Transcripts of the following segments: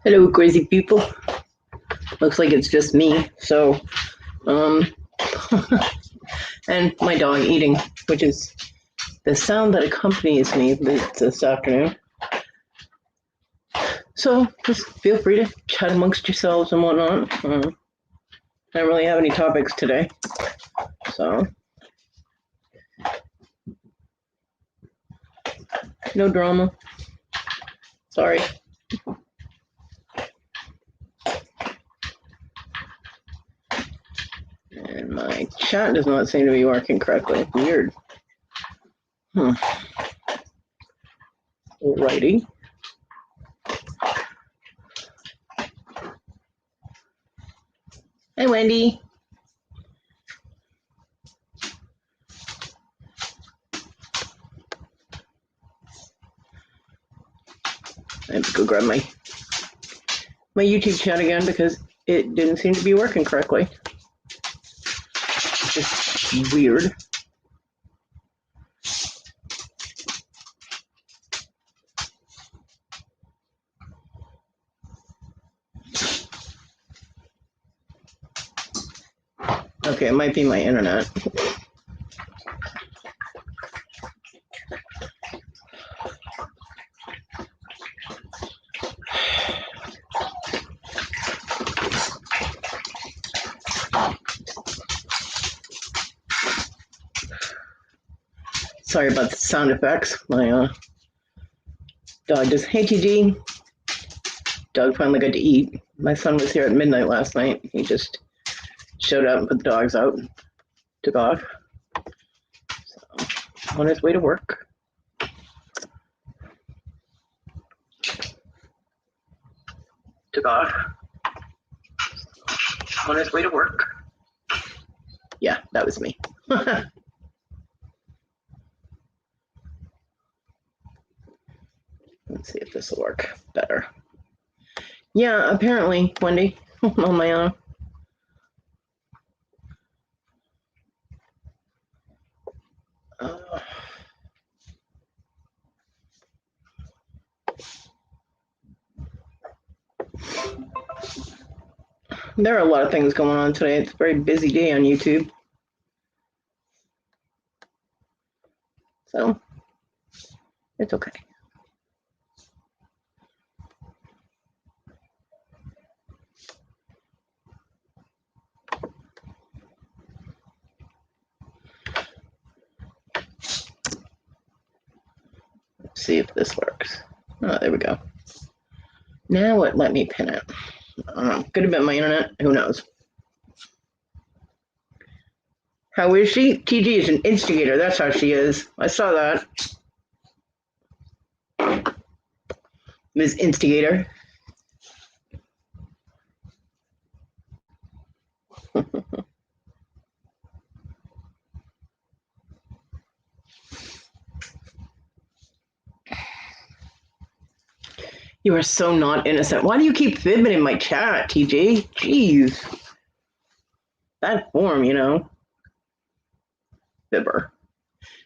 Hello, crazy people. Looks like it's just me. Um, and my dog eating, which is the sound that accompanies me this afternoon. So just feel free to chat amongst yourselves and whatnot. I don't really have any topics today, so no drama. Sorry. And my chat does not seem to be working correctly. Weird. Alrighty. Hey, Wendy. I have to go grab my YouTube chat again because it didn't seem to be working correctly. It's just weird. Okay, it might be my internet. Sorry about the sound effects. My dog just, hey TG. Dog finally got to eat. My son was here at midnight last night. He just showed up and put the dogs out, took off. So, on his way to work. Took off. On his way to work. Yeah, that was me. Let's see if this will work better. Yeah, apparently, Wendy, on my own. There are a lot of things going on today. It's a very busy day on YouTube. So, it's okay. Let's see if this works. Oh, there we go. Now it let me pin it. Could have been my internet. Who knows? How is she? TG is an instigator. That's how she is. I saw that. Ms. Instigator. You are so not innocent. Why do you keep fibbing in my chat, TG? Jeez. That form, you know. Fibber.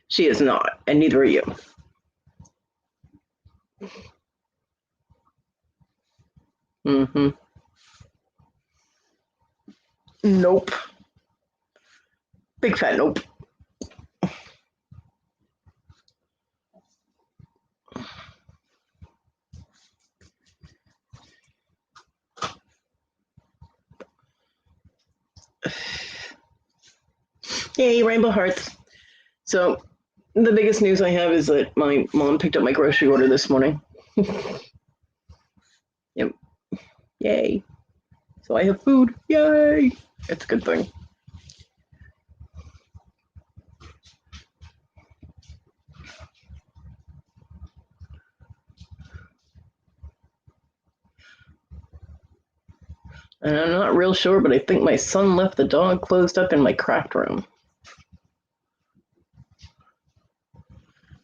She is not, and neither are you. Mm-hmm. Nope. Big fat nope. Yay, Rainbow Hearts. So, the biggest news I have is that my mom picked up my grocery order this morning. Yep. Yay. So I have food. Yay. It's a good thing. And I'm not real sure, but I think my son left the dog closed up in my craft room.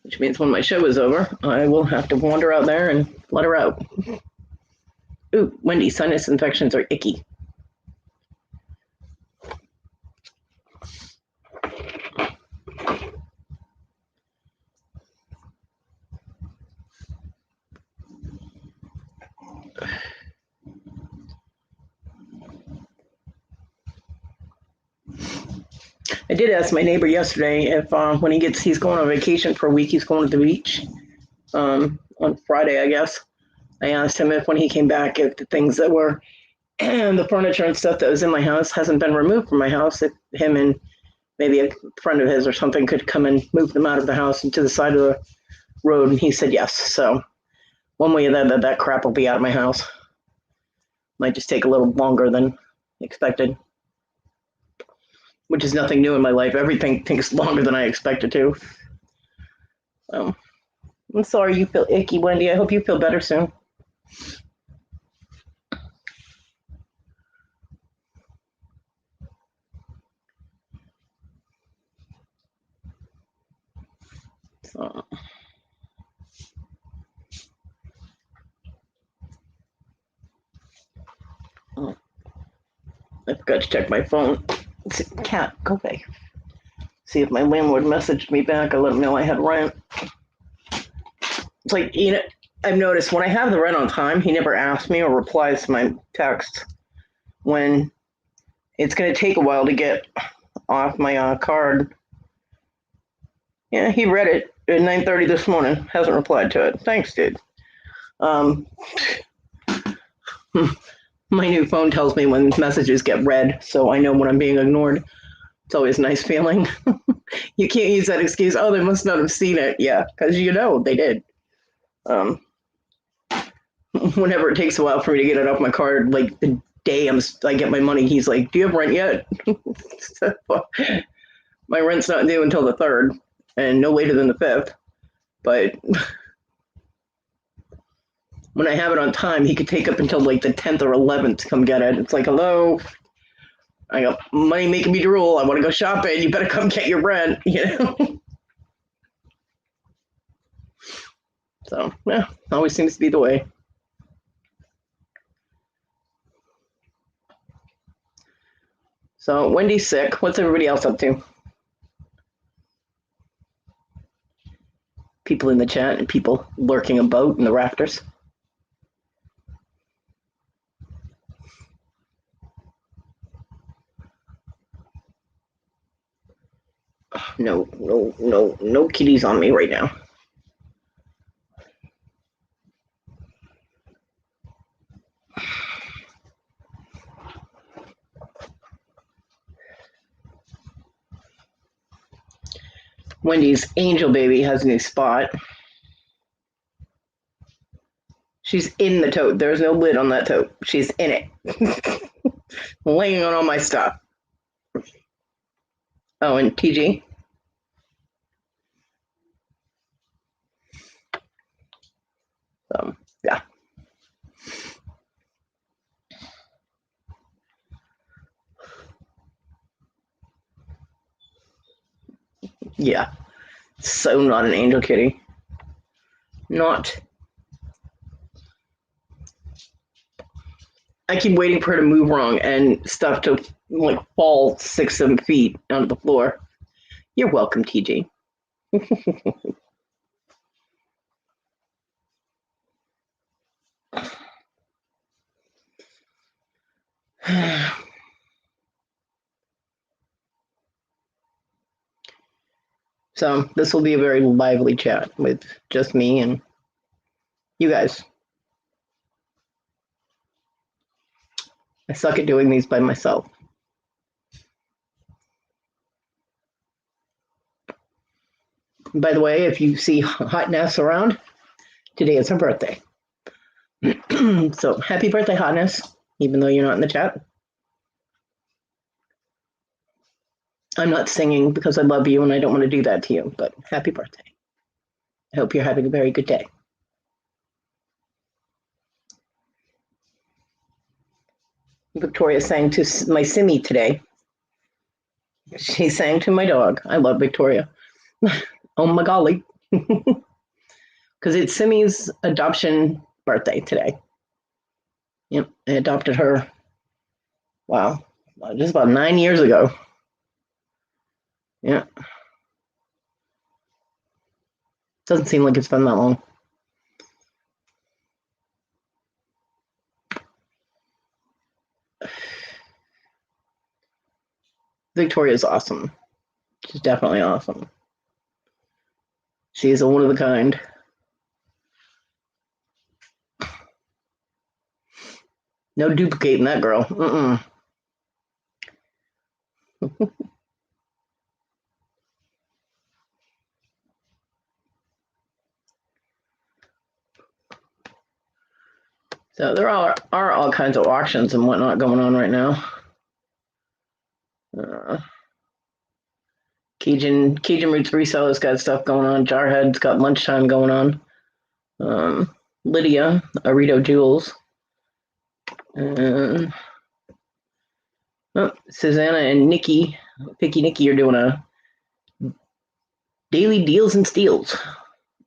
Which means when my show is over, I will have to wander out there and let her out. Ooh, Wendy, sinus infections are icky. I did ask my neighbor yesterday if when he's going on vacation for a week, he's going to the beach on Friday, I guess. I asked him if when he came back, if the things that were and the furniture and stuff that was in my house hasn't been removed from my house, if him and maybe a friend of his or something could come and move them out of the house and to the side of the road. And he said yes. So one way or the other, that crap will be out of my house. Might just take a little longer than expected, which is nothing new in my life. Everything takes longer than I expected to. I'm sorry you feel icky, Wendy. I hope you feel better soon. So, I forgot to check my phone. Cat, go away. See if my landlord messaged me back. I let him know I had rent. It's like, I've noticed when I have the rent on time, he never asks me or replies to my texts. When it's going to take a while to get off my card. Yeah, he read it at 9:30 this morning. Hasn't replied to it. Thanks, dude. My new phone tells me when messages get read, so I know when I'm being ignored. It's always a nice feeling. You can't use that excuse, oh, they must not have seen it. Yeah, because they did. Whenever it takes a while for me to get it off my card, like the day I get my money, he's like, do you have rent yet? My rent's not due until the 3rd, and no later than the 5th. But when I have it on time, he could take up until like the 10th or 11th to come get it. It's like, hello, I got money making me drool. I want to go shopping. You better come get your rent, So, yeah, always seems to be the way. So, Wendy's sick. What's everybody else up to? People in the chat and people lurking about in the rafters. No kitties on me right now. Wendy's angel baby has a new spot. She's in the tote. There's no lid on that tote. She's in it. Laying on all my stuff. Oh, and TG. Yeah. Yeah. So not an angel kitty. Not. I keep waiting for her to move wrong and stuff to like fall 6-7 feet onto the floor. You're welcome, TG. So this will be a very lively chat with just me and you guys. I suck at doing these by myself. By the way, if you see Hotness around, today is her birthday. So happy birthday, Hotness, even though you're not in the chat. I'm not singing because I love you and I don't want to do that to you, but happy birthday. I hope you're having a very good day. Victoria sang to my Simmy today. She sang to my dog. I love Victoria. Oh my golly. Because it's Simmy's adoption birthday today. Yep, I adopted her, wow, just about 9 years ago. Yeah. Doesn't seem like it's been that long. Victoria's awesome. She's definitely awesome. She's a one of a kind. No duplicating that girl. So there are all kinds of auctions and whatnot going on right now. Cajun Roots Reseller's got stuff going on. Jarhead's got lunchtime going on. Lydia, Arito Jewels. And Susanna and Nikki, Picky Nikki, are doing a daily deals and steals.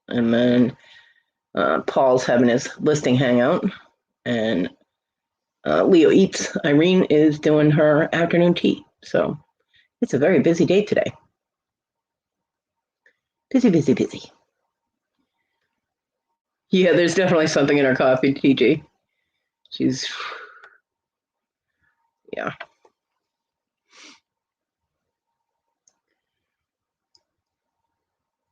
And then Paul's having his listing hangout. And Leo Eats, Irene is doing her afternoon tea. So it's a very busy day today. Busy. Yeah, there's definitely something in her coffee, TJ. She's, yeah.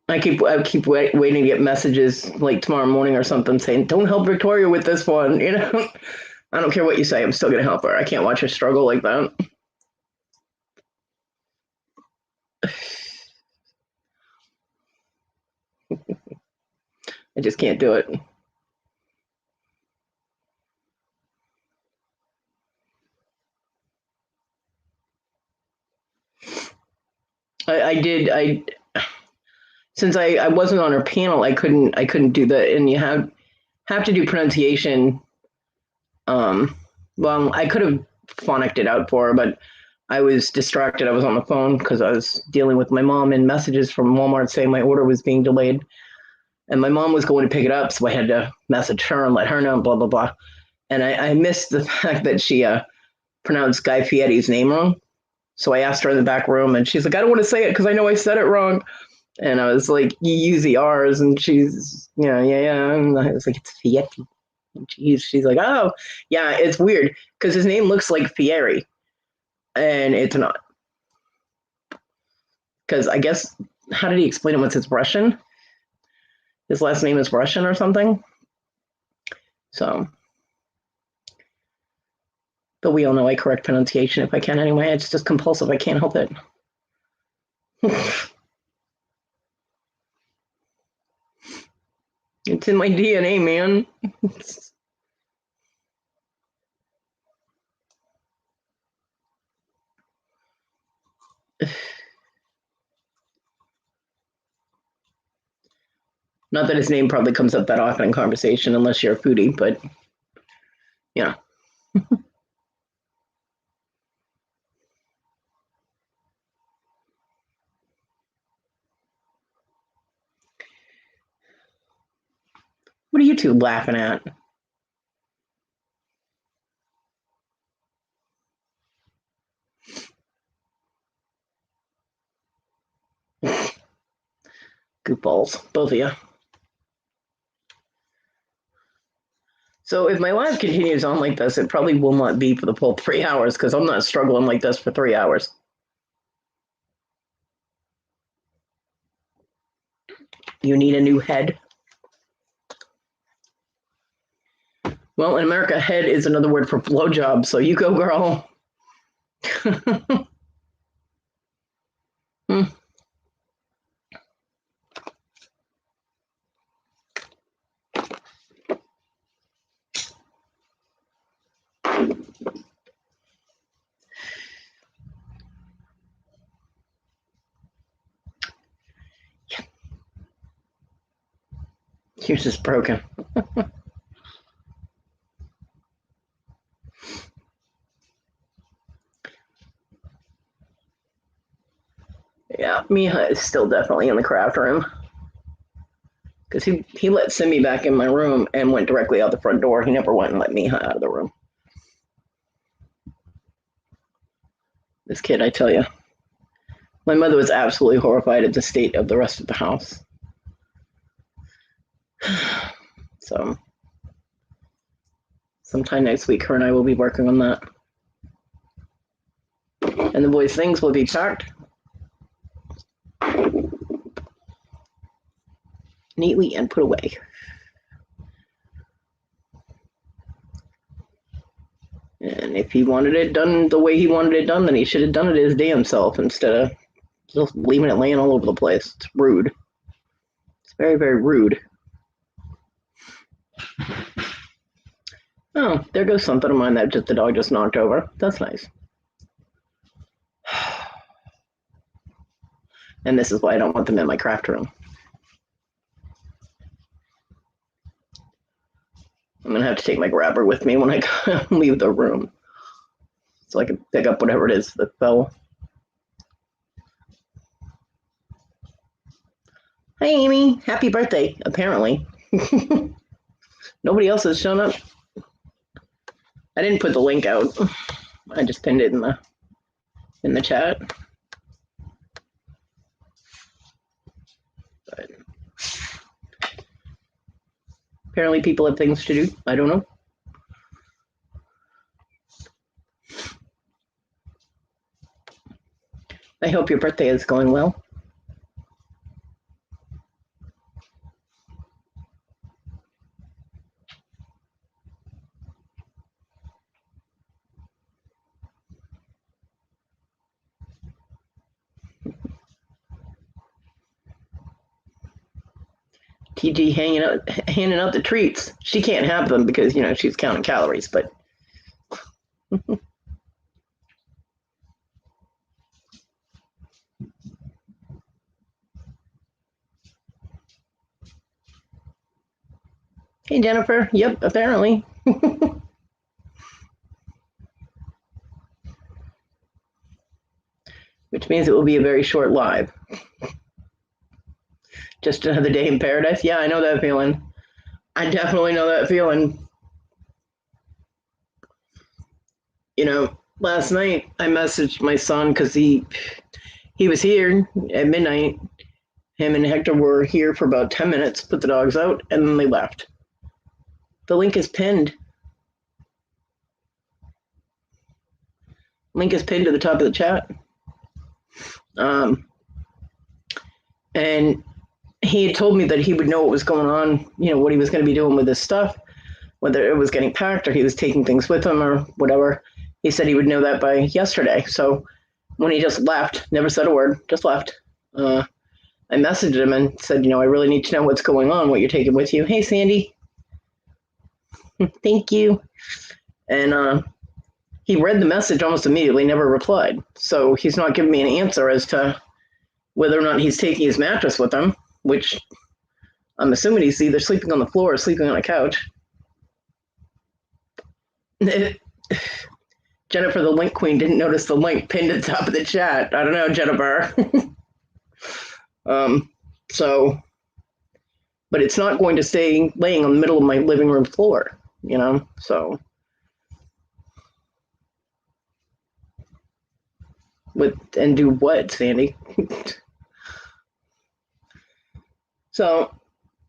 I keep waiting to get messages like tomorrow morning or something saying, "Don't help Victoria with this one." You know, I don't care what you say. I'm still gonna help her. I can't watch her struggle like that. I just can't do it. I since I wasn't on her panel, I couldn't do that, and you have to do pronunciation. Well, I could have phonicked it out for her, but I was distracted. I was on the phone because I was dealing with my mom and messages from Walmart saying my order was being delayed. And my mom was going to pick it up, so I had to message her and let her know, blah, blah, blah. And I missed the fact that she pronounced Guy Fieri's name wrong. So I asked her in the back room, and she's like, "I don't want to say it because I know I said it wrong." And I was like, "You use the R's," and she's, yeah. And I was like, "It's Fieri." And she's like, "Oh, yeah, it's weird because his name looks like Fieri, and it's not." Because I guess, how did he explain it once? It's Russian. His last name is Russian or something. So, but we all know I correct pronunciation if I can anyway. It's just compulsive. I can't help it. It's in my DNA, man. Not that his name probably comes up that often in conversation unless you're a foodie, but yeah. What are you two laughing at? Goofballs, both of you. So if my live continues on like this, it probably will not be for the full 3 hours because I'm not struggling like this for 3 hours. You need a new head. Well, in America, head is another word for blowjob, so you go, girl. Yours is broken. Yeah, Miha is still definitely in the craft room. Because he let Simi back in my room and went directly out the front door. He never went and let Miha out of the room. This kid, I tell you. My mother was absolutely horrified at the state of the rest of the house. So, sometime next week, her and I will be working on that. And the boys' things will be packed. neatly and put away. And if he wanted it done the way he wanted it done, then he should have done it his damn self instead of just leaving it laying all over the place. It's rude. It's very, very rude. Oh, there goes something of mine that the dog just knocked over. That's nice. And this is why I don't want them in my craft room. I'm going to have to take my grabber with me when I leave the room, so I can pick up whatever it is that fell. Hi, Amy. Happy birthday, apparently. Nobody else has shown up. I didn't put the link out. I just pinned it in the chat. But apparently people have things to do. I don't know. I hope your birthday is going well. TG handing out the treats. She can't have them because, you know, she's counting calories, but hey, Jennifer. Yep, apparently. Which means it will be a very short live. Just another day in paradise. Yeah, I know that feeling. I definitely know that feeling. You know, last night I messaged my son because he was here at midnight. Him and Hector were here for about 10 minutes, put the dogs out, and then they left. The link is pinned. Link is pinned to the top of the chat. And he had told me that he would know what was going on, you know, what he was going to be doing with his stuff, whether it was getting packed or he was taking things with him or whatever. He said he would know that by yesterday. So when he just left, never said a word, just left, I messaged him and said, you know, I really need to know what's going on, what you're taking with you. Hey, Sandy. Thank you. And he read the message almost immediately, never replied. So he's not giving me an answer as to whether or not he's taking his mattress with him, which I'm assuming he's either sleeping on the floor or sleeping on a couch. Jennifer, the link queen, didn't notice the link pinned at the top of the chat. I don't know, Jennifer. But it's not going to stay laying on the middle of my living room floor, you know, so. And do what, Sandy? So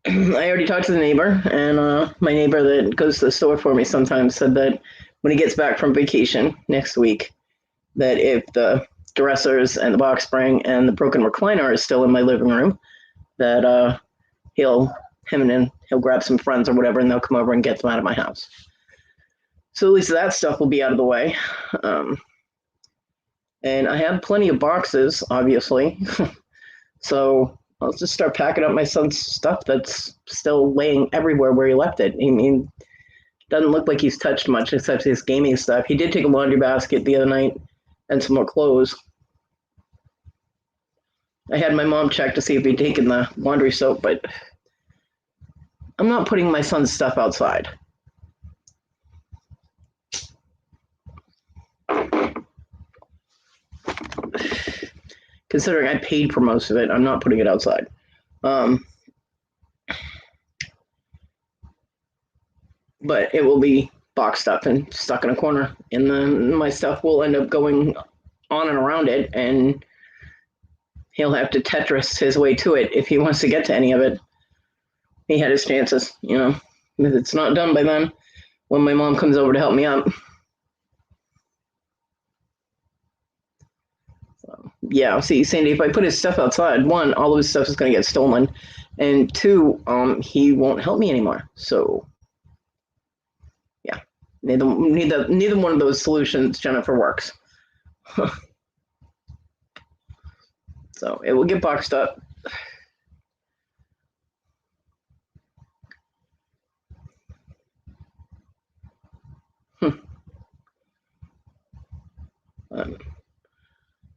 I already talked to the neighbor, and my neighbor that goes to the store for me sometimes said that when he gets back from vacation next week, that if the dressers and the box spring and the broken recliner is still in my living room, that he'll grab some friends or whatever, and they'll come over and get them out of my house. So at least that stuff will be out of the way. And I have plenty of boxes, obviously. So I'll just start packing up my son's stuff that's still laying everywhere where he left it. I mean, doesn't look like he's touched much except his gaming stuff. He did take a laundry basket the other night and some more clothes. I had my mom check to see if he'd taken the laundry soap, but I'm not putting my son's stuff outside. Considering I paid for most of it, I'm not putting it outside. But it will be boxed up and stuck in a corner, and then my stuff will end up going on and around it, and he'll have to Tetris his way to it if he wants to get to any of it. He had his chances, you know. If it's not done by then, when my mom comes over to help me out. So Yeah, see, Sandy, if I put his stuff outside, one, all of his stuff is going to get stolen, and two, he won't help me anymore. So, yeah, neither one of those solutions, Jennifer, works. So it will get boxed up.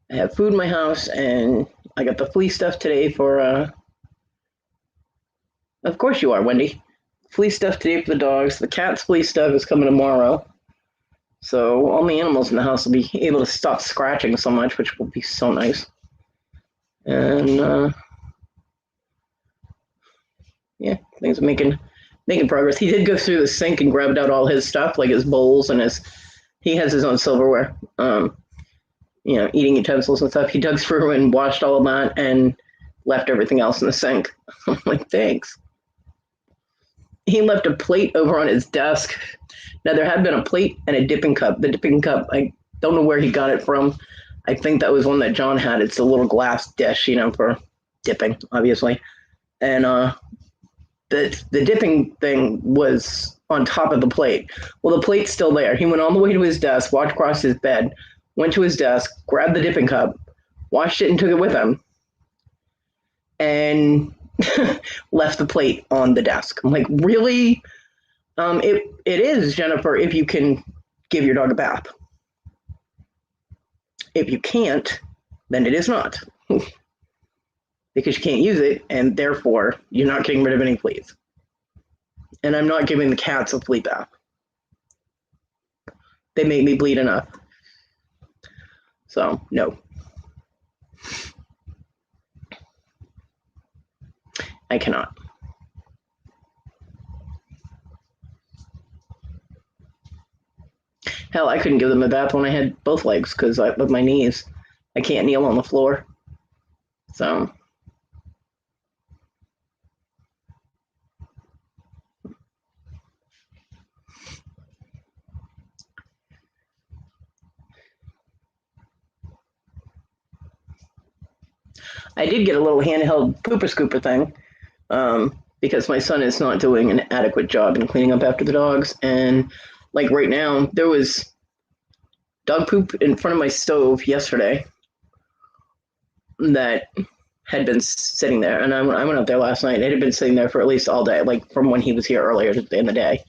I have food in my house, and I got the flea stuff today for. Of course you are, Wendy. Flea stuff today for the dogs. The cat's flea stuff is coming tomorrow. So all the animals in the house will be able to stop scratching so much, which will be so nice. And yeah, things are making progress. He did go through the sink and grabbed out all his stuff, like his bowls and he has his own silverware. Eating utensils and stuff. He dug through and washed all of that and left everything else in the sink. I'm like, thanks. He left a plate over on his desk. Now, there had been a plate and a dipping cup. The dipping cup, I don't know where he got it from. I think that was one that John had. It's a little glass dish, for dipping, obviously. And the dipping thing was on top of the plate. Well, the plate's still there. He went all the way to his desk, walked across his bed, went to his desk, grabbed the dipping cup, washed it and took it with him, and left the plate on the desk. I'm like, really? It is, Jennifer, if you can give your dog a bath. If you can't, then it is not. Because you can't use it, and therefore you're not getting rid of any fleas. And I'm not giving the cats a flea bath. They make me bleed enough. So, no. I cannot. Hell, I couldn't give them a bath when I had both legs because with my knees, I can't kneel on the floor. So, I did get a little handheld pooper scooper thing because my son is not doing an adequate job in cleaning up after the dogs. And like right now, there was dog poop in front of my stove yesterday that had been sitting there. And I went out there last night. It had been sitting there for at least all day, like from when he was here earlier in the day.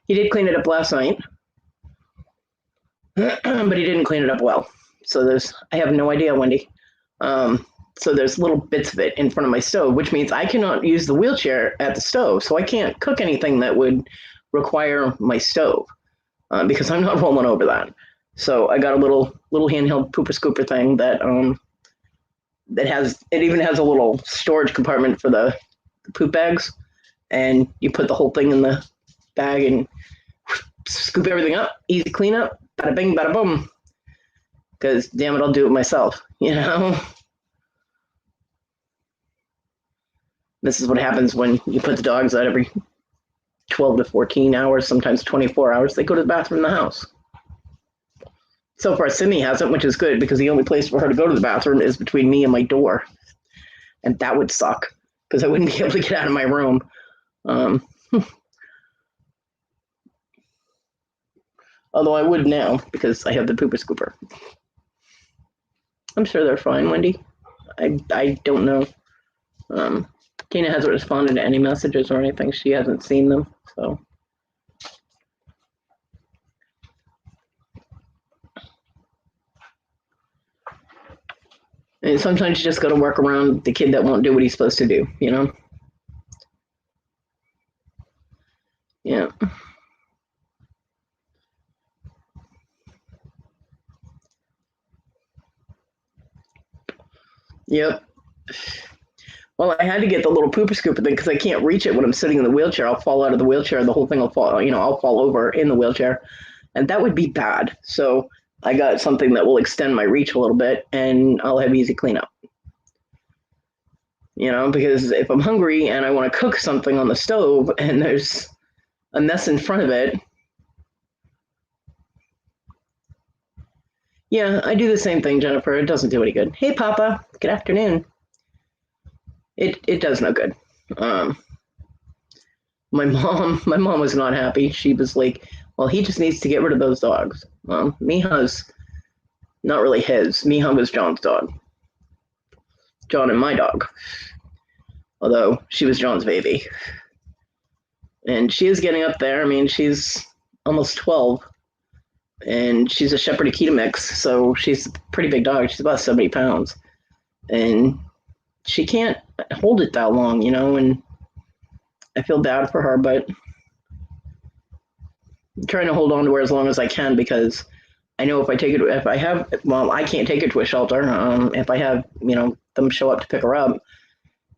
He did clean it up last night, but he didn't clean it up well. So I have no idea, Wendy. So there's little bits of it in front of my stove, which means I cannot use the wheelchair at the stove. So I can't cook anything that would require my stove because I'm not rolling over that. So I got a little handheld pooper scooper thing that even has a little storage compartment for the poop bags, and you put the whole thing in the bag and scoop everything up, easy cleanup, bada bing, bada boom. Because damn it, I'll do it myself, This is what happens when you put the dogs out every 12 to 14 hours, sometimes 24 hours. They go to the bathroom in the house. So far, Simi hasn't, which is good because the only place for her to go to the bathroom is between me and my door. And that would suck because I wouldn't be able to get out of my room. Although I would now because I have the pooper scooper. I'm sure they're fine, Wendy. I don't know. Tina hasn't responded to any messages or anything. She hasn't seen them, so. And sometimes you just got to work around the kid that won't do what he's supposed to do, Yeah. Yep. Well, I had to get the little pooper scooper thing because I can't reach it when I'm sitting in the wheelchair. I'll fall out of the wheelchair. The whole thing will fall, I'll fall over in the wheelchair. And that would be bad. So I got something that will extend my reach a little bit and I'll have easy cleanup. Because if I'm hungry and I want to cook something on the stove and there's a mess in front of it, Yeah, I do the same thing, Jennifer. It doesn't do any good. Hey, Papa. Good afternoon. It does no good. Um, my mom was not happy. She was like, "Well, he just needs to get rid of those dogs." Well, Miha's not really his. Miha was John's dog. John and my dog. Although she was John's baby, and she is getting up there. I mean, she's almost 12, and she's a Shepherd Akita mix, so she's a pretty big dog. She's about 70 pounds, and she can't hold it that long, and I feel bad for her, but I'm trying to hold on to her as long as I can because I know I can't take it to a shelter. If I have, them show up to pick her up,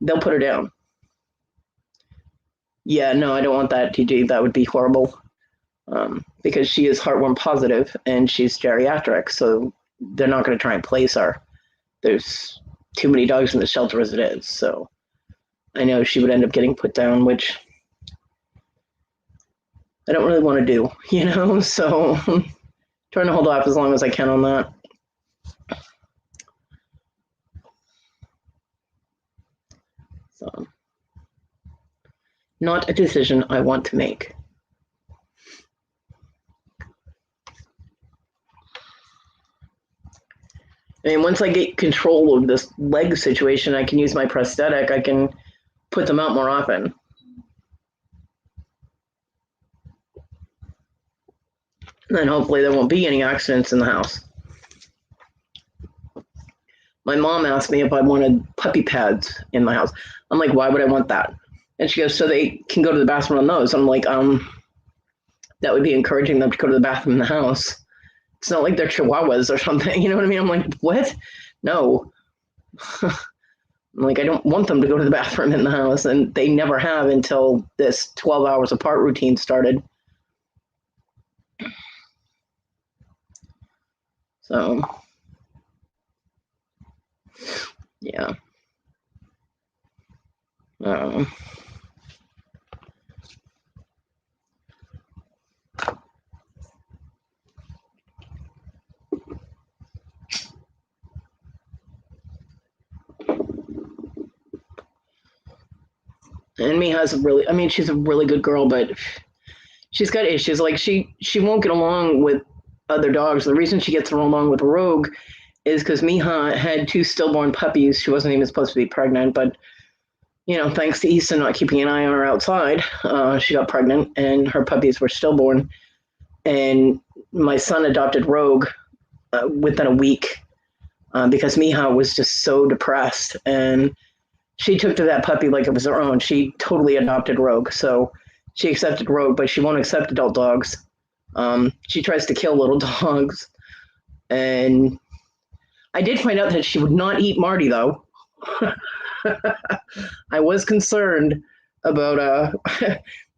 they'll put her down. Yeah, no, I don't want that, TG. That would be horrible. Because she is heartworm positive and she's geriatric, so they're not going to try and place her. There's too many dogs in the shelter as it is, so I know she would end up getting put down, which I don't really want to do, so trying to hold off as long as I can on that. So, not a decision I want to make. I mean, once I get control of this leg situation, I can use my prosthetic. I can put them out more often. And then hopefully there won't be any accidents in the house. My mom asked me if I wanted puppy pads in my house. I'm like, why would I want that? And she goes, so they can go to the bathroom on those. I'm like, that would be encouraging them to go to the bathroom in the house. It's not like they're chihuahuas or something. You know what I mean? I'm like, what? No. I'm like, I don't want them to go to the bathroom in the house. And they never have until this 12 hours apart routine started. So, yeah. And Miha's she's a really good girl, but she's got issues. Like she won't get along with other dogs. The reason she gets along with Rogue is because Miha had two stillborn puppies. She wasn't even supposed to be pregnant, but thanks to Easton not keeping an eye on her outside, she got pregnant, and her puppies were stillborn. And my son adopted Rogue within a week because Miha was just so depressed, and she took to that puppy like it was her own. She totally adopted Rogue, so she accepted Rogue, but she won't accept adult dogs. She tries to kill little dogs, and I did find out that she would not eat Marty, though. I was concerned about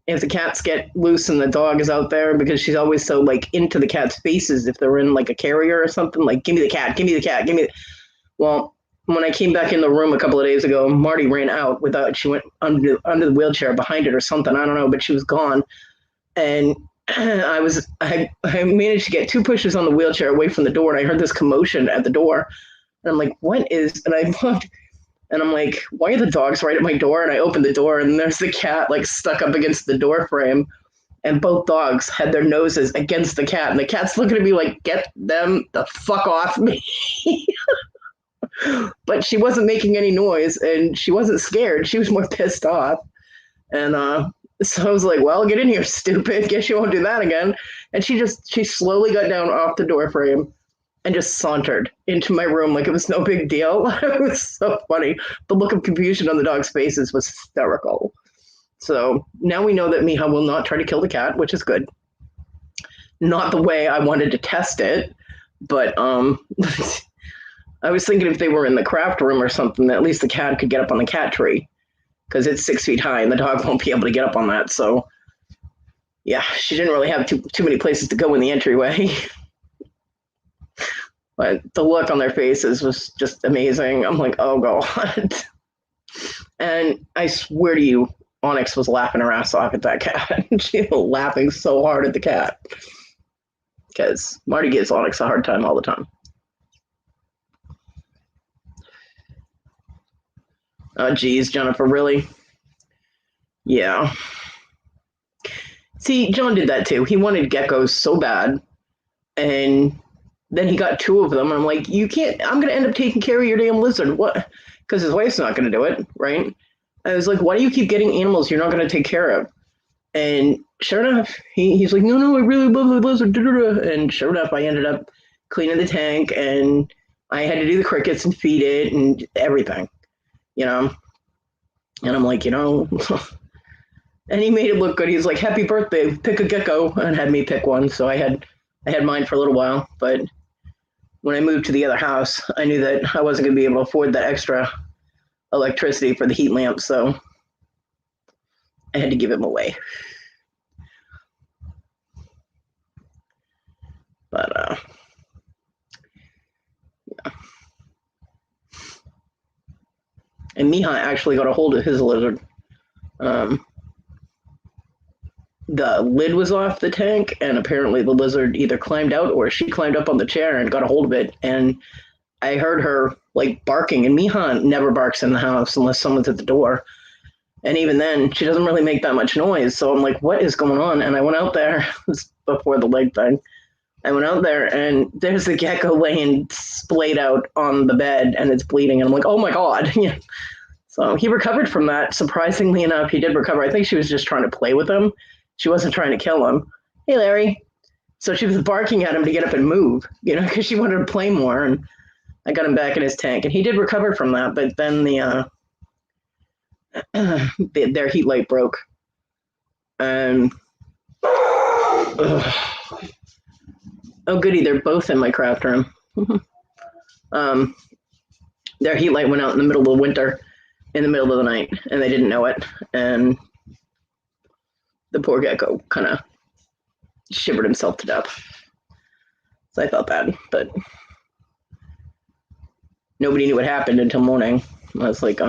if the cats get loose and the dog is out there, because she's always so into the cat's faces if they're in a carrier or something. Like, give me the cat, give me the cat, give me. Well, when I came back in the room a couple of days ago, Marty ran out she went under the wheelchair behind it or something. I don't know, but she was gone, and I managed to get 2 pushes on the wheelchair away from the door, and I heard this commotion at the door, and I'm like, what is? And I looked. And I'm like, why are the dogs right at my door? And I opened the door, and there's the cat stuck up against the door frame. And both dogs had their noses against the cat. And the cat's looking at me like, get them the fuck off me. But she wasn't making any noise, and she wasn't scared. She was more pissed off. And so I was like, well, get in here, stupid. Guess you won't do that again. And she slowly got down off the door frame and just sauntered into my room like it was no big deal. It was so funny. The look of confusion on the dog's faces was hysterical. So now we know that Miha will not try to kill the cat, which is good. Not the way I wanted to test it, but I was thinking if they were in the craft room or something, at least the cat could get up on the cat tree, because it's 6 feet high and the dog won't be able to get up on that. So yeah, she didn't really have too many places to go in the entryway. But the look on their faces was just amazing. I'm like, oh God. And I swear to you, Onyx was laughing her ass off at that cat. She was laughing so hard at the cat, because Marty gives Onyx a hard time all the time. Oh, geez, Jennifer, really? Yeah. See, John did that too. He wanted geckos so bad, and then he got two of them. And I'm like, you can't. I'm gonna end up taking care of your damn lizard. What? Because his wife's not gonna do it, right? I was like, why do you keep getting animals you're not gonna take care of? And sure enough, he's like, no, I really love the lizard. And sure enough, I ended up cleaning the tank, and I had to do the crickets and feed it and everything, you know. And I'm like, and he made it look good. He's like, "Happy birthday! Pick a gecko," and had me pick one. So I had mine for a little while. But when I moved to the other house, I knew that I wasn't going to be able to afford that extra electricity for the heat lamp, so I had to give him away. But yeah. And Miha actually got a hold of his lizard. Um, the lid was off the tank, and apparently the lizard either climbed out or she climbed up on the chair and got a hold of it. And I heard her like barking, and Miha never barks in the house unless someone's at the door. And even then, she doesn't really make that much noise. So I'm like, what is going on? And I went out there before the leg thing. I went out there, and there's a gecko laying splayed out on the bed, and it's bleeding. And I'm like, oh my God. So he recovered from that. Surprisingly enough, he did recover. I think she was just trying to play with him. She wasn't trying to kill him. Hey, Larry. So she was barking at him to get up and move, because she wanted to play more. And I got him back in his tank, and he did recover from that. But then their heat light broke. And oh, goody, they're both in my craft room. Their heat light went out in the middle of the winter, in the middle of the night, and they didn't know it. And the poor gecko kind of shivered himself to death. So I felt bad, but nobody knew what happened until morning. I was like,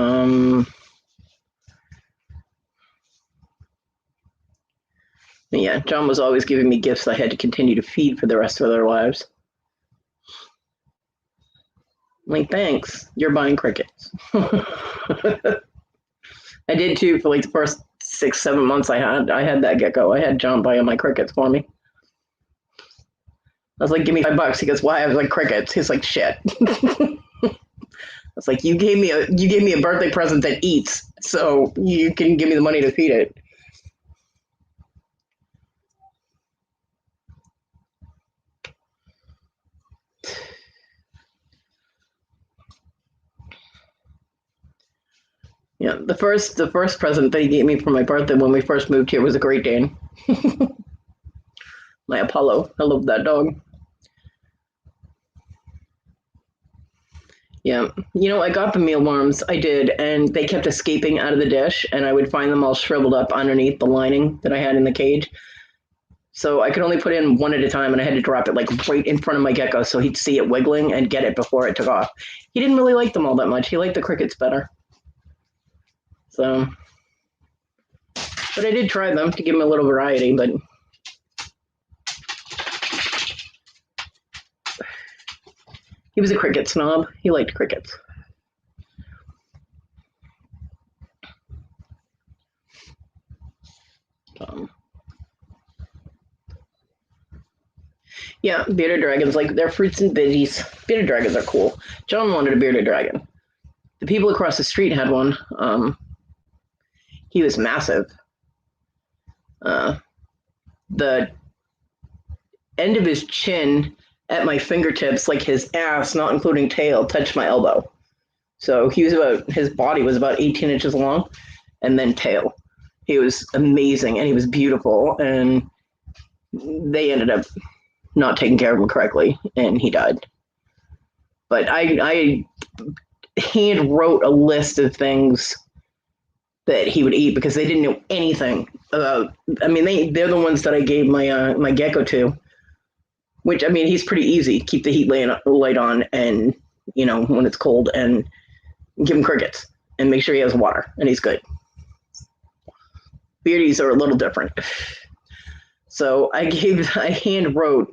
yeah, John was always giving me gifts I had to continue to feed for the rest of their lives. I'm like, thanks, you're buying crickets. I did too for like the first 6-7 months I had that gecko. I had John buying my crickets for me. I was like, give me $5. He goes, why? I was like, crickets. He's like, shit. I was like, you gave me a birthday present that eats, so you can give me the money to feed it. Yeah, the first present that he gave me for my birthday when we first moved here was a Great Dane. My Apollo. I love that dog. Yeah. I got the mealworms. I did, and they kept escaping out of the dish, and I would find them all shriveled up underneath the lining that I had in the cage. So I could only put in one at a time, and I had to drop it like right in front of my gecko so he'd see it wiggling and get it before it took off. He didn't really like them all that much. He liked the crickets better. So, but I did try them to give him a little variety, but he was a cricket snob. He liked crickets. Yeah, bearded dragons, like they're fruits and veggies. Bearded dragons are cool. John wanted a bearded dragon. The people across the street had one. He was massive. The end of his chin at my fingertips, like his ass, not including tail, touched my elbow. So his body was about 18 inches long, and then tail. He was amazing, and he was beautiful, and they ended up not taking care of him correctly, and he died. But I hand wrote a list of things that he would eat because they didn't know anything about. I mean, they're the ones that I gave my gecko to. Which, I mean, he's pretty easy. Keep the heat light on, and when it's cold, and give him crickets, and make sure he has water, and he's good. Beardies are a little different. So I hand wrote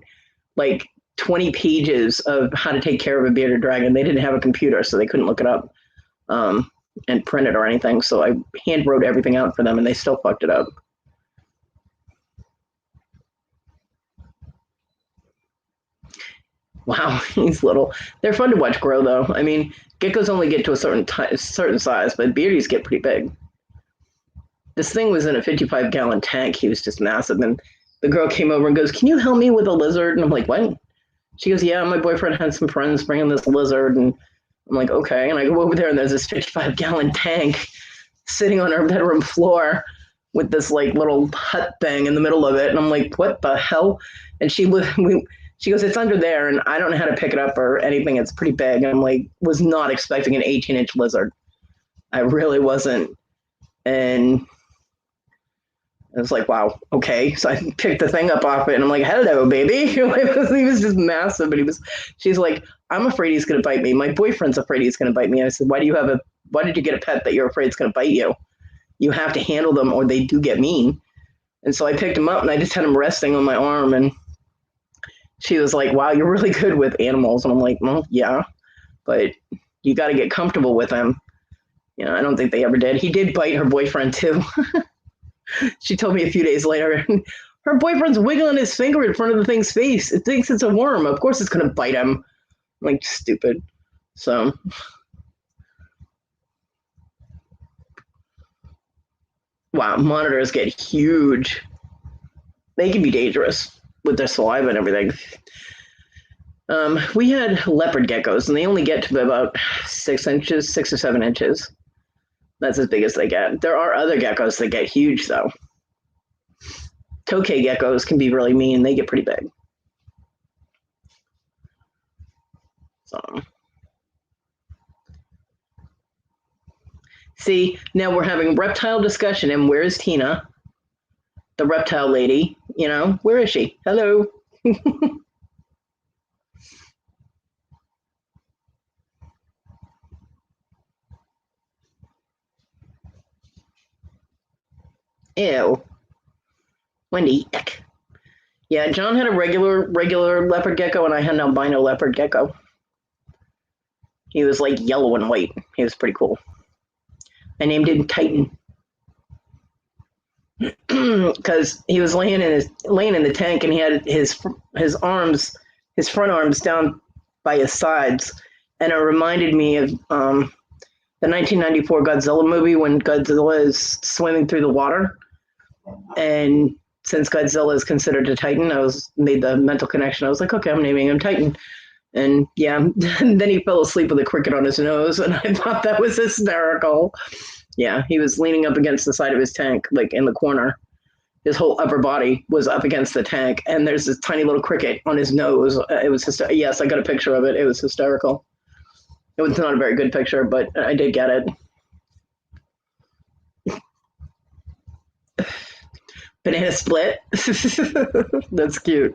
like 20 pages of how to take care of a bearded dragon. They didn't have a computer, so they couldn't look it up. and print it or anything, so I hand wrote everything out for them, and they still fucked it up. Wow, he's little. They're fun to watch grow, though. I mean, geckos only get to a certain size, but beardies get pretty big. This thing was in a 55-gallon tank. He was just massive, and the girl came over and goes, "Can you help me with a lizard?" And I'm like, "What?" She goes, "Yeah, my boyfriend had some friends bring in this lizard," and I'm like, "Okay." And I go over there, and there's this 55-gallon tank sitting on our bedroom floor with this like little hut thing in the middle of it, and I'm like, "What the hell?" And she goes, "It's under there, and I don't know how to pick it up or anything. It's pretty big." And I'm like, was not expecting an 18-inch lizard. I really wasn't, and I was like, wow, okay. So I picked the thing up off it, and I'm like, hello, baby. He was just massive, but she's like, I'm afraid he's going to bite me. My boyfriend's afraid he's going to bite me. I said, why did you get a pet that you're afraid it's going to bite you? You have to handle them or they do get mean. And so I picked him up and I just had him resting on my arm, and she was like, wow, you're really good with animals. And I'm like, well, yeah, but you got to get comfortable with them. I don't think they ever did. He did bite her boyfriend too. She told me a few days later, her boyfriend's wiggling his finger in front of the thing's face. It thinks it's a worm. Of course it's going to bite him. I'm like, stupid. So, wow, monitors get huge. They can be dangerous with their saliva and everything. We had leopard geckos, and they only get to about 6 inches, 6 or 7 inches. That's as big as they get. There are other geckos that get huge, though. Tokay geckos can be really mean. They get pretty big. So, see, now we're having reptile discussion, and where's Tina? The reptile lady, where is she? Hello. Ew. Wendy, yuck. Yeah, John had a regular leopard gecko, and I had an albino leopard gecko. He was like yellow and white. He was pretty cool. I named him Titan because he was laying in the tank, and he had his front arms down by his sides, and it reminded me of the 1994 Godzilla movie when Godzilla is swimming through the water. And since Godzilla is considered a Titan, I made the mental connection. I was like, okay, I'm naming him Titan. And yeah, and then he fell asleep with a cricket on his nose, and I thought that was hysterical. Yeah, he was leaning up against the side of his tank, like in the corner. His whole upper body was up against the tank, and there's this tiny little cricket on his nose. It was yes, I got a picture of it. It was hysterical. It was not a very good picture, but I did get it. Banana split. That's cute.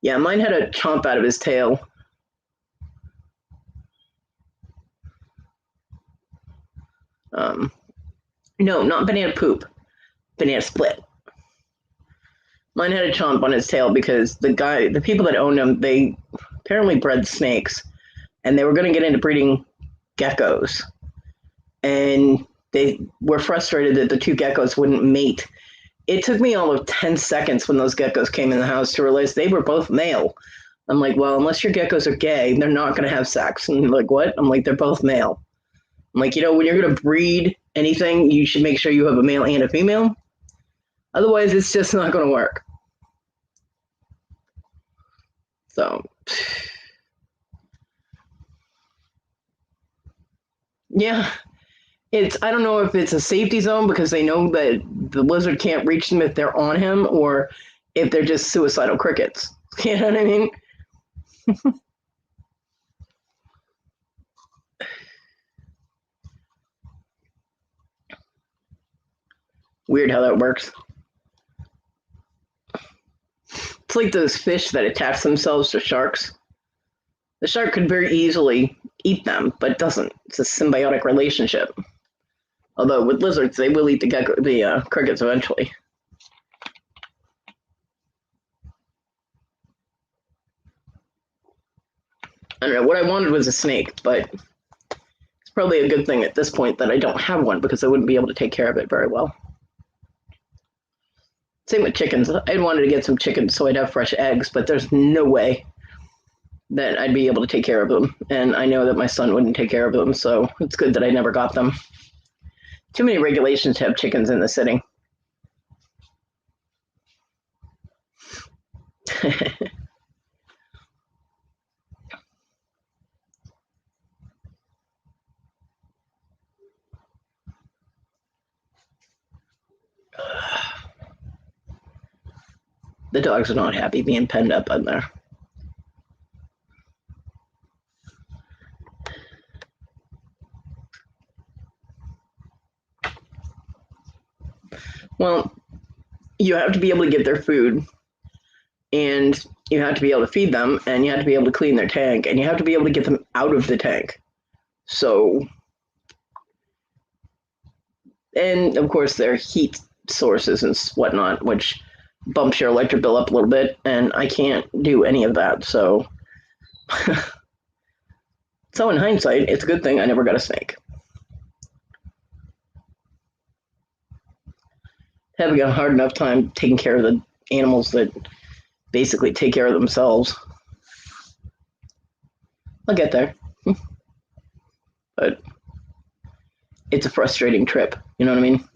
Yeah, mine had a chomp out of his tail. No, not banana poop. Banana split. Mine had a chomp on his tail because the people that owned him, they apparently bred snakes, and they were going to get into breeding geckos. And they were frustrated that the two geckos wouldn't mate. It took me all of 10 seconds when those geckos came in the house to realize they were both male. I'm like, well, unless your geckos are gay, they're not going to have sex. And they're like, what? I'm like, they're both male. I'm like, when you're going to breed anything, you should make sure you have a male and a female. Otherwise, it's just not going to work. So, yeah. I don't know if it's a safety zone because they know that the lizard can't reach them if they're on him, or if they're just suicidal crickets. You know what I mean? Weird how that works. It's like those fish that attach themselves to sharks. The shark could very easily eat them, but doesn't. It's a symbiotic relationship. Although with lizards, they will eat the crickets eventually. I don't know. What I wanted was a snake, but it's probably a good thing at this point that I don't have one because I wouldn't be able to take care of it very well. Same with chickens. I wanted to get some chickens so I'd have fresh eggs, but there's no way that I'd be able to take care of them. And I know that my son wouldn't take care of them, so it's good that I never got them. Too many regulations to have chickens in the city. The dogs are not happy being penned up in there. Well, you have to be able to get their food, and you have to be able to feed them, and you have to be able to clean their tank, and you have to be able to get them out of the tank. So, and of course, their heat sources and whatnot, which bumps your electric bill up a little bit, and I can't do any of that. So, so in hindsight, it's a good thing I never got a snake. Having a hard enough time taking care of the animals that basically take care of themselves. I'll get there. But it's a frustrating trip. You know what I mean?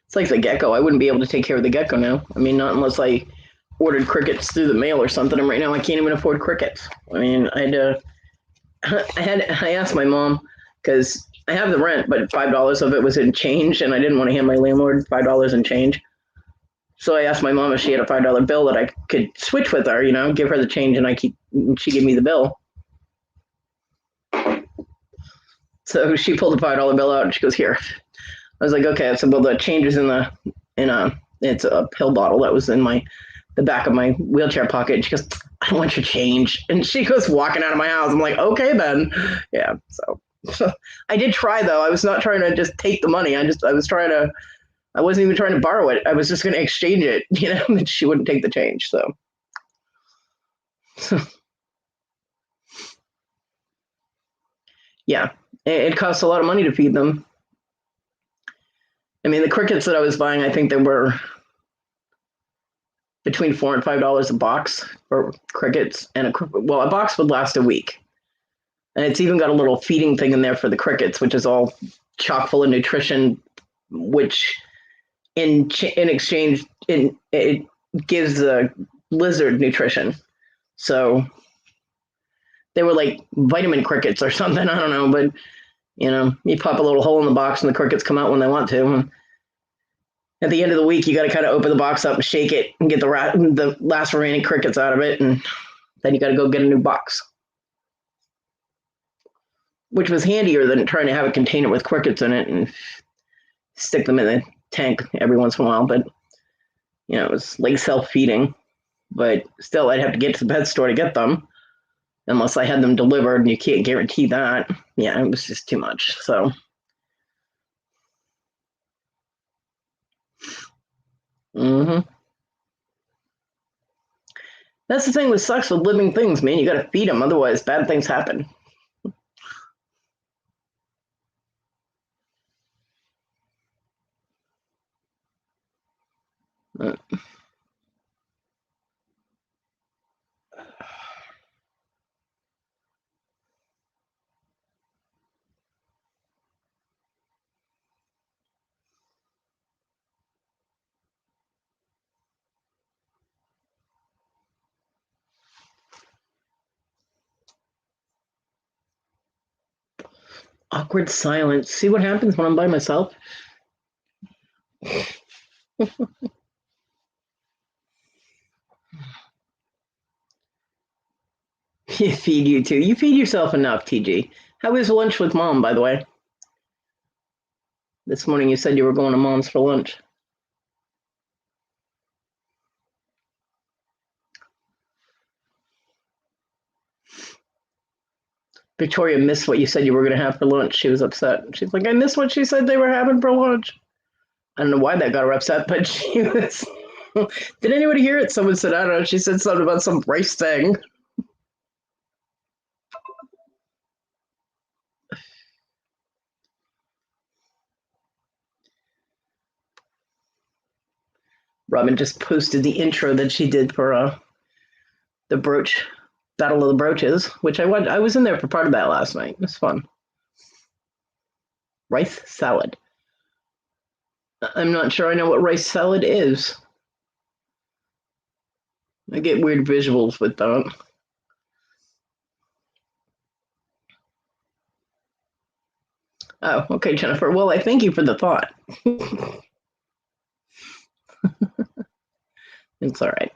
It's like the gecko. I wouldn't be able to take care of the gecko now. I mean, not unless I ordered crickets through the mail or something. And right now I can't even afford crickets. I mean, I asked my mom because I have the rent, but $5 of it was in change, and I didn't want to hand my landlord $5 in change. So I asked my mom if she had a $5 bill that I could switch with her, give her the change, and she gave me the bill. So she pulled the $5 bill out and she goes, "Here." I was like, "Okay." I said, "Well, the change is it's a pill bottle that was in the back of my wheelchair pocket." And she goes, "I don't want your change." And she goes walking out of my house. I'm like, "Okay, then." Yeah. So I did try though. I was not trying to just take the money. I wasn't even trying to borrow it. I was just going to exchange it, and she wouldn't take the change. So yeah, it costs a lot of money to feed them. I mean, the crickets that I was buying, I think they were between $4 and $5 a box for crickets, and a box would last a week. And it's even got a little feeding thing in there for the crickets, which is all chock full of nutrition, which in exchange it gives the lizard nutrition. So they were like vitamin crickets or something. I don't know, but you pop a little hole in the box and the crickets come out when they want to. And at the end of the week, you got to kind of open the box up and shake it and get the last remaining crickets out of it, and then you got to go get a new box, which was handier than trying to have a container with crickets in it and stick them in the tank every once in a while. But it was like self-feeding, but still I'd have to get to the pet store to get them unless I had them delivered, and you can't guarantee that. Yeah, it was just too much. So that's the thing with sucks with living things, man. You got to feed them, otherwise bad things happen. Awkward silence. See what happens when I'm by myself? You feed you too. You feed yourself enough, TG. How was lunch with mom, by the way? This morning you said you were going to mom's for lunch. Victoria missed what you said you were going to have for lunch. She was upset. She's like, "I missed what she said they were having for lunch." I don't know why that got her upset, but she was. Did anybody hear it? Someone said, I don't know, she said something about some rice thing. Robin just posted the intro that she did for the brooch, Battle of the Brooches, which I was in there for part of that last night. It was fun. Rice salad. I'm not sure I know what rice salad is. I get weird visuals with that. Oh, okay, Jennifer. Well, I thank you for the thought. It's all right.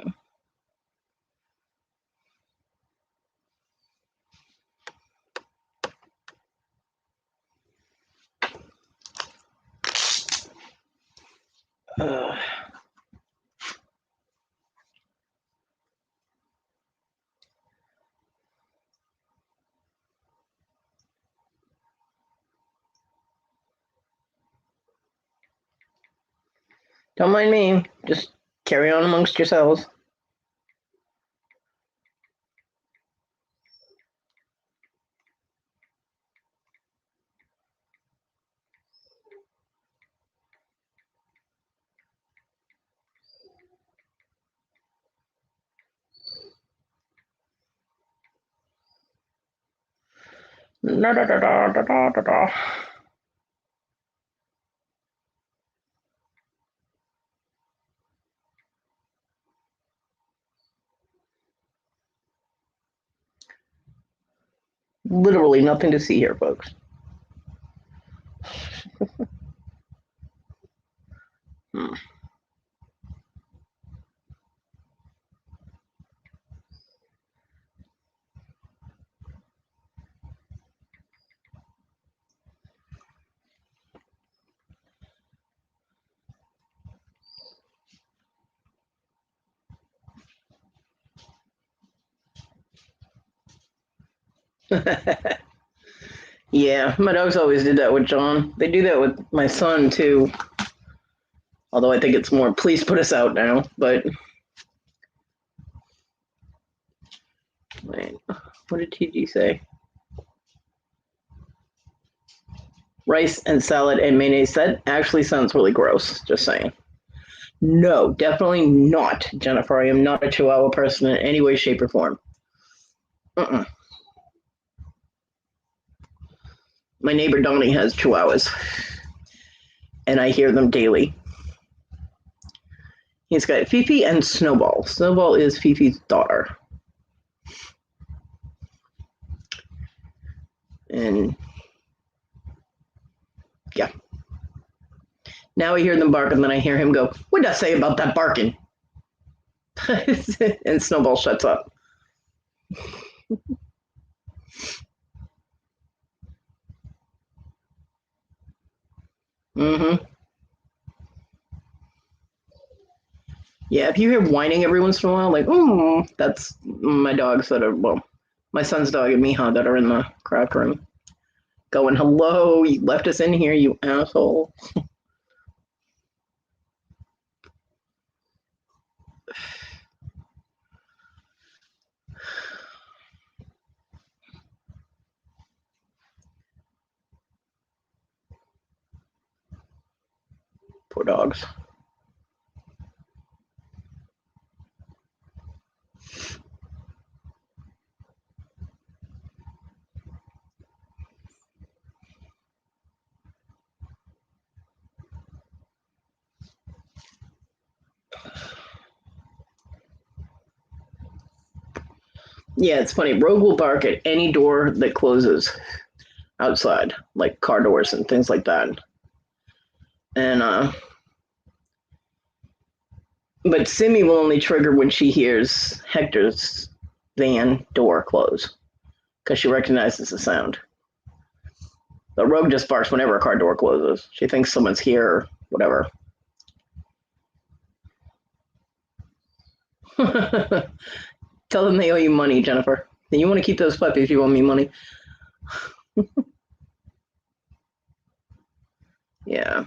Don't mind me. Just carry on amongst yourselves. Da, da, da, da, da, da, da. Literally nothing to see here, folks. Yeah, my dogs always did that with John. They do that with my son too. Although I think it's more, please put us out now. But wait, what did TG say? Rice and salad and mayonnaise. That actually sounds really gross. Just saying. No, definitely not, Jennifer. I am not a Chihuahua person in any way, shape, or form. Uh-uh. My neighbor Donnie has Chihuahuas, and I hear them daily. He's got Fifi and Snowball. Snowball is Fifi's daughter. And yeah. Now I hear them bark, and then I hear him go, "What'd I say about that barking?" And Snowball shuts up. Mm-hmm. Yeah, if you hear whining every once in a while, like, oh, that's my dogs that are, well, my son's dog and Miha that are in the craft room going, hello, you left us in here, you asshole. Poor dogs. Yeah, it's funny. Rogue will bark at any door that closes outside, like car doors and things like that. And but Simi will only trigger when she hears Hector's van door close because she recognizes the sound. But Rogue just barks whenever a car door closes. She thinks someone's here or whatever. Tell them they owe you money, Jennifer. And you want to keep those puppies, you owe me money. Yeah.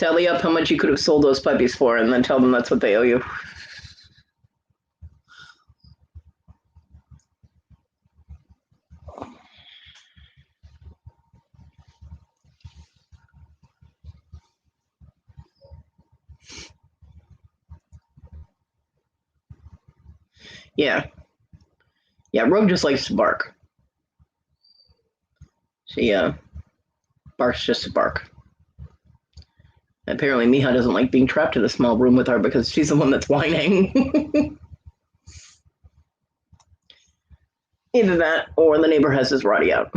Tally up how much you could have sold those puppies for, and then tell them that's what they owe you. Yeah. Yeah, Rogue just likes to bark. She barks just to bark. Apparently, Miha doesn't like being trapped in a small room with her because she's the one that's whining. Either that, or the neighbor has his Roddy out.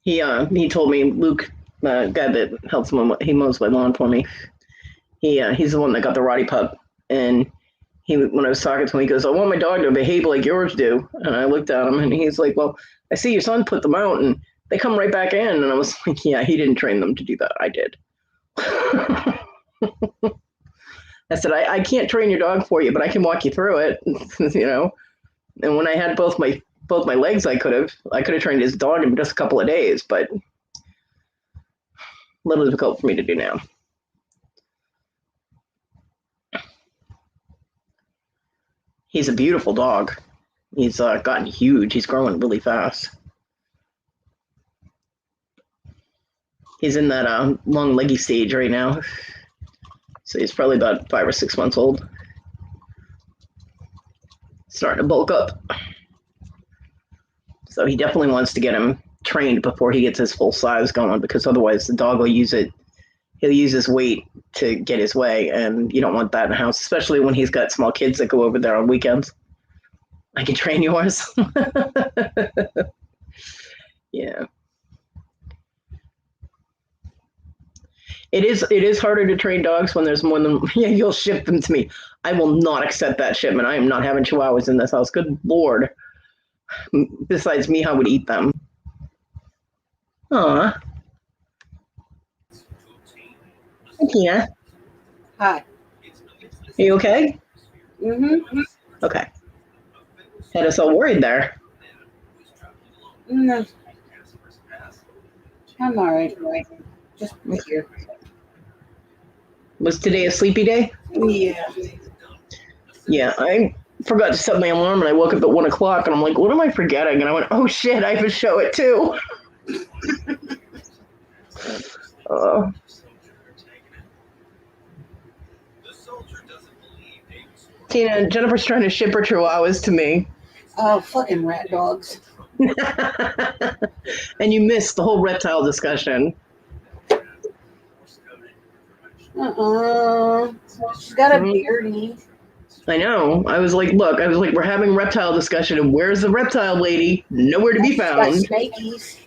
He told me, Luke, the guy that helps him, he mows my lawn for me. He's the one that got the Roddy pup, and when I was talking to him, he goes, "I want my dog to behave like yours do." And I looked at him, and he's like, "Well, I see your son put them out, and they come right back in." And I was like, "Yeah, he didn't train them to do that. I did." I said, I can't train your dog for you, but I can walk you through it, you know. And when I had both my legs, I could have trained his dog in just a couple of days, but a little difficult for me to do now. He's a beautiful dog. He's gotten huge. He's growing really fast. He's in that long leggy stage right now. So he's probably about 5 or 6 months old. Starting to bulk up. So he definitely wants to get him trained before he gets his full size going, because otherwise the dog will use it. He'll use his weight to get his way, and you don't want that in the house, especially when he's got small kids that go over there on weekends. I can train yours. Yeah. It is harder to train dogs when there's more than, yeah, you'll ship them to me. I will not accept that shipment. I am not having chihuahuas in this house. Good Lord. Besides, Miha would eat them. Aw. Hi, Tina. Hi. Are you okay? Mm-hmm. Okay. Had us all worried there. No. I'm all right. Just here. Was today a sleepy day? Yeah. Yeah, I forgot to set my alarm, and I woke up at 1 o'clock, and I'm like, what am I forgetting? And I went, oh shit, I have to show it too. Tina, Jennifer's trying to ship her chihuahuas to me. Oh, fucking rat dogs. And you missed the whole reptile discussion. She's got a beardy. I know. I was like, look, we're having reptile discussion, and where's the reptile lady? Nowhere to be found. She's got snakies.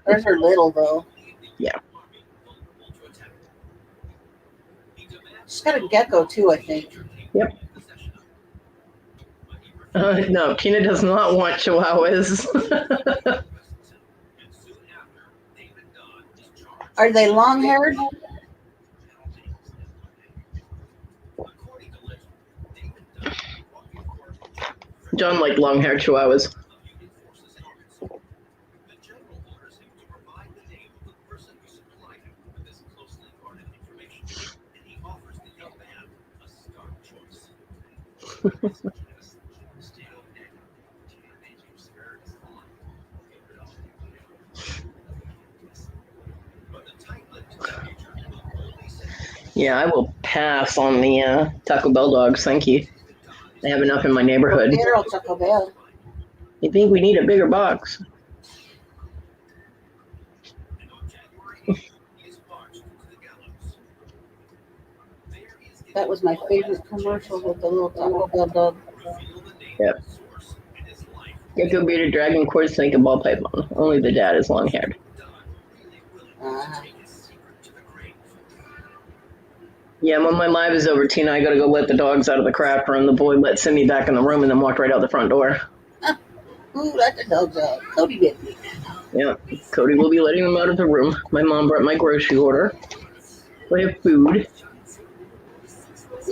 Hers are little, though. Yeah. She's got a gecko, too, I think. Yep. No, Tina does not want chihuahuas. Are they long-haired? John liked long-haired chihuahuas. Yeah, I will pass on the Taco Bell dogs. Thank you. I have enough in my neighborhood. Taco Bell. You think we need a bigger box? That was my favorite commercial with the little Taco Bell dog. Yep. Gecko bearded dragon quartz snake and ball python. Only the dad is long haired. Yeah, when my live is over, Tina, I gotta go let the dogs out of the craft room. The boy let Simi back in the room and then walked right out the front door. Ooh, let the dogs out. Kodi did me. Yeah, Kodi will be letting them out of the room. My mom brought my grocery order. We have food.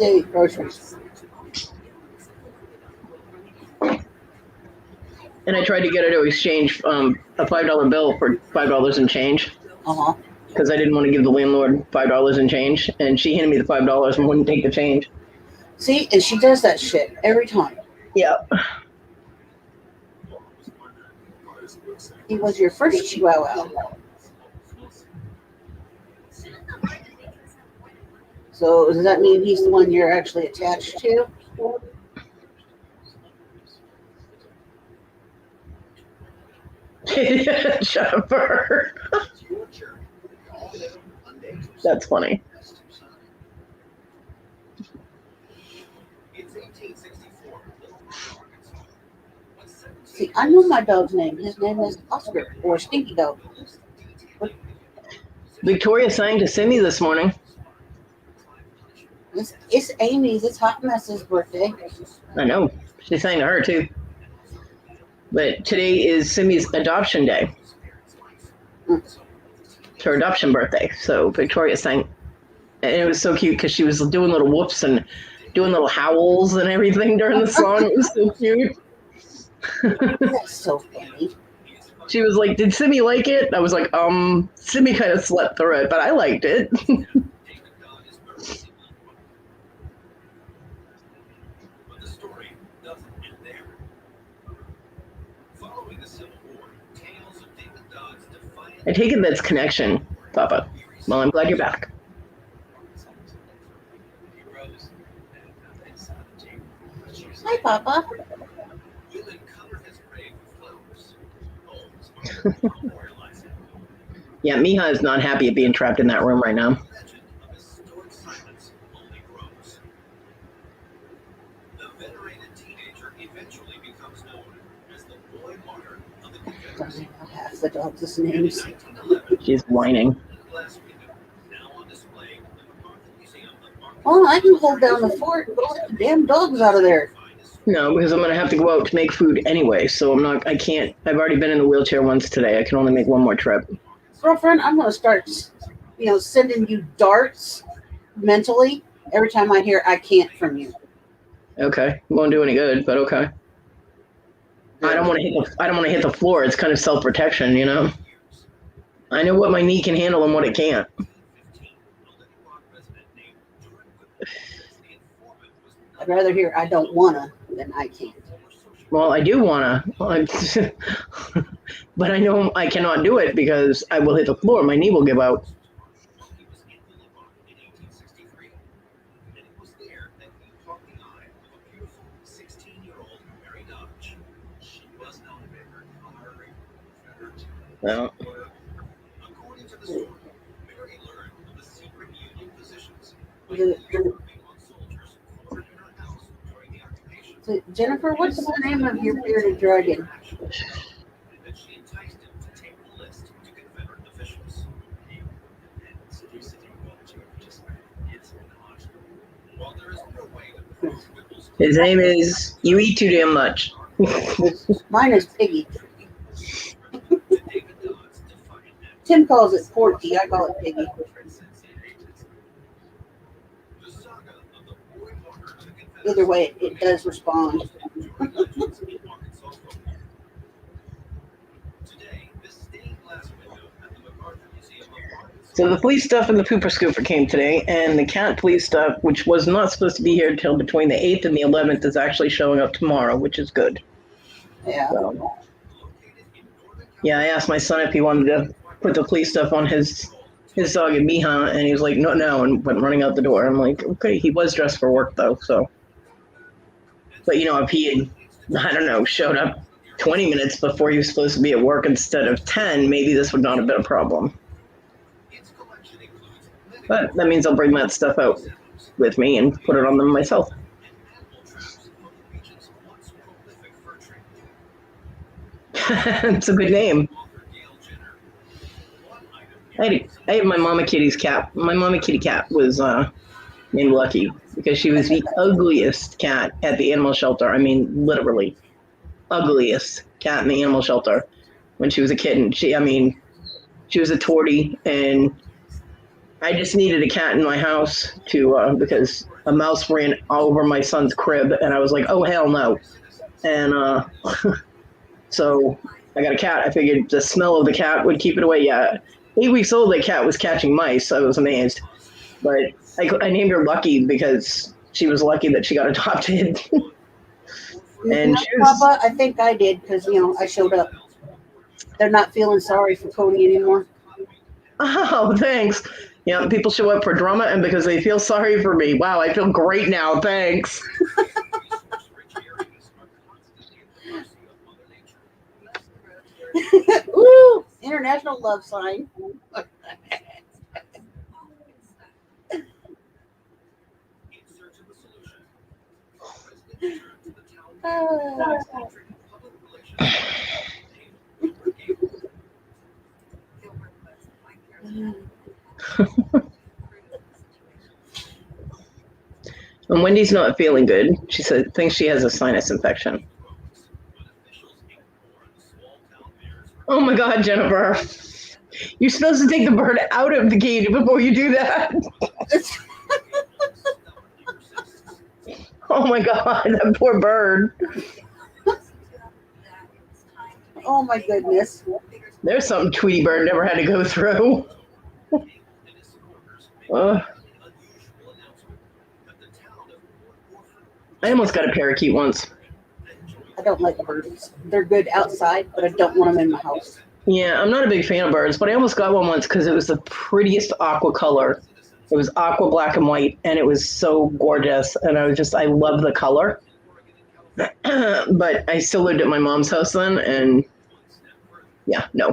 Yay, groceries. And I tried to get her to exchange a $5 bill for $5 and change Uh-huh. because I didn't want to give the landlord $5 and change. And she handed me the $5 and wouldn't take the change. See, and she does that shit every time. Yeah. He was your first chihuahua. So does that mean he's the one you're actually attached to? Jennifer. That's funny. See, I know my dog's name. His name is Oscar, or Stinky Dog. Victoria sang to Simi this morning. It's Amy's. It's Hot Mess's birthday. I know. She sang to her too. But today is Simi's adoption day. It's her adoption birthday. So Victoria sang. And it was so cute because she was doing little whoops and doing little howls and everything during the song. It was so cute. That's so funny. She was like, "Did Simi like it?" I was like, Simi kind of slept through it, but I liked it. I take it that's connection, Papa. Well, I'm glad you're back. Hi, Papa. Yeah, Miha is not happy at being trapped in that room right now. Doesn't know half the dogs' names. She's whining. Well, I can hold down the fort, but let the damn dogs out of there. No, because I'm going to have to go out to make food anyway, so I can't. I've already been in the wheelchair once today. I can only make one more trip. Girlfriend, I'm going to start, sending you darts mentally every time I hear "I can't" from you. Okay, won't do any good, but okay. I don't want to hit the floor. It's kind of self-protection, you know. I know what my knee can handle and what it can't. I'd rather hear "I don't wanna" than "I can't." Well, I do wanna, but I know I cannot do it because I will hit the floor. My knee will give out. Well, So, Jennifer, what's the name of your bearded dragon? his name is You Eat Too Damn Much. Mine is Piggy. Tim calls it Porky. I call it Piggy. Either way, it does respond. So the police stuff and the pooper scooper came today, and the cat police stuff, which was not supposed to be here until between the 8th and the 11th, is actually showing up tomorrow, which is good. Yeah. So, yeah, I asked my son if he wanted to put the police stuff on his dog and Miha, and he was like, no, and went running out the door. I'm like, okay, he was dressed for work, though, so. But, if he had, I don't know, showed up 20 minutes before he was supposed to be at work instead of 10, maybe this would not have been a problem. But that means I'll bring that stuff out with me and put it on them myself. It's a good name. I had my Mama Kitty's cat. My Mama Kitty cat was named Lucky because she was the ugliest cat at the animal shelter. I mean, literally, ugliest cat in the animal shelter when she was a kitten. She was a tortie, and I just needed a cat in my house because a mouse ran all over my son's crib, and I was like, oh, hell no. And So I got a cat. I figured the smell of the cat would keep it away. Yeah, 8 weeks old, the cat was catching mice. I was amazed. But I named her Lucky because she was lucky that she got adopted. And No, she was, Papa, I think I did because I showed up. They're not feeling sorry for Kodi anymore. oh, thanks. Yeah, people show up for drama and because they feel sorry for me. Wow, I feel great now. Thanks. Woo! International love sign. And Wendy's not feeling good. She said thinks she has a sinus infection. Oh my God, Jennifer. You're supposed to take the bird out of the cage before you do that. Oh my God, that poor bird. Oh my goodness. There's something Tweety Bird never had to go through. I almost got a parakeet once. I don't like birds. They're good outside, but I don't want them in my house. Yeah, I'm not a big fan of birds, but I almost got one once because it was the prettiest aqua color. It was aqua black and white, and it was so gorgeous. And I love the color. But I still lived at my mom's house then, and yeah, no.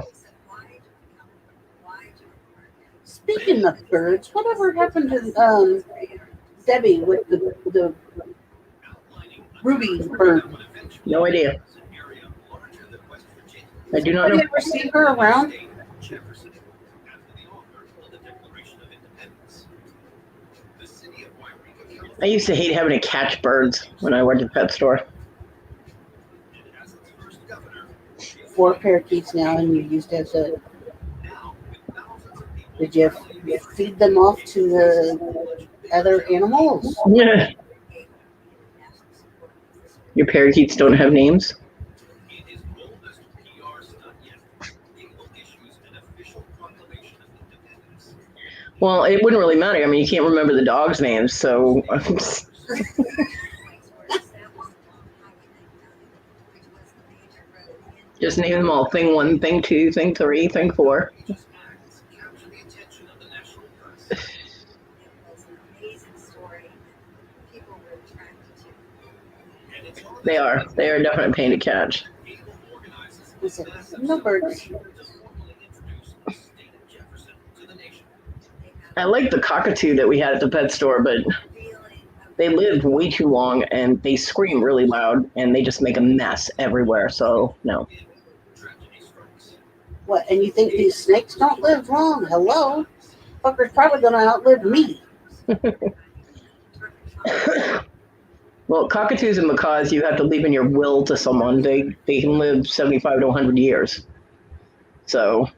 Speaking of birds, whatever happened to Debbie with the ruby bird? No idea. I do not Have know. you ever seen her around? I used to hate having to catch birds when I worked at the pet store. 4 parakeets now, and you used to have to. Did you feed them off to the other animals? Yeah. Your parakeets don't have names? Well, it wouldn't really matter. I mean, you can't remember the dog's names, so just name them all. Thing 1, thing 2, thing 3, thing 4. They are. They are a definite pain to catch. No birds. I like the cockatoo that we had at the pet store, but they live way too long and they scream really loud and they just make a mess everywhere. So, no. What? And you think these snakes don't live long? Hello? Fucker's probably going to outlive me. Well, cockatoos and macaws, you have to leave in your will to someone. They can live 75 to 100 years. So,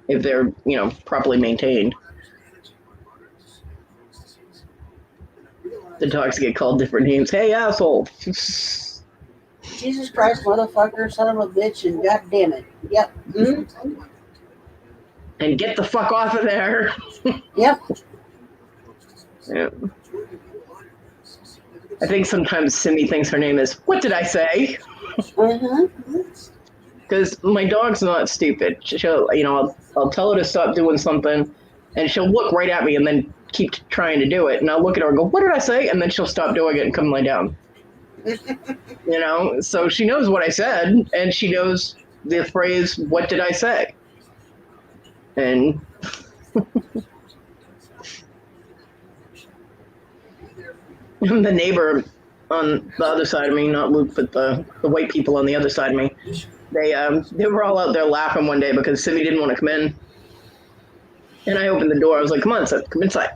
if they're, properly maintained. The dogs get called different names. Hey, asshole. Jesus Christ, motherfucker, son of a bitch, and god damn it. Yep. Mm-hmm. And get the fuck off of there. Yep. Yeah. I think sometimes Simi thinks her name is, what did I say? Because my dog's not stupid. She'll, I'll tell her to stop doing something, and she'll look right at me and then keep trying to do it. And I'll look at her and go, what did I say? And then she'll stop doing it and come lie down. So she knows what I said, and she knows the phrase, what did I say? And the neighbor on the other side of me, not Luke, but the white people on the other side of me, they were all out there laughing one day because Simi didn't want to come in. And I opened the door. I was like, come on, Seth, come inside.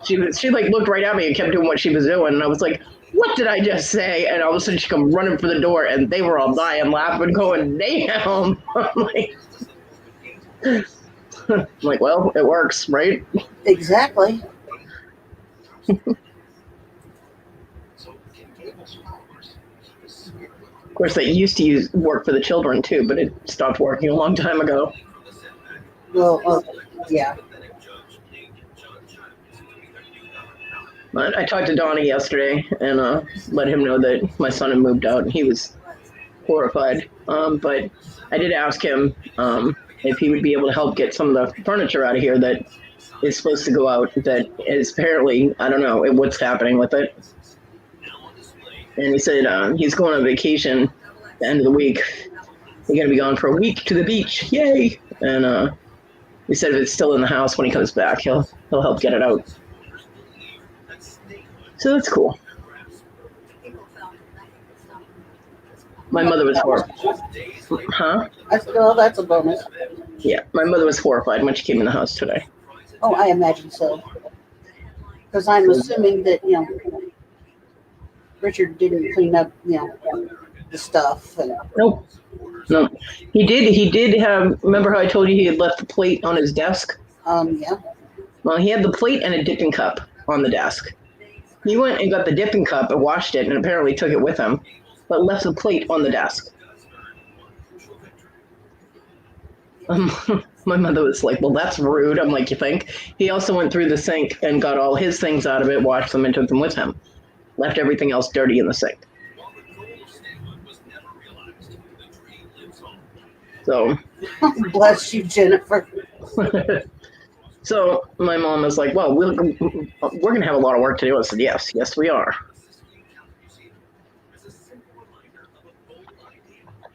She looked right at me and kept doing what she was doing. And I was like, what did I just say? And all of a sudden she come running for the door and they were all dying, laughing, going, damn. I'm like, well, it works, right? Exactly. Of course, they used to work for the children too, but it stopped working a long time ago. Well, yeah. But I talked to Donnie yesterday and let him know that my son had moved out, and he was horrified. But I did ask him if he would be able to help get some of the furniture out of here that is supposed to go out. That is apparently, I don't know what's happening with it. And he said he's going on vacation the end of the week. He's going to be gone for a week to the beach. Yay! And he said if it's still in the house when he comes back, he'll help get it out. So that's cool. My mother was horrified. Huh? I said, oh, that's a bonus. Yeah, my mother was horrified when she came in the house today. Oh, I imagine so. Because I'm assuming that, Richard didn't clean up, the stuff. And... No. He did have, remember how I told you he had left the plate on his desk? Yeah. Well, he had the plate and a dipping cup on the desk. He went and got the dipping cup and washed it and apparently took it with him, but left the plate on the desk. My mother was like, well, that's rude. I'm like, you think? He also went through the sink and got all his things out of it, washed them, and took them with him. Left everything else dirty in the sink. So. Bless you, Jennifer. So my mom was like, well, we're going to have a lot of work to do. I said, yes, we are.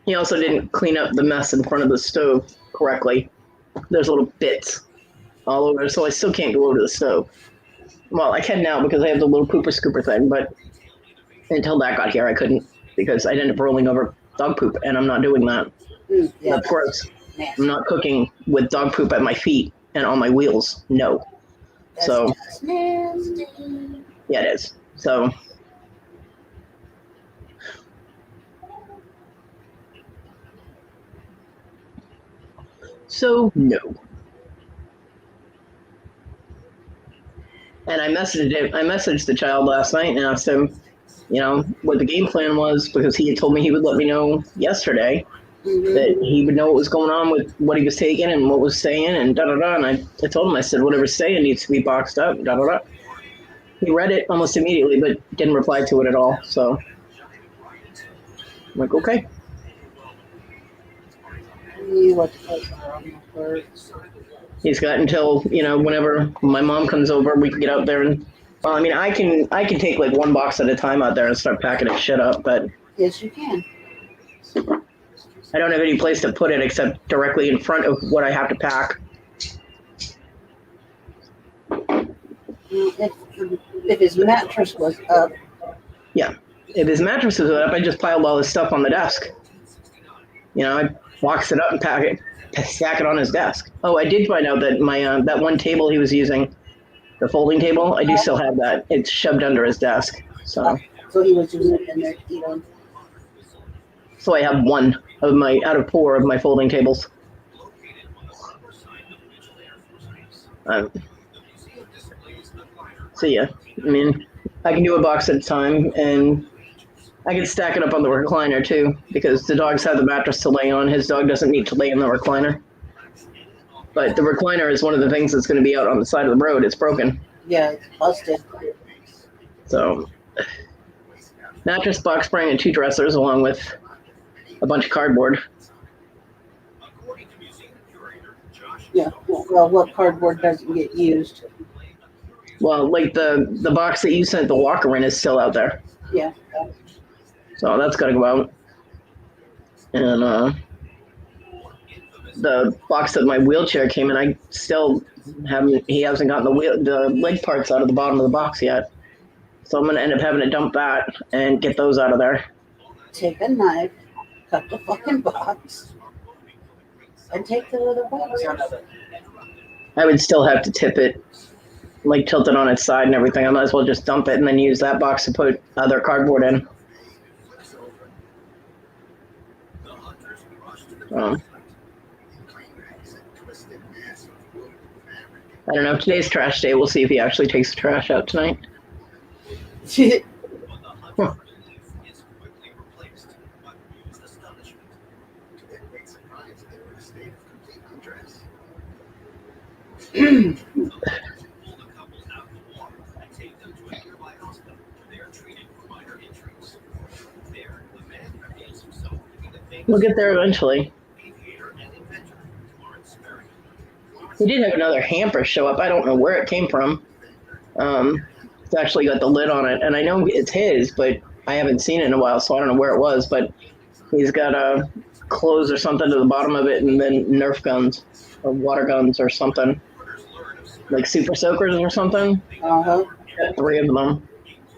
He also didn't clean up the mess in front of the stove correctly. There's little bits all over, so I still can't go over to the stove. Well, I can now because I have the little pooper scooper thing, but until that got here, I couldn't because I'd end up rolling over dog poop, and I'm not doing that. Yeah, of course, I'm not cooking with dog poop at my feet and on my wheels. No. That's so just nasty. Yeah, it is. So no. And I messaged the child last night and asked him, what the game plan was, because he had told me he would let me know yesterday that he would know what was going on with what he was taking and what was saying and da-da-da. And I told him, I said, whatever's saying needs to be boxed up, da-da-da. He read it almost immediately, but didn't reply to it at all. So I'm like, okay. He's got until, whenever my mom comes over, we can get out there and, well, I mean, I can take like one box at a time out there and start packing his shit up, but. Yes, you can. I don't have any place to put it except directly in front of what I have to pack. If his mattress was up. Yeah. If his mattress was up, I just piled all his stuff on the desk. I box it up and stack it on his desk. Oh, I did find out that my that one table he was using, the folding table, I do still have that. It's shoved under his desk. So he was using it in there to eat on. So I have one out of 4 of my folding tables. So yeah, I mean, I can do a box at a time, and I can stack it up on the recliner too, because the dogs have the mattress to lay on. His dog doesn't need to lay in the recliner. But the recliner is one of the things that's going to be out on the side of the road. It's broken. Yeah, it's busted. So, mattress, box spring, and 2 dressers, along with a bunch of cardboard. Yeah, well, what cardboard doesn't get used? Well, like the box that you sent the walker in is still out there. Yeah. So that's got to go out. And the box that my wheelchair came in, I still he hasn't gotten the leg parts out of the bottom of the box yet. So I'm going to end up having to dump that and get those out of there. Take a knife, cut the fucking box, and take the other box out of it. I would still have to tip it, like tilt it on its side and everything. I might as well just dump it and then use that box to put other cardboard in. I don't know. Today's trash day. We'll see if he actually takes the trash out tonight. We'll get there eventually. He did have another hamper show up. I don't know where it came from. It's actually got the lid on it, and I know it's his, but I haven't seen it in a while, so I don't know where it was. But he's got clothes or something to the bottom of it, and then Nerf guns or water guns or something, like super soakers or something. Uh-huh. Got 3 of them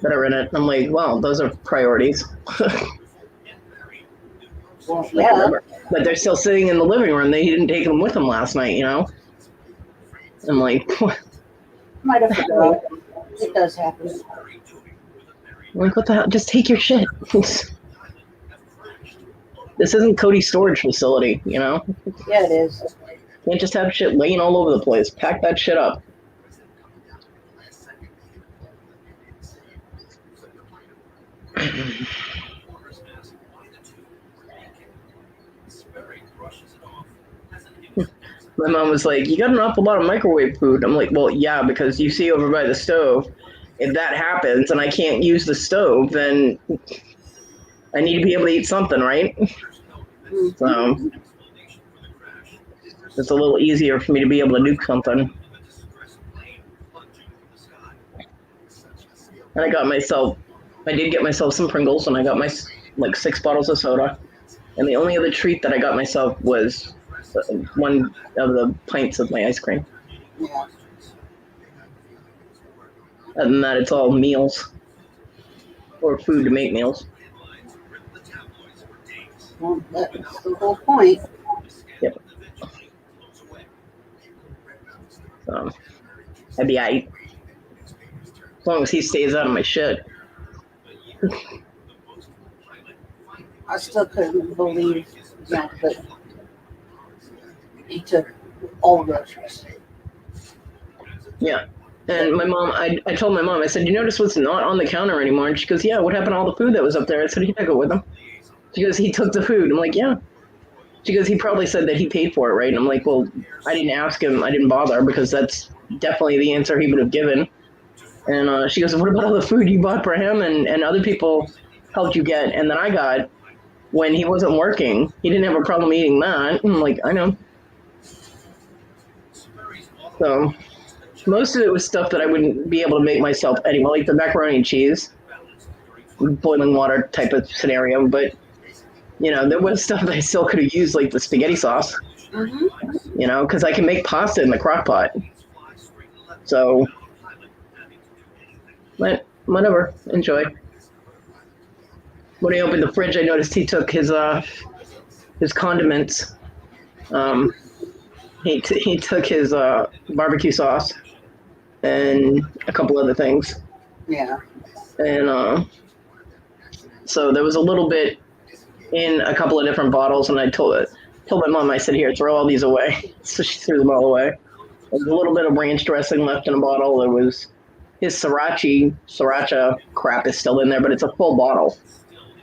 that are in it. I'm like, wow, those are priorities. Well, yeah. But they're still sitting in the living room. They didn't take them with them last night, you know? I'm like, what? Might have forgot. It does happen. I'm like, what the hell? Just take your shit. This isn't Kodi's storage facility, you know? Yeah, it is. You can't just have shit laying all over the place. Pack that shit up. My mom was like, you got an awful lot of microwave food. I'm like, well, yeah, because you see over by the stove, if that happens and I can't use the stove, then I need to be able to eat something, right? So it's a little easier for me to be able to do something. And I did get myself some Pringles, and I got my 6 bottles of soda. And the only other treat that I got myself was one of the pints of my ice cream. Yeah. Other than that, it's all meals or food to make meals. Well, that's the whole point. Yep. So I'd be aight. As long as he stays out of my shit. I still couldn't believe that he took all groceries. Yeah. And my mom, I told my mom, I said, you notice what's not on the counter anymore? And she goes, yeah, what happened to all the food that was up there? I said, he took it with him. She goes, he took the food. I'm like, yeah. She goes, he probably said that he paid for it, right? And I'm like, well, I didn't ask him. I didn't bother because that's definitely the answer he would have given. And she goes, what about all the food you bought for him and other people helped you get? And then I got when he wasn't working. He didn't have a problem eating that. And I'm like, I know. So most of it was stuff that I wouldn't be able to make myself anyway, like the macaroni and cheese, boiling water type of scenario. But, you know, there was stuff that I still could have used, like the spaghetti sauce, you know, because I can make pasta in the crock pot. So, but whatever, enjoy. When I opened the fridge, I noticed he took his condiments. He took his barbecue sauce and a couple other things. Yeah. And so there was a little bit in a couple of different bottles, and I told my mom, I said, here, throw all these away. So she threw them all away. There was a little bit of ranch dressing left in a bottle. There was his sriracha crap is still in there, but it's a full bottle.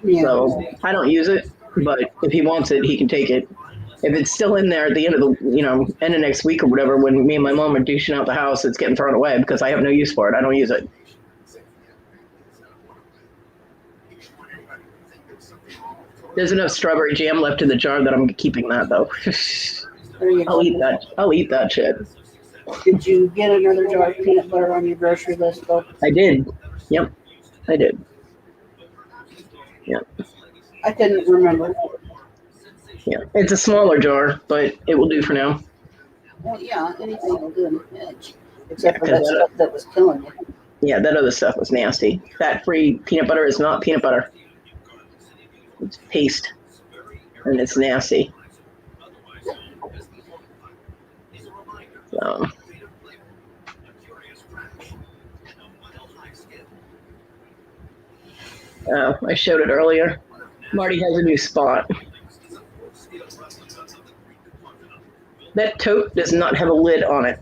Yeah. So I don't use it, but if he wants it, he can take it. If it's still in there at the end of end of next week or whatever, when me and my mom are douching out the house, it's getting thrown away because I have no use for it. I don't use it. There's enough strawberry jam left in the jar that I'm keeping that though. I'll eat that. I'll eat that shit. Did you get another jar of peanut butter on your grocery list, though? I did. Yep, I did. Yeah. I couldn't remember. Yeah, it's a smaller jar, but it will do for now. Well, yeah, anything will do in a pinch, except for that stuff that was killing you. Yeah, that other stuff was nasty. Fat-free peanut butter is not peanut butter. It's paste, and it's nasty. So. I showed it earlier. Marty has a new spot. That tote does not have a lid on it.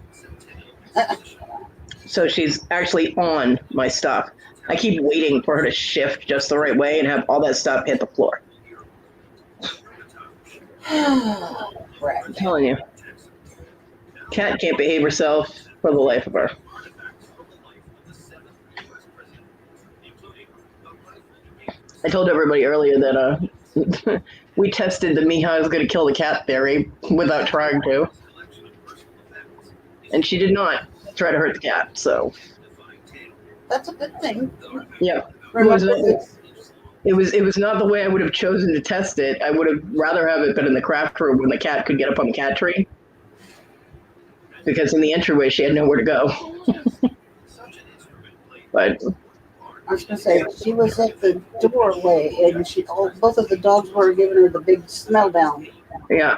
So she's actually on my stuff. I keep waiting for her to shift just the right way and have all that stuff hit the floor. I'm telling you. Cat can't behave herself for the life of her. I told everybody earlier that we tested the Miha is going to kill the cat theory without trying to. And she did not try to hurt the cat, so. That's a good thing. Yeah. Remember It was not the way I would have chosen to test it. I would have rather have it been in the craft room when the cat could get up on the cat tree. Because in the entryway, she had nowhere to go. But I was gonna say she was at the doorway, and both of the dogs were giving her the big smell down. yeah.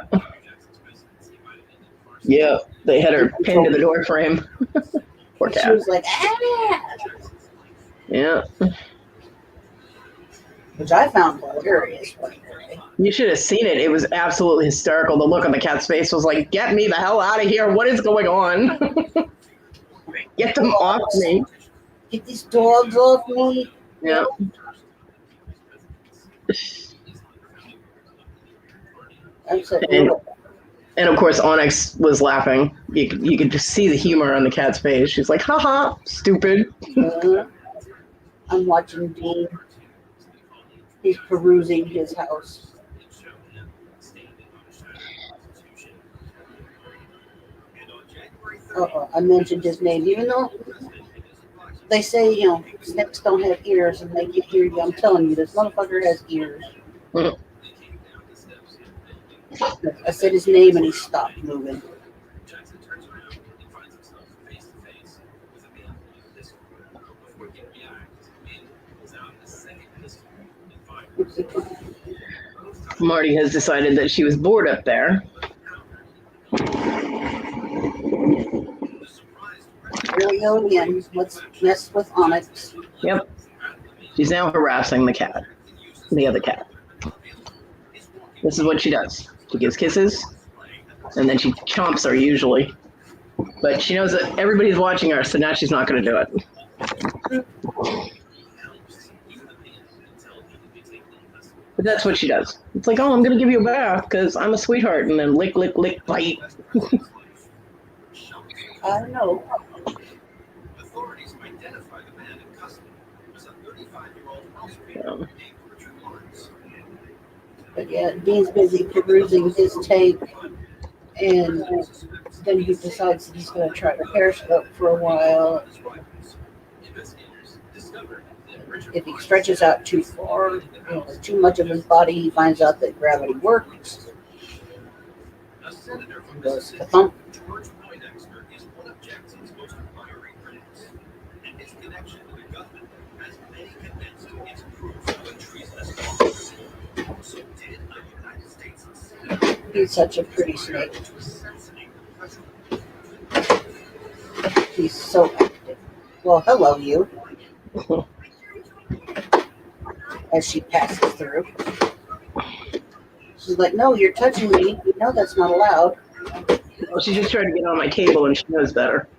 Yeah, they had her pinned to the door frame. Poor She cat. was like, ah! Yeah. Which I found hilarious. You should have seen it. It was absolutely hysterical. The look on the cat's face was like, get me the hell out of here. What is going on? Get them off me. Get these dogs off me. Yeah. And of course, Onyx was laughing. You could just see the humor on the cat's face. She's like, haha, stupid. I'm watching Dean. He's perusing his house. I mentioned his name, even though they say, snakes don't have ears and they can hear you. I'm telling you, this motherfucker has ears. Mm. I said his name and he stopped moving. Marty has decided that she was bored up there. Here we go again. Let's mess with Onyx. Yep. She's now harassing the other cat. This is what she does. She gives kisses, and then she chomps her usually. But she knows that everybody's watching her, so now she's not going to do it. But that's what she does. It's like, oh, I'm going to give you a bath because I'm a sweetheart, and then lick, lick, lick, bite. I don't know. But yeah, Dean's busy perusing his tank, and then he decides that he's going to try to periscope for a while. If he stretches out too far, too much of his body, he finds out that gravity works. He goes thump. He's such a pretty snake. He's so active. Well, hello, you. As she passes through. She's like, no, you're touching me. You know that's not allowed. Well, she just tried to get on my table, and she knows better.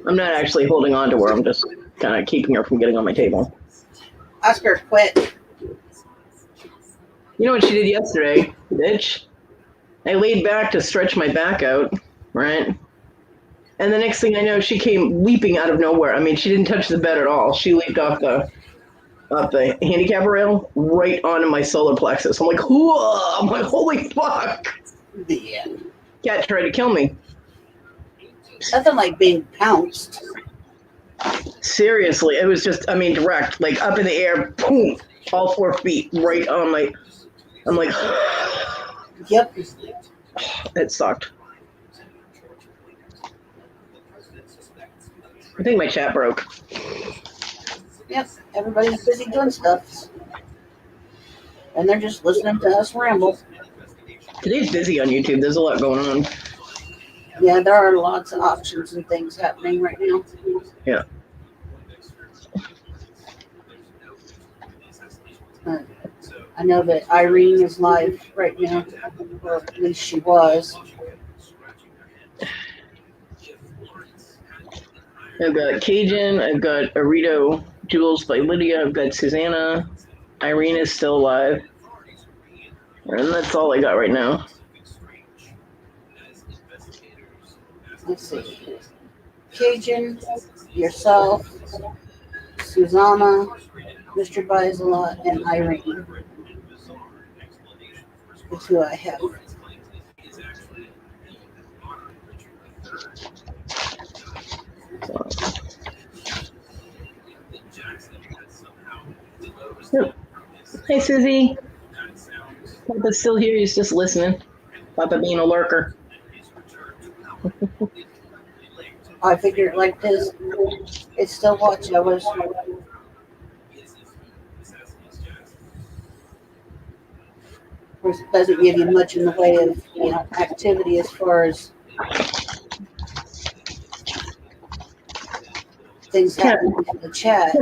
I'm not actually holding on to her. I'm just kind of keeping her from getting on my table. Oscar, quit. You know what she did yesterday, bitch? I laid back to stretch my back out, right? And the next thing I know, she came leaping out of nowhere. I mean, she didn't touch the bed at all. She leaped off the handicap rail right onto my solar plexus. I'm like, whoa! I'm like, holy fuck! Yeah. Cat tried to kill me. Nothing like being pounced. Seriously, it was just, I mean, direct, like up in the air, boom, all 4 feet, right on my. I'm like, Yep. it sucked. I think my chat broke. Yep. Everybody's busy doing stuff. And they're just listening to us ramble. Today's busy on YouTube. There's a lot going on. Yeah, there are lots of auctions and things happening right now. Yeah. I know that Irene is live right now, or at least she was. I've got Cajun, I've got Arito Jewels by Lydia, I've got Susanna. Irene is still alive. And that's all I got right now. Let's see. Cajun, yourself, Susanna, Mr. Bisalot, and Irene. That's who I have. So. Yep. Hey, Susie. Papa's still here. He's just listening. Papa being a lurker. I figured like this. It's still watching. Of course, it doesn't give you much in the way of activity as far as things happening in the chat.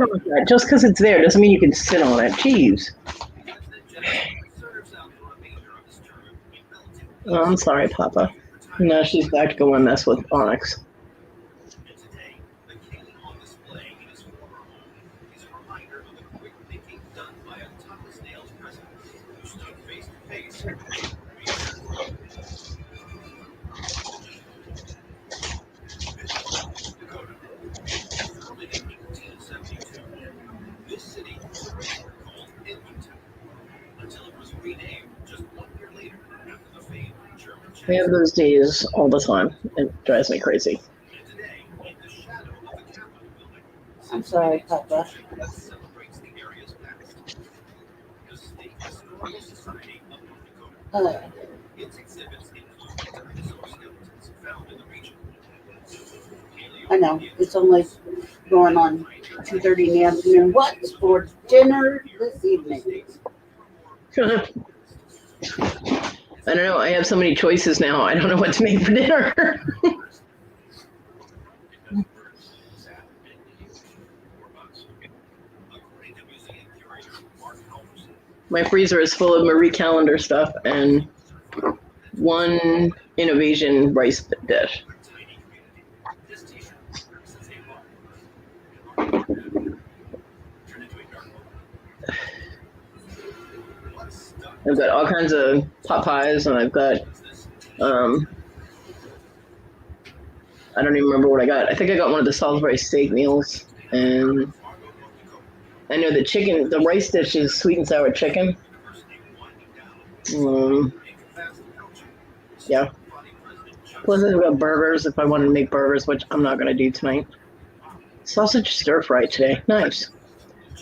Just because it's there doesn't mean you can sit on it. Jeez. Oh, I'm sorry, Papa. Now she's back to go and mess with Onyx. We have those days all the time. It drives me crazy. I'm sorry, Papa. I know it's only going on 2:30 in the afternoon. What's for dinner this evening? I don't know. I have so many choices now. I don't know what to make for dinner. My freezer is full of Marie Callender stuff and one innovation rice dish. I've got all kinds of pot pies, and I've got, I don't even remember what I got. I think I got one of the Salisbury steak meals, and I know the rice dish is sweet and sour chicken. Yeah. Plus I've got burgers if I wanted to make burgers, which I'm not going to do tonight. Sausage stir fry today. Nice.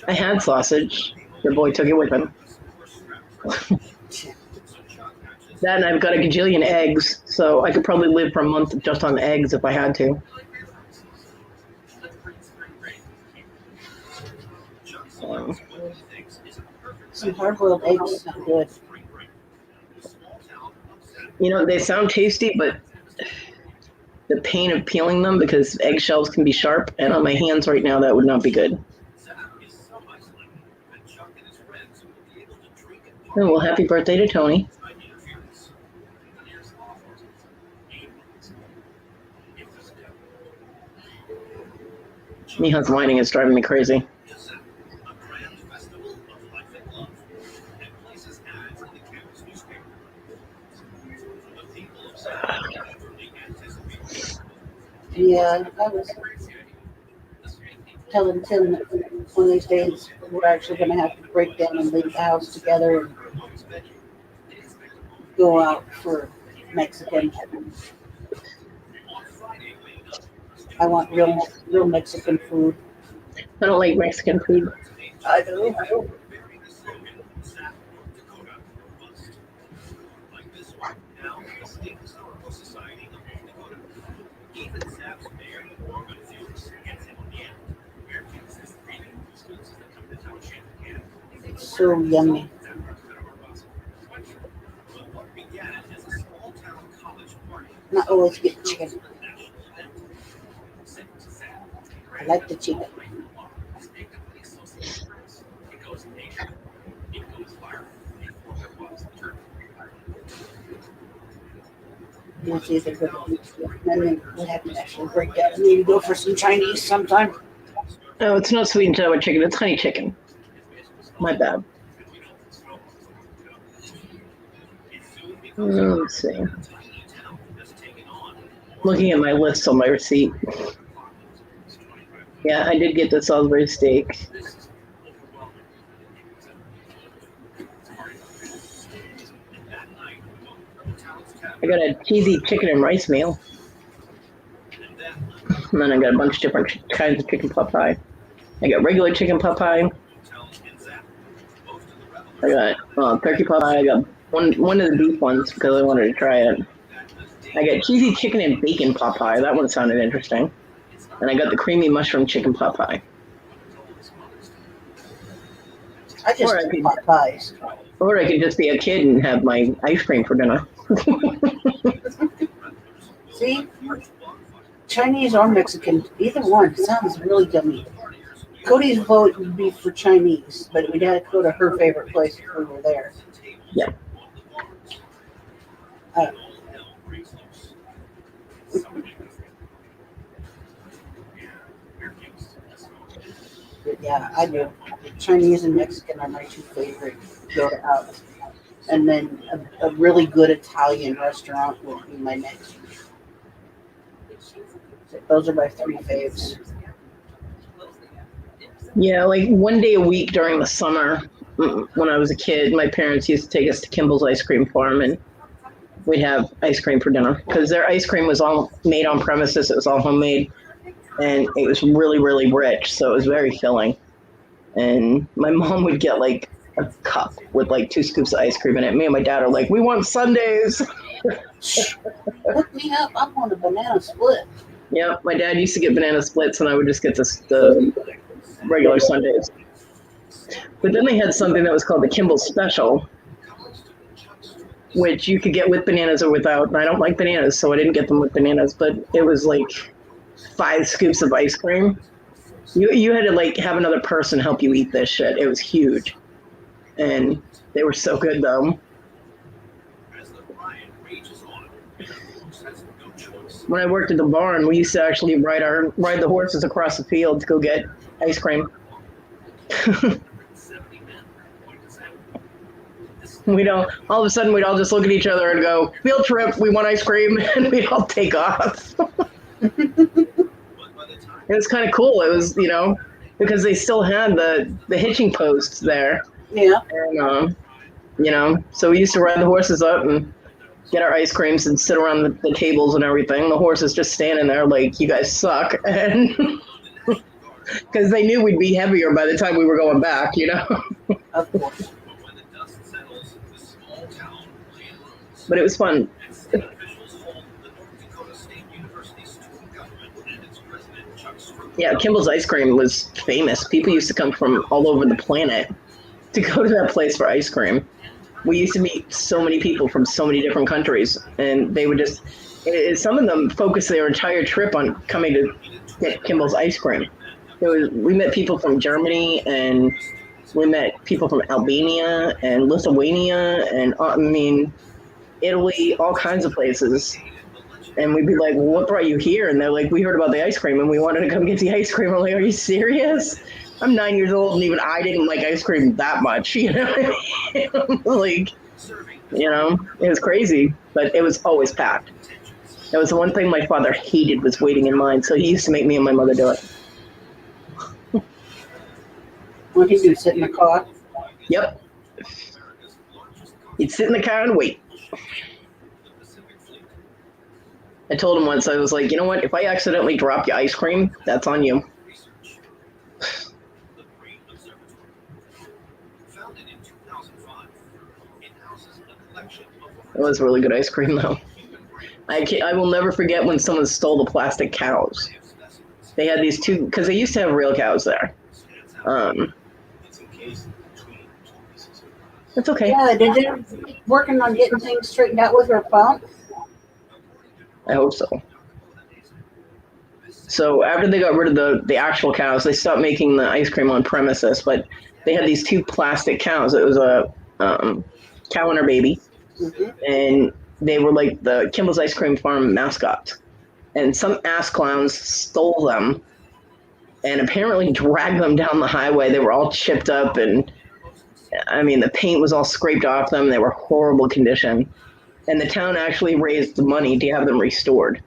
I had sausage. Your boy took it with him. That, and I've got a gajillion eggs, so I could probably live for a month just on eggs if I had to. Some hard-boiled eggs sound good. You know, they sound tasty, but the pain of peeling them, because eggshells can be sharp, and on my hands right now, that would not be good. Oh, well, happy birthday to Tony. Miha's whining is driving me crazy. Yeah, I was telling Tim that one of these days we're actually going to have to break down and leave the house together and go out for Mexican. I want real Mexican food. I don't like Mexican food. I do. It's so yummy. Not always get chicken. I like the chicken. It's either good or then we have to actually break down and maybe go for some Chinese sometime. No, it's not sweet and sour chicken. It's honey chicken. My bad. Let's see. Looking at my list on my receipt. Yeah, I did get the Salisbury steak. I got a cheesy chicken and rice meal. And then I got a bunch of different kinds of chicken pot pie. I got regular chicken pot pie. I got turkey pot pie. I got one of the beef ones because I wanted to try it. I got cheesy chicken and bacon pot pie. That one sounded interesting. And I got the creamy mushroom chicken pot pie. I just like pot pies. Or I could just be a kid and have my ice cream for dinner. See? Chinese or Mexican, either one sounds really yummy. Cody's vote would be for Chinese, but we'd have to go to her favorite place if we were there. Yeah. Yeah, I do. Chinese and Mexican are my two favorite go out. And then a really good Italian restaurant would be my next. Those are my three faves. Yeah, like one day a week during the summer when I was a kid, my parents used to take us to Kimball's Ice Cream Farm and we'd have ice cream for dinner because their ice cream was all made on premises. It was all homemade and it was really, really rich. So it was very filling. And my mom would get like a cup with like 2 scoops of ice cream in it. Me and my dad are like, we want sundaes. Hook me up. I want a banana split. Yeah, my dad used to get banana splits and I would just get the regular sundaes. But then they had something that was called the Kimball Special, which you could get with bananas or without. And I don't like bananas, so I didn't get them with bananas. But it was like 5 scoops of ice cream. You had to like have another person help you eat this shit. It was huge. And they were so good though. When I worked at the barn, we used to actually ride the horses across the field to go get ice cream. All of a sudden we'd all just look at each other and go, field trip, we want ice cream, and we'd all take off. It was kind of cool. It was, because they still had the hitching posts there. Yeah. And, so we used to ride the horses up and get our ice creams and sit around the tables and everything. The horses just standing there like, you guys suck. And because they knew we'd be heavier by the time we were going back, Of course. But it was fun. Yeah, Kimball's ice cream was famous. People used to come from all over the planet to go to that place for ice cream. We used to meet so many people from so many different countries, and they would just, some of them focused their entire trip on coming to get Kimball's ice cream. We met people from Germany, and we met people from Albania and Lithuania, and Italy, all kinds of places. And we'd be like, well, what brought you here? And they're like, we heard about the ice cream and we wanted to come get the ice cream. I'm like, are you serious? I'm 9 years old and even I didn't like ice cream that much, Like, it was crazy, but it was always packed. It was the one thing my father hated was waiting in line. So he used to make me and my mother do it. What did you do, sit in the car? Yep. He'd sit in the car and wait. I told him once, I was like, you know what? If I accidentally drop your ice cream, that's on you. It was really good ice cream, though. I will never forget when someone stole the plastic cows. They had these 2, because they used to have real cows there. It's okay. Yeah, they're working on getting things straightened out with her pump. I hope so. So after they got rid of the actual cows, they stopped making the ice cream on premises, but they had these 2 plastic cows. It was a cow and her baby, and they were like the Kimball's Ice Cream Farm mascots. And some ass clowns stole them and apparently dragged them down the highway. They were all chipped up, and the paint was all scraped off them. They were horrible condition. And the town actually raised the money to have them restored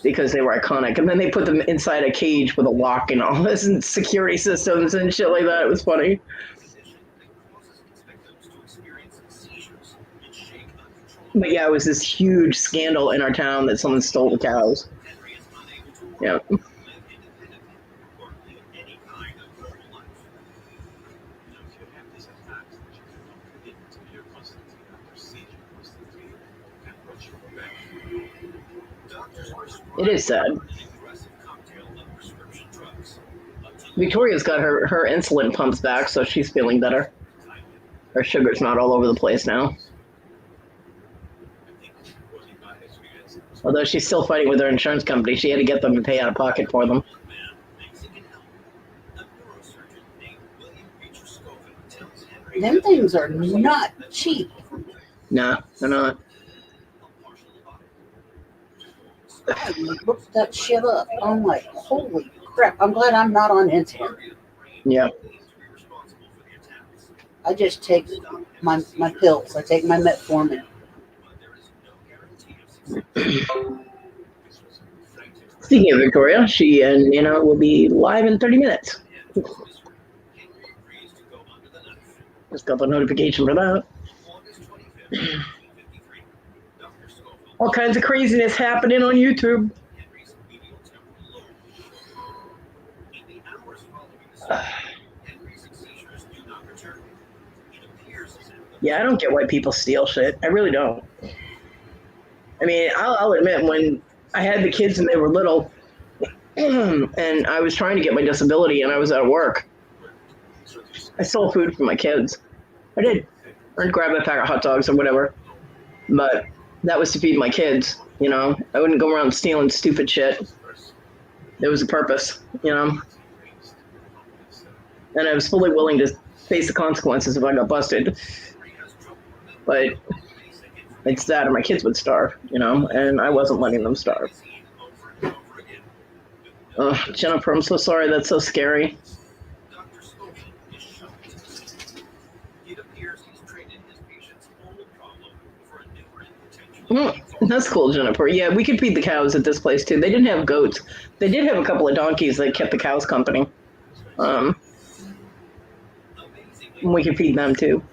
because they were iconic. And then they put them inside a cage with a lock and all this and security systems and shit like that. It was funny. But yeah, it was this huge scandal in our town that someone stole the cows. Yeah. It is sad. Victoria's got her insulin pumps back, so she's feeling better. Her sugar's not all over the place now. Although she's still fighting with her insurance company. She had to get them to pay out of pocket for them. Them things are not cheap. Nah, they're not. I looked that shit up. I'm like, holy crap. I'm glad I'm not on insulin. Yeah. I just take my pills. I take my metformin. Speaking of Victoria, she and Nina will be live in 30 minutes. Just got the notification for that. All kinds of craziness happening on YouTube. Yeah, I don't get why people steal shit. I really don't. I mean, I'll admit, when I had the kids and they were little, and I was trying to get my disability and I was at work, I stole food from my kids. I did. I'd grab a pack of hot dogs or whatever. But that was to feed my kids, you know. I wouldn't go around stealing stupid shit. There was a purpose, you know. And I was fully willing to face the consequences if I got busted. But it's that or my kids would starve, you know, and I wasn't letting them starve. Oh, Jennifer, I'm so sorry. That's so scary. That's cool, Jennifer. Yeah, we could feed the cows at this place too. They didn't have goats. They did have a couple of donkeys that kept the cows company. We could feed them too.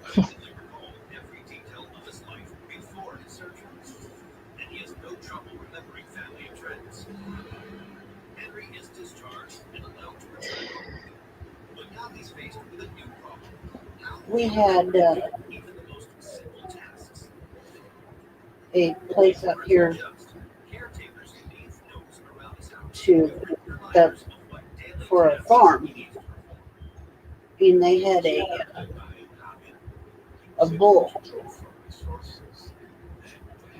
We had a place up here for a farm, and they had a bull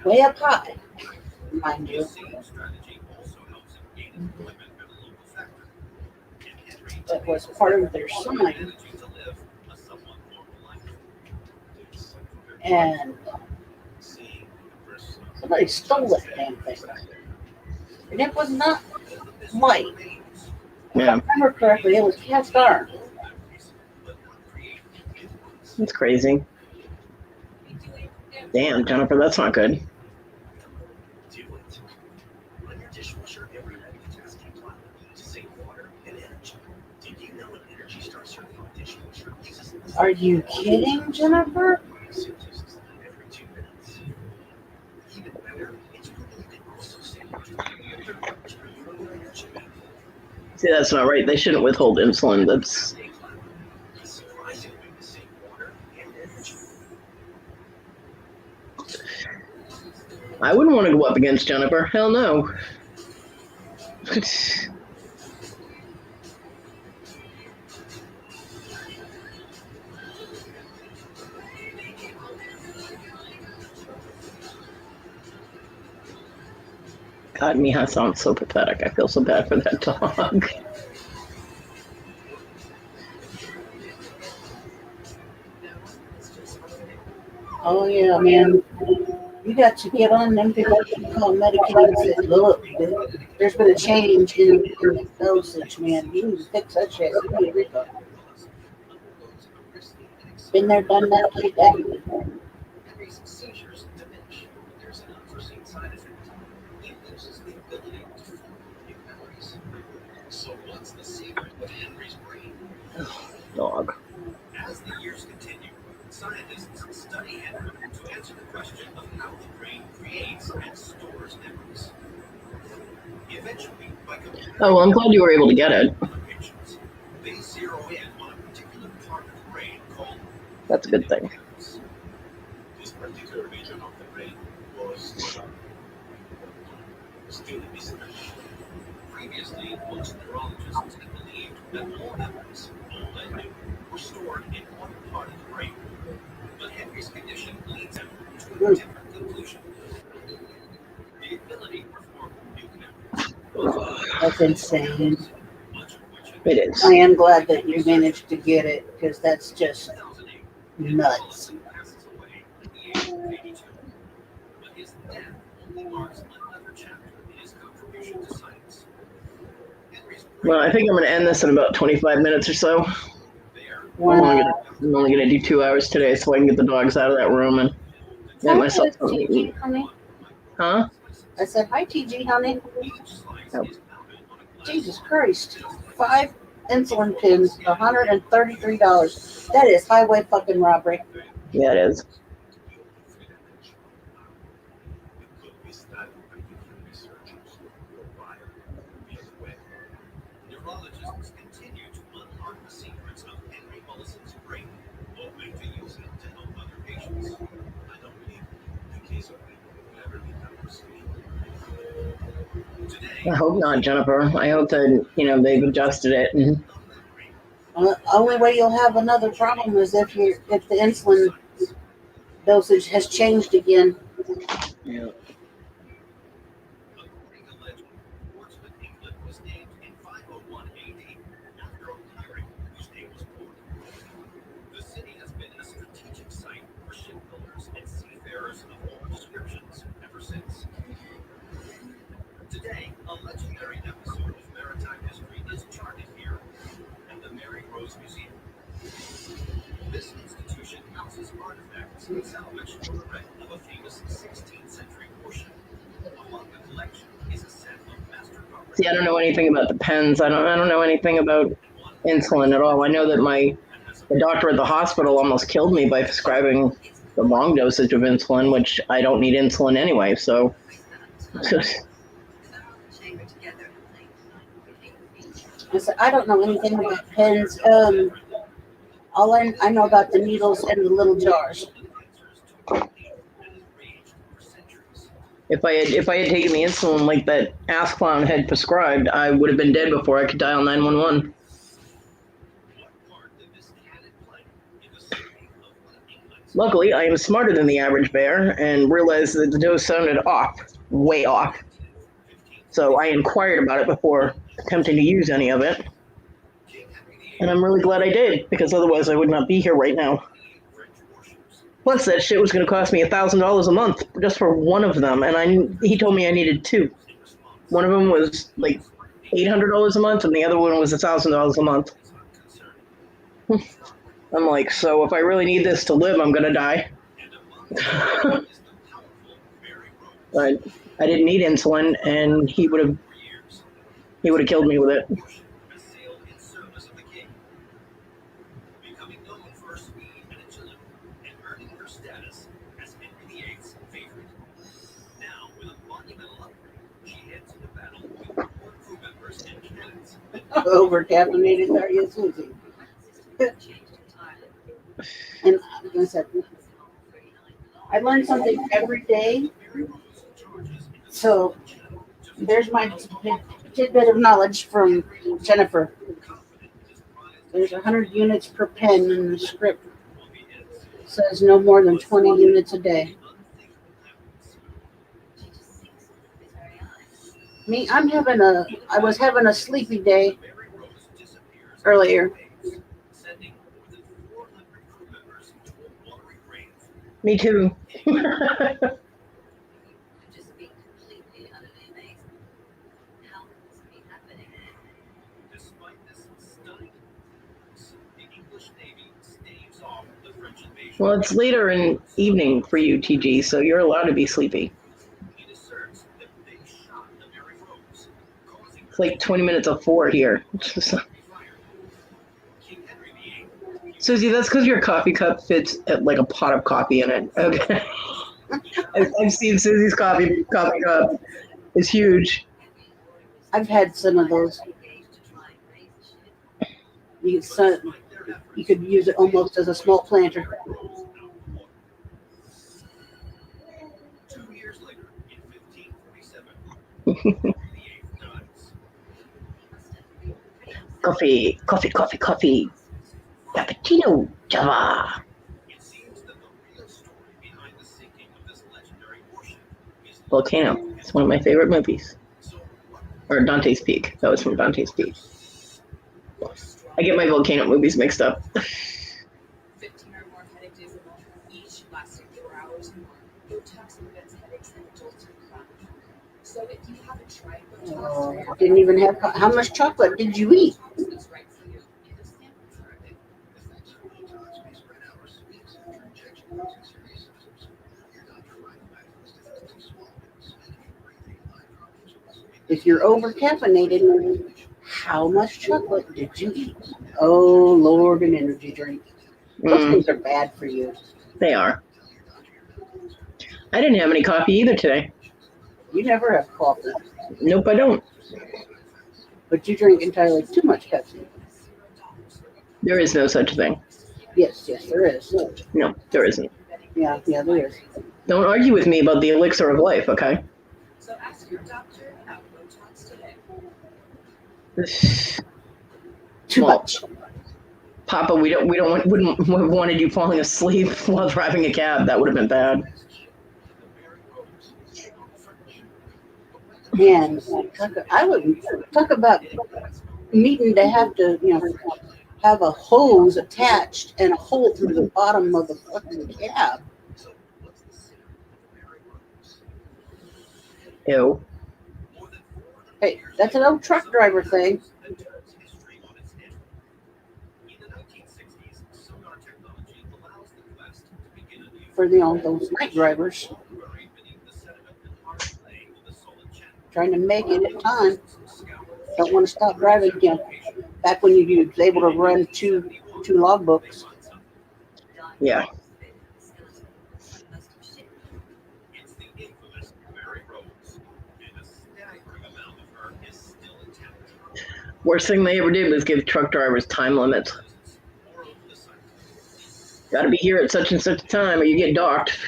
way up high, mind you. That was part of their sign. And somebody stole that damn thing. And it was not white. Yeah. If I remember correctly, it was cast iron. That's crazy. Damn, Jennifer, that's not good. Are you kidding, Jennifer? See, that's not right. They shouldn't withhold insulin. That's... I wouldn't want to go up against Jennifer. Hell no. God, Miha sounds so pathetic. I feel so bad for that dog. Oh yeah, man. You got to get on them people call Medicaid and say, look, there's been a change in the dosage, man. You need to fix that shit. You need to refill. Been there, done that, played that. Oh, well, I'm glad you were able to get it. That's a good thing. This particular region of the brain was still missing. Previously, most neurologists had believed that all memories, all they knew, were stored in one part of the brain. But Henry's condition leads him to a different conclusion. The ability to form new memories. That's insane. It is. I am glad that you managed to get it because that's just nuts. Well, I think I'm going to end this in about 25 minutes or so. Wow. I'm only going to do 2 hours today so I can get the dogs out of that room and get myself something to eat. Honey. Huh? I said, hi, TG, honey. Oh. Jesus Christ. 5 insulin pins, $133. That is highway fucking robbery. Yeah, it is. Neurologists continue to unlock the secrets of Henry Mullison's brain, hoping to use it to help other patients. I don't believe the case of will ever become proceeding. Today, I hope not, Jennifer. I hope that, they've adjusted it. And Only way you'll have another problem is if the insulin dosage has changed again. yeah. according to legend, Portsmouth, England was named in 501 AD after a pirate whose name was Kodi. The city has been a strategic site for shipbuilders and seafarers of all descriptions ever since. Today, a legendary episode of maritime history is charted here at the Mary Rose Museum. This institution houses artifacts salvaged from the wreck of a famous 16th century warship. Among the collection is a set of master carvings. See, I don't know anything about the pens. I don't know anything about insulin at all. I know that the doctor at the hospital almost killed me by prescribing the wrong dosage of insulin, which I don't need insulin anyway. So, I said, I don't know anything about pens. All I know about the needles and the little jars. if I had taken the insulin like that ass clown had prescribed, I would have been dead before I could dial 911. Luckily, I am smarter than the average bear and realized that the dose sounded off, way off. So I inquired about it before attempting to use any of it. And I'm really glad I did, because otherwise I would not be here right now. Plus, that shit was going to cost me $1,000 a month just for one of them, and he told me I needed 2. One of them was like $800 a month, and the other one was $1,000 a month. I'm like, so if I really need this to live, I'm going to die. But I didn't need insulin, and he would have killed me with it. Over caffeinated, are you, Susie? And I said, I learn something every day. So there's my tidbit of knowledge from Jennifer. There's 100 units per pen in the script. It says no more than 20 units a day. Me, I was having a sleepy day earlier. Me too. Well, it's later in evening for you, TG, so you're allowed to be sleepy. It's like 20 minutes of 4 here. Susie, that's because your coffee cup fits like a pot of coffee in it. Okay. I've seen Susie's coffee cup. It's huge. I've had some of those. You, you could use it almost as a small planter. 2 years later, in 1547, Coffee, coffee, coffee, coffee. Cappuccino, Java. it seems that the real story behind the sinking of this legendary warship is Volcano. It's one of my favorite movies. so what Or Dante's Peak. That was from Dante's Peak. I get my volcano movies mixed up. 15 or more headache days a month, each lasting 4 hours or more. Botox prevents headaches and adults with chronic hunger. So if you haven't tried Botox, Didn't even have. How much chocolate did you eat? it's right for you. And the samples are a bit If you're over caffeinated, how much chocolate did you eat? Oh Lord, an energy drink. Those things are bad for you. They are. I didn't have any coffee either today. You never have coffee, Nope, I don't. but you drink entirely too much Pepsi. There is no such thing. Yes, there is. No, there isn't. Yeah, there is. Don't argue with me about the elixir of life, okay? So ask your doctor about Botox today. Too Well, much. Papa, wouldn't have wanted you falling asleep while driving a cab. That would have been bad. Man, I would talk about needing to have to, have a hose attached and a hole through the bottom of the fucking cab. Ew. Hey, that's an old truck driver thing. For those night drivers trying to make it at time. Don't want to stop driving again. Back when you was able to run two logbooks. Yeah. It's the infamous Mary Rose, and a staggering amount of her is still intact. Worst thing they ever did was give truck drivers time limits. Got to be here at such and such a time or you get docked,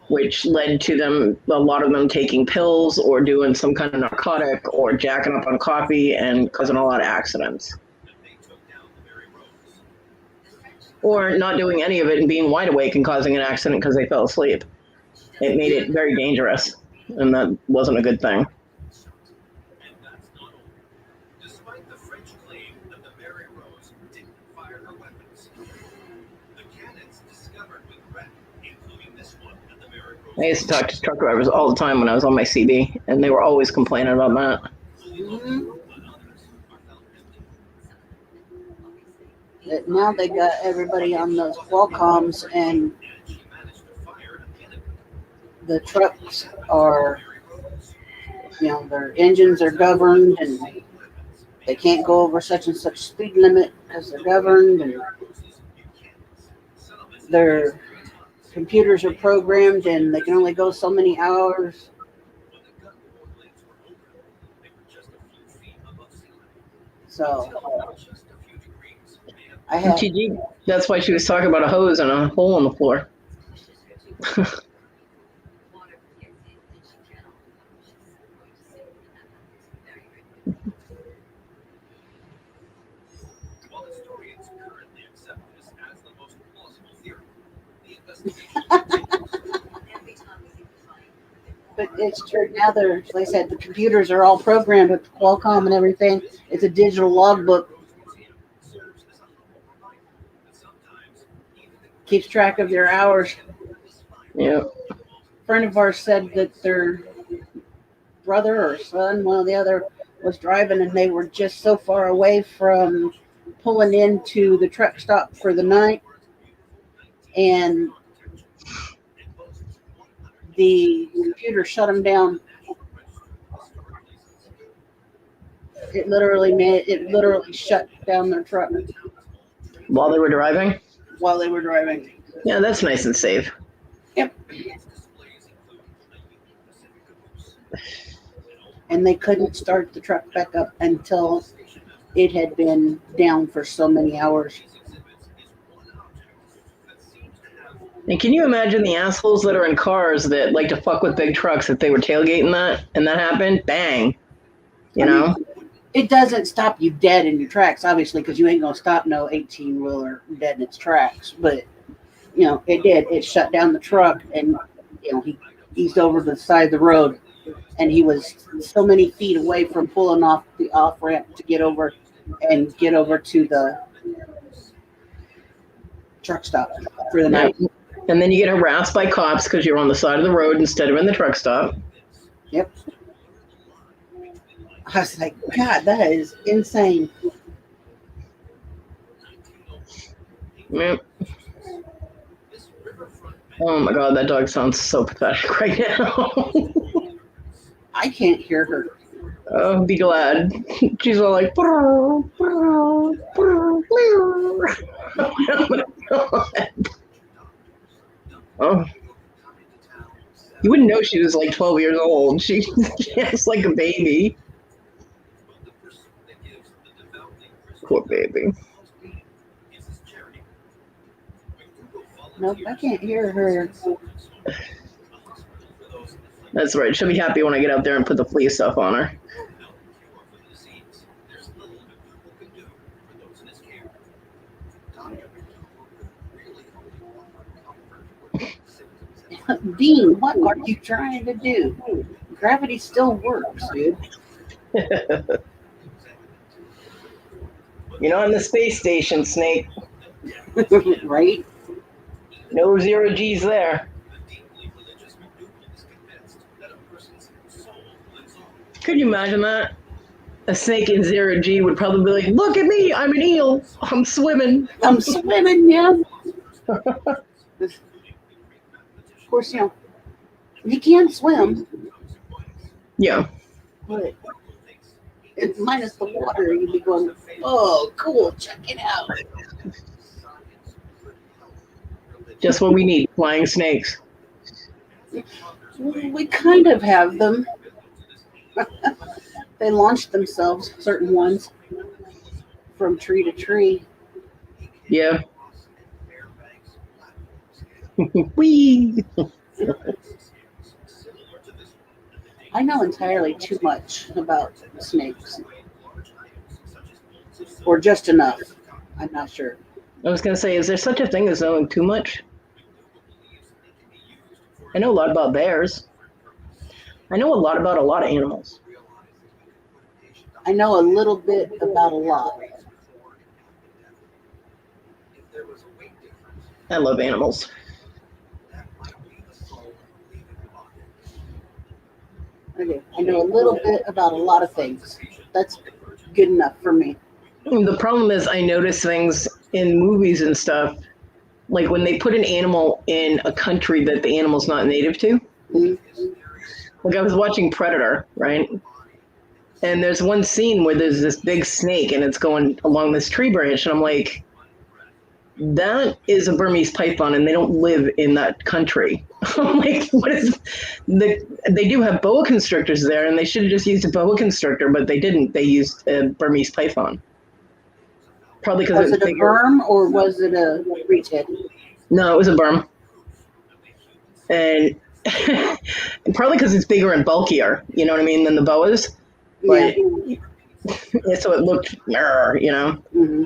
which led to a lot of them taking pills or doing some kind of narcotic or jacking up on coffee and causing a lot of accidents. Or not doing any of it and being wide awake and causing an accident because they fell asleep. It made it very dangerous, and that wasn't a good thing. And that's not all. Despite the French claim that the Mary Rose didn't fire her weapons, the cannons discovered with wreck, including this one at the Mary Rose. I used to talk to truck drivers all the time when I was on my CB, and they were always complaining about that. But now they got everybody on those Qualcomms, and the trucks are, their engines are governed, and they can't go over such and such speed limit because they're governed, and their computers are programmed, and they can only go so many hours. So I have. That's why she was talking about a hose and a hole in the floor. While historians currently accept this as the most plausible theory, the investigation But it's true now. Like I said, the computers are all programmed with Qualcomm and everything. It's a digital logbook. Keeps track of their hours. Yeah. A friend of ours said that their brother or son, one or the other, was driving, and they were just so far away from pulling into the truck stop for the night, and the computer shut them down. It literally shut down their truck While they were driving? while they were driving. Yeah, that's nice and safe. Yep. Its displays include a Union Pacific caboose, And they couldn't start the truck back up until it had been down for so many hours. these exhibits is one object that seems to have And can you imagine the assholes that are in cars that like to fuck with big trucks if they were tailgating that and that happened? Bang. You I mean, know? it doesn't stop you dead in your tracks, obviously, because you ain't gonna stop no 18-wheeler dead in its tracks. But it did. It shut down the truck, and he eased over to the side of the road, and he was so many feet away from pulling off the off ramp to get over to the truck stop for the Yeah. night. And then you get harassed by cops because you're on the side of the road instead of in the truck stop. Yep. I was like, God, that is insane. Yeah. Oh my god, that dog sounds so pathetic right now. I can't hear her. Oh, be glad. She's all like, oh my god. Oh. You wouldn't know she was like 12 years old. She acts like a baby. Poor baby. Nope, I can't hear her. That's right. She'll be happy when I get out there and put the flea stuff on her. Dean, what are you trying to do? Gravity still works, dude. You're not in the space station, Snake. Right? No zero G's there. Could you imagine that? A snake in zero G would probably be like, look at me, I'm an eel. I'm swimming. I'm swimming, yeah. Of course, you can swim, Yeah. but it's minus the water. You'd be going, oh, cool, check it out. Just what we need, flying snakes. We kind of have them. They launched themselves, certain ones, from tree to tree. Yeah. Whee! I know entirely too much about snakes. Or just enough. I'm not sure. I was going to say, is there such a thing as knowing too much? I know a lot about bears. I know a lot about a lot of animals. I know a little bit about a lot. I love animals. Okay. I know a little bit about a lot of things. That's good enough for me. The problem is I notice things in movies and stuff, like when they put an animal in a country that the animal's not native to. Mm-hmm. Like I was watching Predator, right? And there's one scene where there's this big snake and it's going along this tree branch. And I'm like, that is a Burmese python and they don't live in that country. I'm like, what is they do have boa constrictors there and they should have just used a boa constrictor, but they didn't. They used a Burmese python. Probably because Was it a berm or was it a reed-head? No, it was a berm. And probably because it's bigger and bulkier, you know what I mean, than the boas. But yeah, so it looked, Mm-hmm.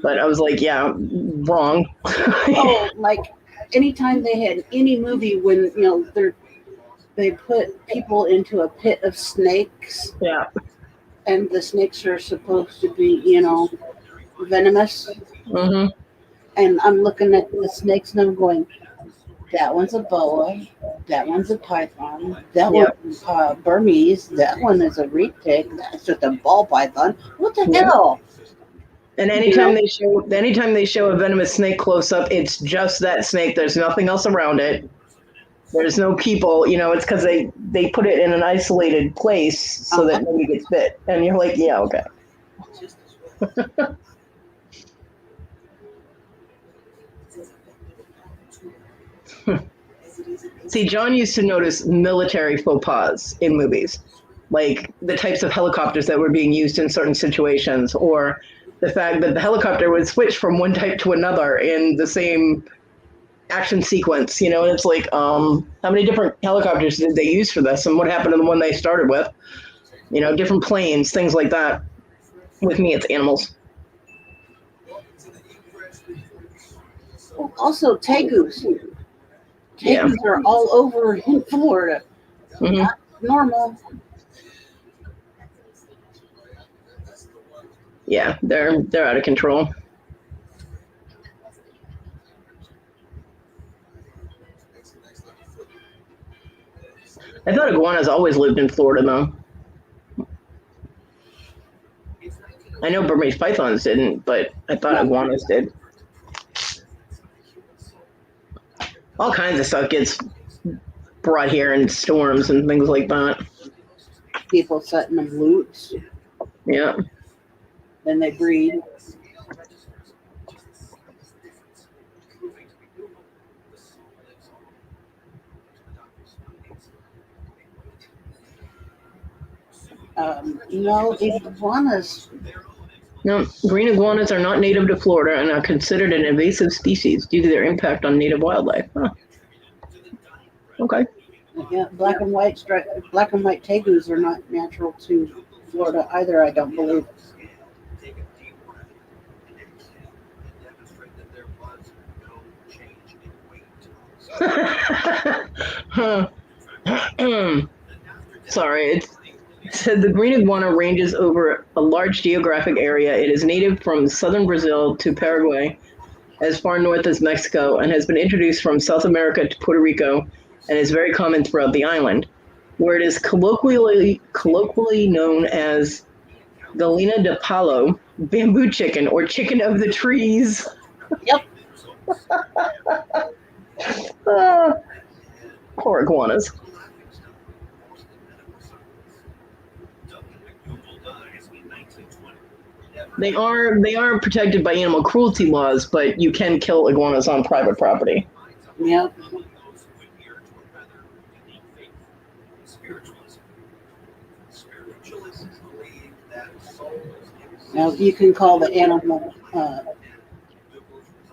But I was like, yeah, wrong. Oh, like anytime they had any movie when they put people into a pit of snakes. Yeah. And the snakes are supposed to be, venomous. Mm-hmm. And I'm looking at the snakes and I'm going, that one's a boa, that one's a python, that one's Burmese, that one is a reed pig, that's just a ball python. What the hell? And anytime they show a venomous snake close up, it's just that snake. There's nothing else around it. There's no people. It's because they put it in an isolated place so that nobody gets bit. And you're like, yeah, okay. See, John used to notice military faux pas in movies, like the types of helicopters that were being used in certain situations, or the fact that the helicopter would switch from one type to another in the same action sequence, and it's like, how many different helicopters did they use for this, and what happened to the one they started with? Different planes, things like that. With me, it's animals. Also, tegus. Yeah. Tegus are all over in Florida. Hmm. Not normal. Yeah, they're out of control. I thought iguanas always lived in Florida, though. I know Burmese pythons didn't, but I thought iguanas did. All kinds of stuff gets brought here in storms and things like that. People setting them loose. Yeah. Then they breed. No, iguanas. No, green iguanas are not native to Florida and are considered an invasive species due to their impact on native wildlife. Huh. Okay. Yeah, black and white tegus are not natural to Florida either, I don't believe. Huh. Sorry, it said the green iguana ranges over a large geographic area. It is native from southern Brazil to Paraguay, as far north as Mexico, and has been introduced from South America to Puerto Rico, and is very common throughout the island, where it is colloquially known as gallina de palo, bamboo chicken, or chicken of the trees. Yep. Poor iguanas. They are protected by animal cruelty laws, but you can kill iguanas on private property. Yep. Now you can call the animal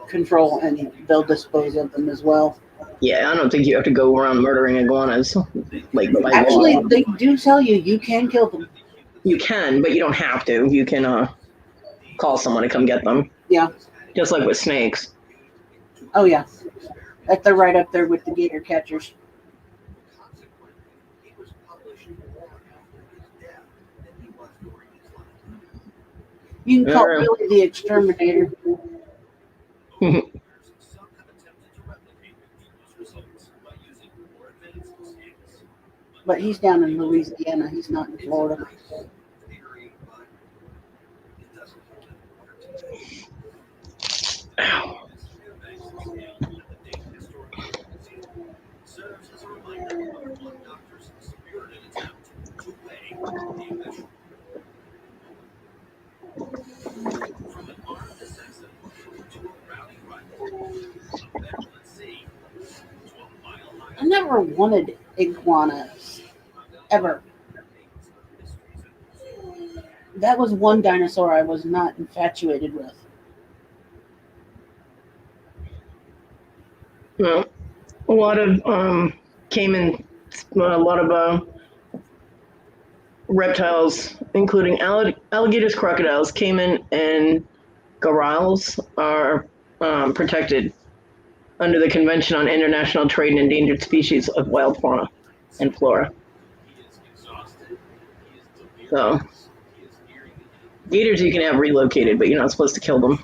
control and they'll dispose of them as well. Yeah, I don't think you have to go around murdering iguanas. Like by Actually, law. they do tell you can kill them. You can, but you don't have to. You can call someone to come get them. Yeah. Just like with snakes. Oh yeah. Like they're right up there with the gator catchers. You can call Billy the exterminator. But he's down in Louisiana. He's not in Florida. I never wanted iguanas, ever. That was one dinosaur I was not infatuated with. Well, a lot of reptiles, including alligators, crocodiles, caiman, and gharials are protected under the Convention on International Trade in Endangered Species of Wild Fauna and Flora. So, gators you can have relocated, but you're not supposed to kill them.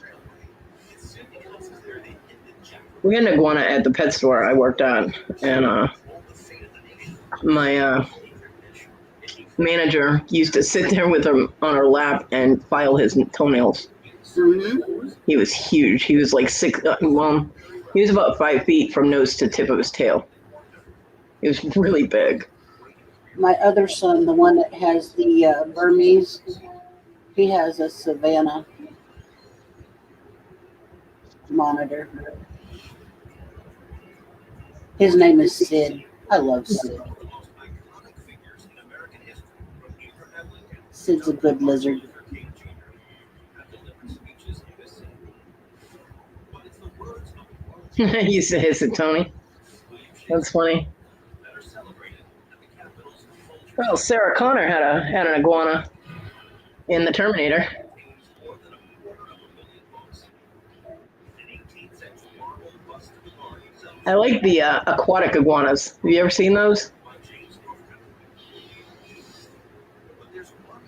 We had an iguana at the pet store I worked at, and my manager used to sit there with him on her lap and file his toenails. Mm-hmm. He was huge. He was like he was about 5 feet from nose to tip of his tail. He was really big. My other son, the one that has the Burmese, he has a Savannah monitor. His name is Sid. I love Sid. One of the most iconic figures in American history, from Abraham Lincoln Sid's a good lizard. Luther King Jr. have delivered speeches in this city. But it's the words of the royal You say it's a Tony. William That's Shakespeare funny. that are celebrated at the Capitol's culture Well, Sarah Connor had an iguana in the Terminator. contains more than a quarter of a million books. An 18th century marble bust of the guard sells I like the aquatic iguanas. Have you ever seen those? by James Northcote. But there's one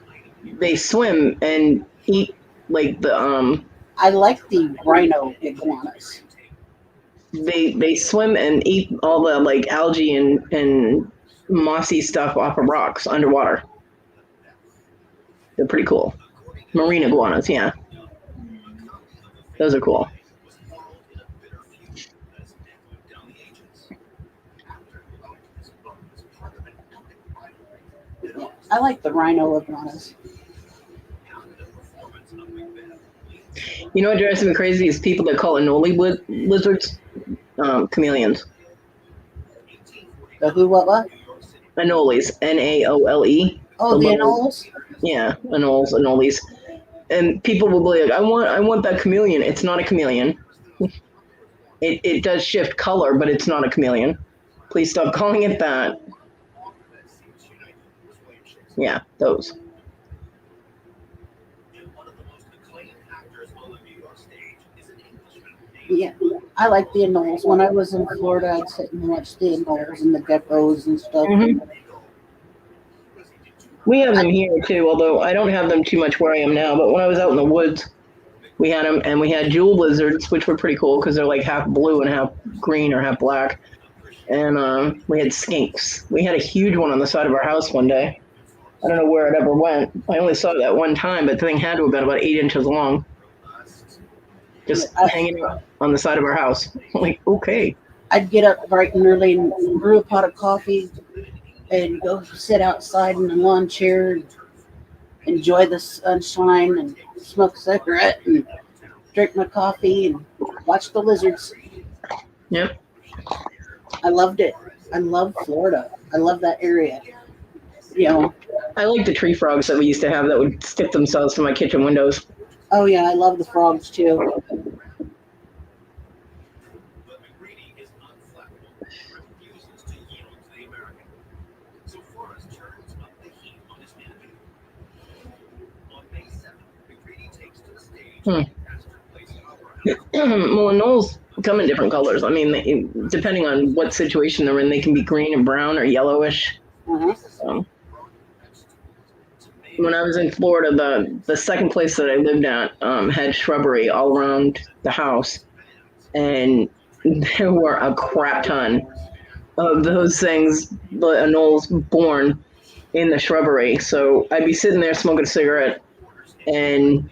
item They swim and eat like the I like the rhino iguanas. they swim and eat all the like algae and mossy stuff off of rocks underwater. They're pretty cool. Marine iguanas, yeah. Those are cool. was embroiled in a bitter feud as death went down the ages. After this book was part of an epic rivalry. I like the rhino iguanas. After the performance of Macbeth, You know what drives me crazy is people that call anole lizards chameleons. The who, what? New York City Anoles, Naole. Oh, the anoles? Yeah, anoles. And people will be like, I want that chameleon. It's not a chameleon. It does shift color, but it's not a chameleon. Please stop calling it that. Yeah, those. and one of the most acclaimed actors on the New York stage is an Englishman named Yeah. I like the anoles. When I was in Florida, I'd sit and watch the anoles and the geckos and stuff. Mhm. We have them here too, although I don't have them too much where I am now. But when I was out in the woods, we had them, and we had jewel lizards, which were pretty cool because they're like half blue and half green or half black. And we had skinks. We had a huge one on the side of our house one day. I don't know where it ever went. I only saw it that one time, but the thing had to have been about 8 inches long, just hanging out on the side of our house. I'm like, okay. I'd get up bright and early and brew a pot of coffee and go sit outside in the lawn chair and enjoy the sunshine and smoke a cigarette and drink my coffee and watch the lizards. Yep. I loved it. I love Florida. I love that area. You know, I like the tree frogs that we used to have that would stick themselves to my kitchen windows. oh yeah, I love the frogs too. But McGreedy is unflappable and refuses to yield to the American. So Forrest turns up the heat on his enemy. On May 7th, McGreedy takes to the stage Hmm. Astor Place Opera House. Well, anoles come in different colors. I mean, depending on what situation they're in, they can be green and brown or yellowish. Uh-huh. When I was in Florida, the second place that I lived at had shrubbery all around the house, and there were a crap ton of those things, the anoles born in the shrubbery. So I'd be sitting there smoking a cigarette, and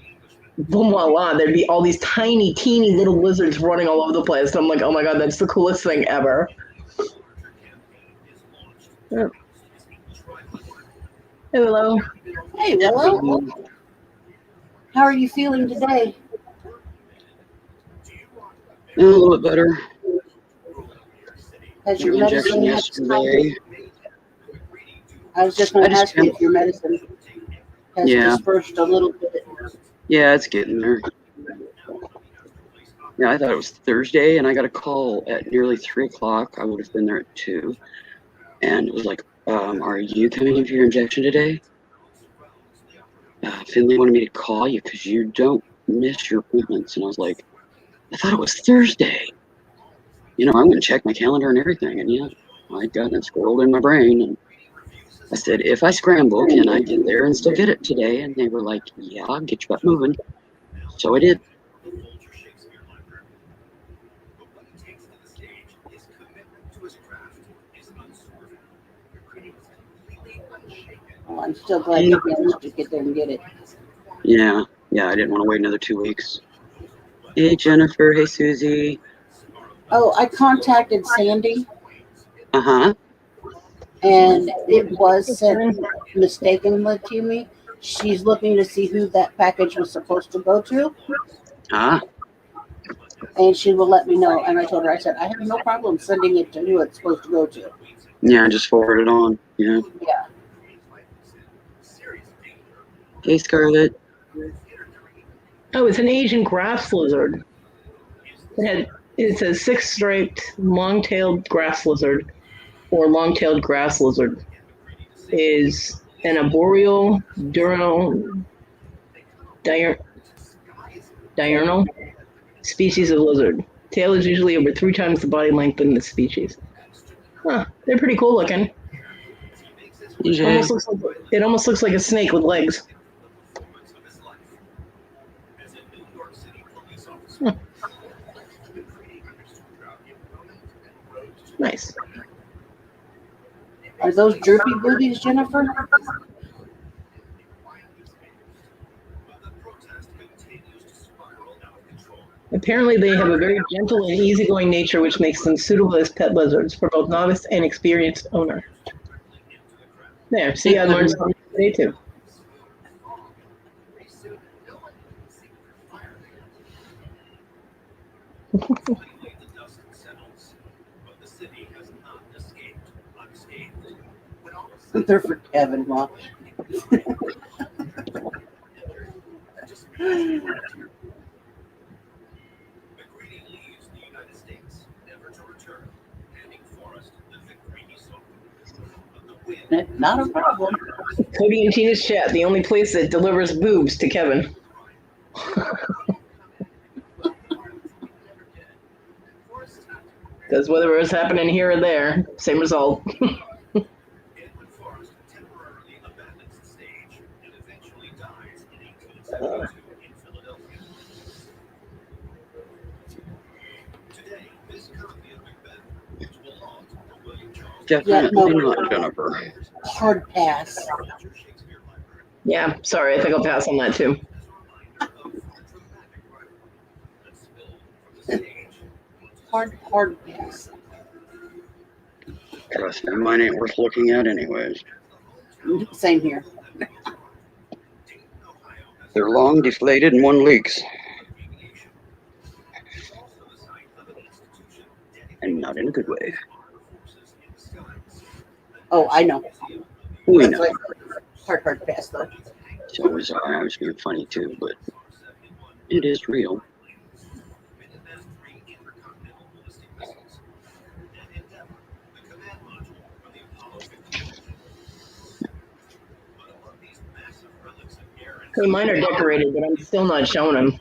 boom, voila, there'd be all these tiny, teeny little lizards running all over the place. I'm like, oh my god, that's the coolest thing ever. Yeah. Hello. Hey, Willow. How are you feeling today? A little bit better. Has The your medicine injection had time? yesterday. I was just going I to just ask you feel- if your medicine has Yeah. dispersed a little bit. Yeah, it's getting there. Yeah, I thought it was Thursday, and I got a call at nearly 3 o'clock. I would have been there at 2. And it was like, are you coming in for your injection today? Finley wanted me to call you because you don't miss your appointments. And I was like, I thought it was Thursday. You know, I went and checked my calendar and everything. And yeah, I'd gotten it squirreled in my brain. And I said, if I scramble, can I get there and still get it today? And they were like, yeah, I'll get your butt moving. So I did. Oh, I'm still glad you managed to get there and get it. Yeah, I didn't want to wait another 2 weeks. Hey, Jennifer. Hey, Susie. Oh, I contacted Sandy, Uh-huh. and it was sent mistakenly to me. She's looking to see who that package was supposed to go to. Ah, and she will let me know. And I told her, I said, I have no problem sending it to who it's supposed to go to. Yeah, just forward it on. Yeah. Yeah. Hey, Scarlett. Oh, it's an Asian grass lizard. It's a six-striped, long-tailed grass lizard, or long-tailed grass lizard. Is an arboreal diurnal species of lizard. Tail is usually over 3 times the body length in this species. Huh, they're pretty cool looking. Yeah. It almost looks like a snake with legs. Huh. Nice. Are those droopy booties, Jennifer? Apparently, they have a very gentle and easygoing nature, which makes them suitable as pet lizards for both novice and experienced owner. There, see, I learned something today too. They're for Kevin, Mom. Not a problem. Kodi and Tina's chat, the only place that delivers boobs to Kevin. Because whether it was happening here or there, same result. Definitely not, Jennifer. Hard pass. Yeah, sorry, I think I'll pass on that too. Hard pass. Trust me, mine ain't worth looking at anyways. Same here. They're long, deflated, and one leaks. And not in a good way. Oh, I know. We That's know. like hard pass though. So was I was being funny too, but it is real. Hey, mine are decorated, but I'm still not showing them.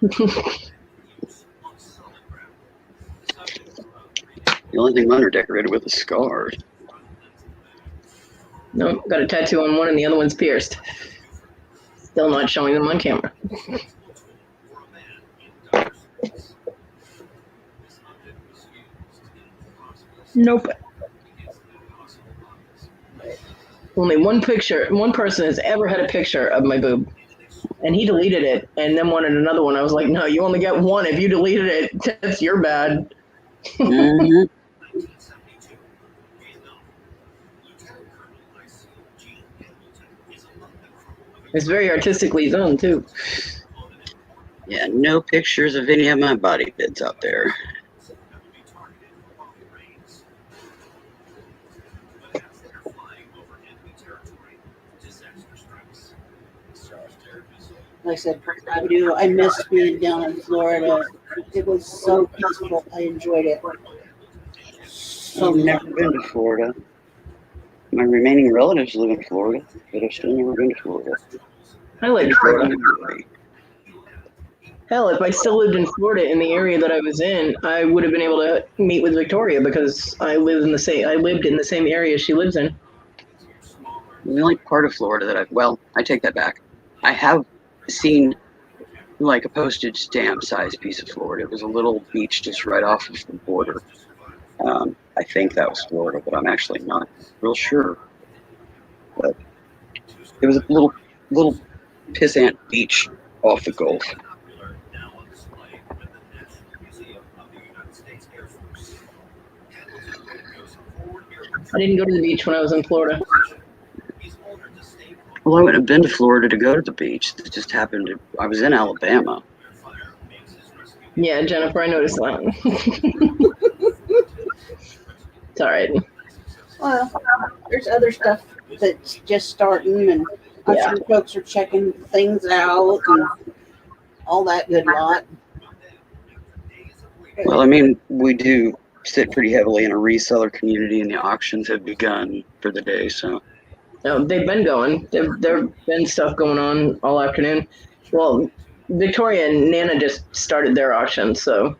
The only thing mine are decorated with is scars. No, got a tattoo on one and the other one's pierced. Still not showing them on camera. Nope. Only one person has ever had a picture of my boob. And he deleted it and then wanted another one. I was like, no, you only get one. If you deleted it, that's your bad. Mm-hmm. It's very artistically zoned too. Yeah, no pictures of any of my body bits out there. Like I said, I missed being down in Florida. It was so peaceful. I enjoyed it. I've never been to Florida. My remaining relatives live in Florida, but I've still never been to Florida. I like Florida. Hell, if I still lived in Florida in the area that I was in, I would have been able to meet with Victoria because I lived in the same area she lives in. The only part of Florida that I take that back. I have seen like a postage stamp size piece of Florida. It was a little beach just right off of the border. I think that was Florida, but I'm actually not real sure. But it was a little pissant beach off the Gulf. I didn't go to the beach when I was in Florida. Well, I wouldn't have been to Florida to go to the beach. It just happened I was in Alabama. Yeah, Jennifer, I noticed that. It's all right. Well, there's other stuff that's just starting, and I'm Yeah. sure folks are checking things out and all that good lot. Well, I mean, we do sit pretty heavily in a reseller community, and the auctions have begun for the day. So No, they've been going. There've been stuff going on all afternoon. Well, Victoria and Nana just started their auction, so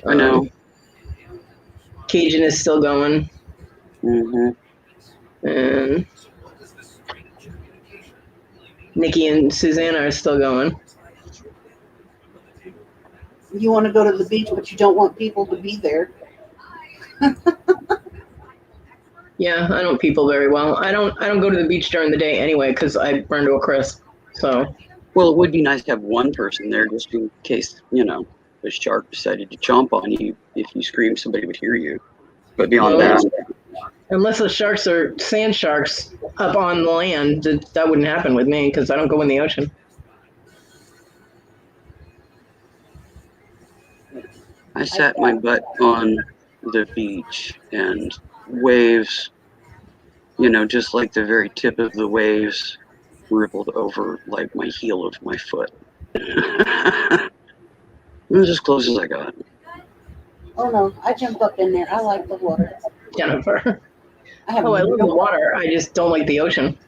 I know. Cajun is still going, Hmm. and Nikki and Susanna are still going. You want to go to the beach, but you don't want people to be there. Yeah, I don't people very well. I don't go to the beach during the day anyway because I burn to a crisp. So Well, it would be nice to have one person there just in case, the shark decided to jump on you. If you scream, somebody would hear you. But beyond well, that, unless the sharks are sand sharks up on the land, that wouldn't happen with me because I don't go in the ocean. I sat my butt on the beach and waves, just like the very tip of the waves rippled over like my heel of my foot. It was as close as I got. Oh no, I jump up in there. I like the water. Jennifer. I have Oh, I love the no, water. I just don't like the ocean.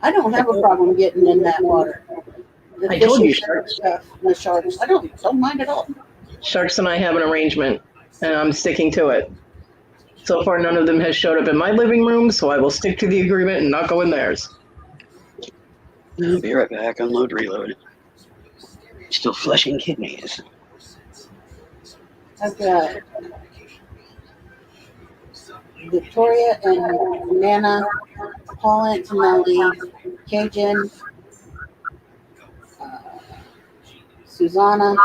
I don't have a problem getting in that water. The I told you, fishes and stuff, the sharks. I don't mind at all. Sharks and I have an arrangement, and I'm sticking to it. So far, none of them has showed up in my living room, so I will stick to the agreement and not go in theirs. I'll be right back. Unload, reload. Still flushing kidneys. I've got Victoria and Nana, Paul Antonelli, Cajun, Susanna,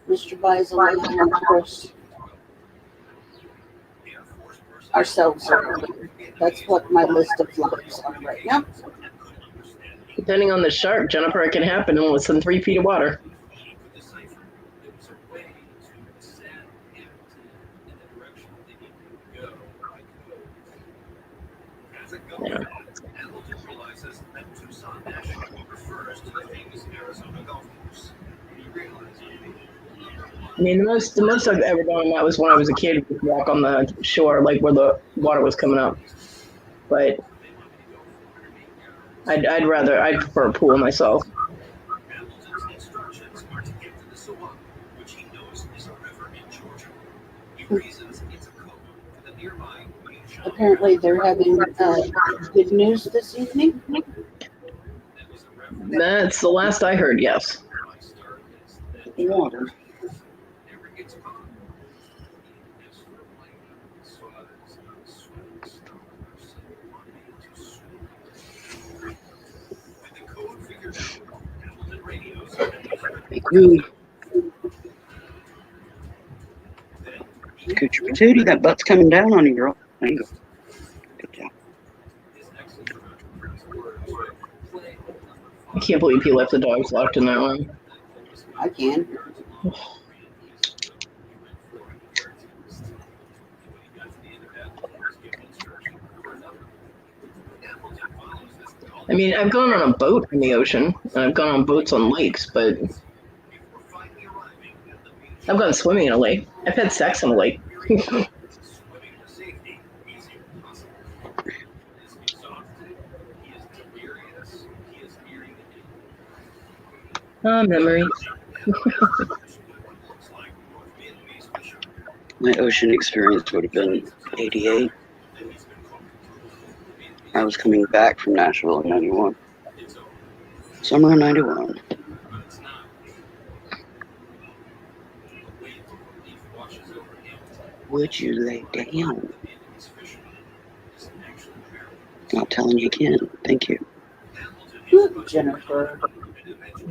Mr. Beisel, and of course ourselves. That's what my list of lives are right now. Depending on the shark, Jennifer, it can happen in less than 3 feet of water. Yeah. I mean, the most I've ever done that was when I was a kid, walk on the shore, like where the water was coming up. But I'd prefer a pool myself. Apparently, they're having good news this evening. That's the last I heard. Yes. Water. Could you potato that butt's coming down on you, girl? There you go. Good job. I can't believe he left the dogs locked in that room. I can. I mean, I've gone on a boat in the ocean, and I've gone on boats on lakes, but I've gone swimming in a lake. I've had sex in a lake. Memories. My ocean experience would have been 88. I was coming back from Nashville in 91. Summer of 91. Would you lay down? Not telling you again. Thank you. Jennifer,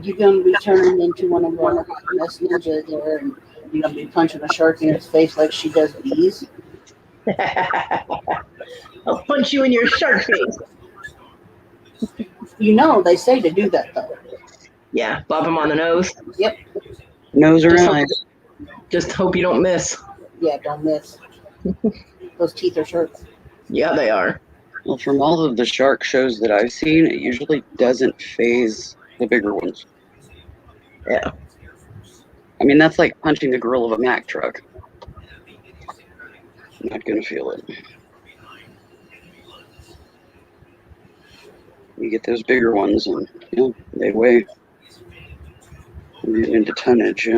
you're going to be turning into one of our best ninjas there, and you're going to be punching a shark in its face like she does bees. I'll punch you in your shark face. You know, they say to do that, though. Yeah, bop him on the nose. Yep. Nose or Just eyes. Just hope you don't miss. Yeah, don't miss. Those teeth are sharp. Yeah, they are. Well, from all of the shark shows that I've seen, it usually doesn't phase the bigger ones. Yeah. I mean, that's like punching the grill of a Mack truck. I'm not gonna feel it. You get those bigger ones, and they weigh. You're getting into tonnage,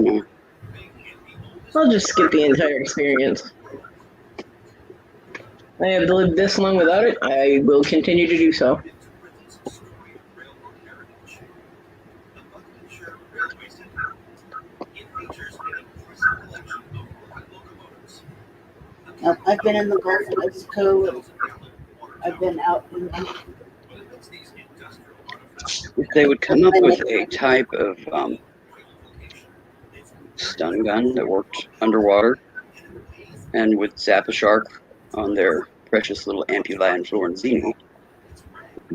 I'll just skip the entire experience. I have lived this long without it. I will continue to do so. I've been in the Gulf of Mexico. I've been out in If they would come up with a type of stun gun that worked underwater and would zap a shark on their precious little Ampuline Florenzini,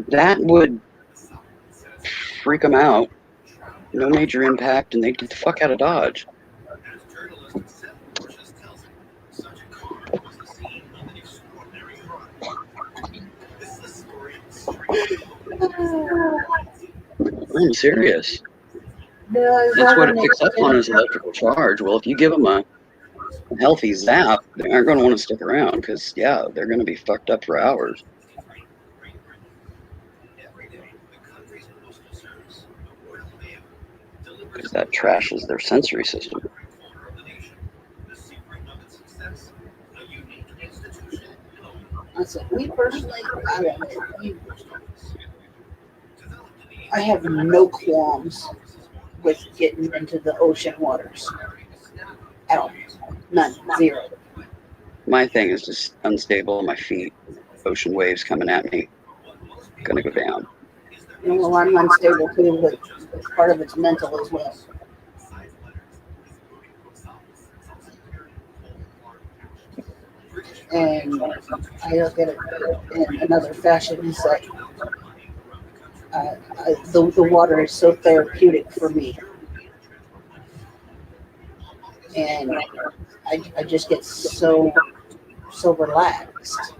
that would freak them out. No major impact, and they'd get the fuck out of Dodge. I'm serious. That's what it picks up on is electrical charge. Well, if you give them a healthy zap, they aren't going to want to stick around because, yeah, they're going to be fucked up for hours. Because that trashes their sensory system. Listen, me personally, I have no qualms with getting into the ocean waters at all. None. Zero. My thing is just unstable on my feet. Ocean waves coming at me. Gonna go down. Well, I'm unstable too, but part of it's mental as well. And I look at it in another fashion. It's like the water is so therapeutic for me, and I just get so relaxed.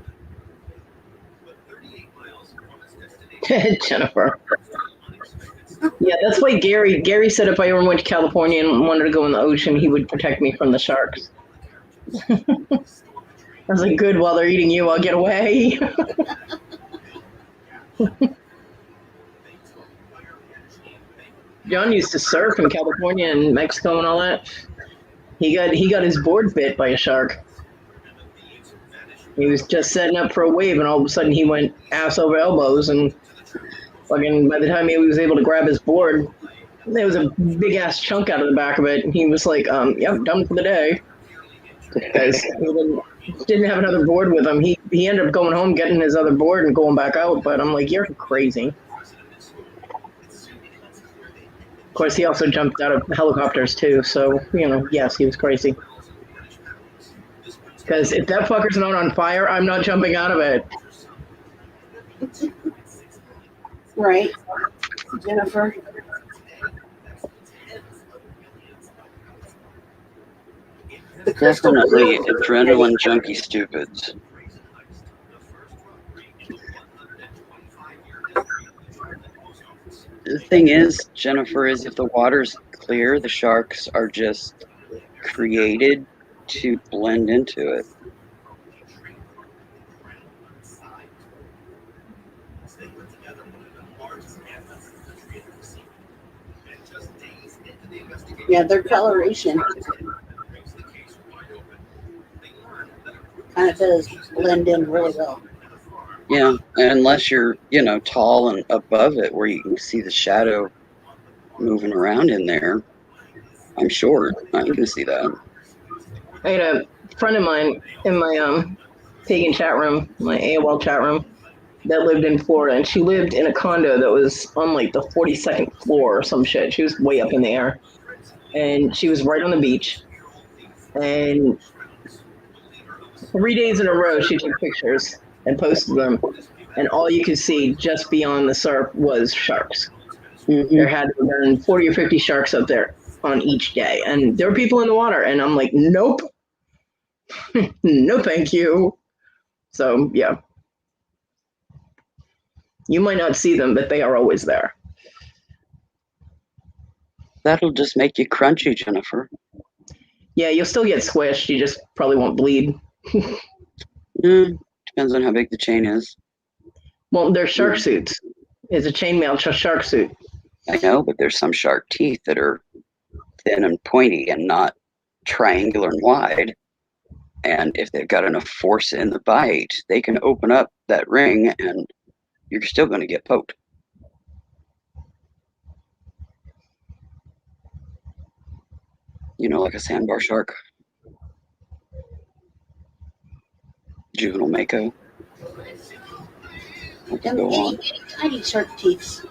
Jennifer. Yeah, that's why Gary said if I ever went to California and wanted to go in the ocean, he would protect me from the sharks. I was like, good, while they're eating you, I'll get away. John used to surf in California and Mexico and all that. He got his board bit by a shark. He was just setting up for a wave, and all of a sudden he went ass over elbows, and fucking by the time he was able to grab his board, there was a big ass chunk out of the back of it, and he was like, "Yep, done for the day." Because he didn't have another board with him. He ended up going home, getting his other board, and going back out. But I'm like, you're crazy. Of course, he also jumped out of helicopters too. So yes, he was crazy. Because if that fucker's not on fire, I'm not jumping out of it. Right, Jennifer. Definitely adrenaline junkie stupids. The thing is, Jennifer, is if the water's clear, the sharks are just created to blend into it. Yeah, their coloration kind of does blend in really well. Yeah, unless you're, tall and above it where you can see the shadow moving around in there. I'm short. I can see that. I had a friend of mine in my pagan chat room, my AOL chat room, that lived in Florida, and she lived in a condo that was on like the 42nd floor or some shit. She was way up in the air, and she was right on the beach. And 3 days in a row, she took pictures and posted them, and all you could see just beyond the surf was sharks. There had to have been 40 or 50 sharks up there on each day. And there were people in the water. And I'm like, nope. No, thank you. So, yeah. You might not see them, but they are always there. That'll just make you crunchy, Jennifer. Yeah, you'll still get squished. You just probably won't bleed. Depends on how big the chain is. Well, they're shark suits. It's a chainmail shark suit. I know, but there's some shark teeth that are thin and pointy and not triangular and wide. And if they've got enough force in the bite, they can open up that ring and you're still going to get poked. You know, like a sandbar shark. Juvenile mako. Them itty tiny shark teeth.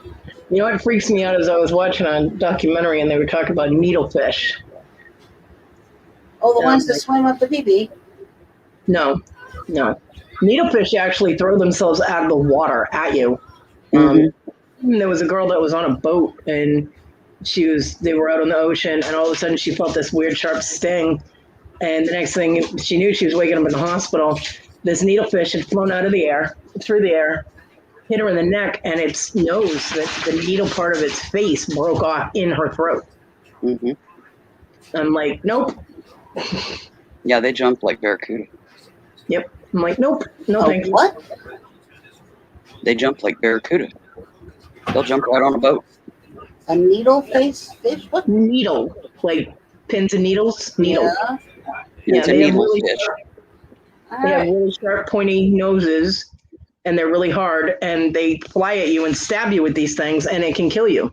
You know what freaks me out is I was watching a documentary and they were talking about needlefish. Oh, the ones that swim up the pee-pee. No. Needlefish actually throw themselves out of the water at you. There was a girl that was on a boat and they were out on the ocean and all of a sudden she felt this weird sharp sting. And the next thing she knew, she was waking up in the hospital. This needlefish had flown out of the air, through the air, hit her in the neck, and its nose, the needle part of its face broke off in her throat. I'm like, nope. Yeah, they jump like barracuda. Yep. I'm like, nope. No, thank you. What? They jump like barracuda. They'll jump right on a boat. A needle face fish? What? Needle. Like pins and needles? Needle. Yeah. It's a they have needle really fish. They have really sharp, pointy noses, and they're really hard, and they fly at you and stab you with these things, and it can kill you.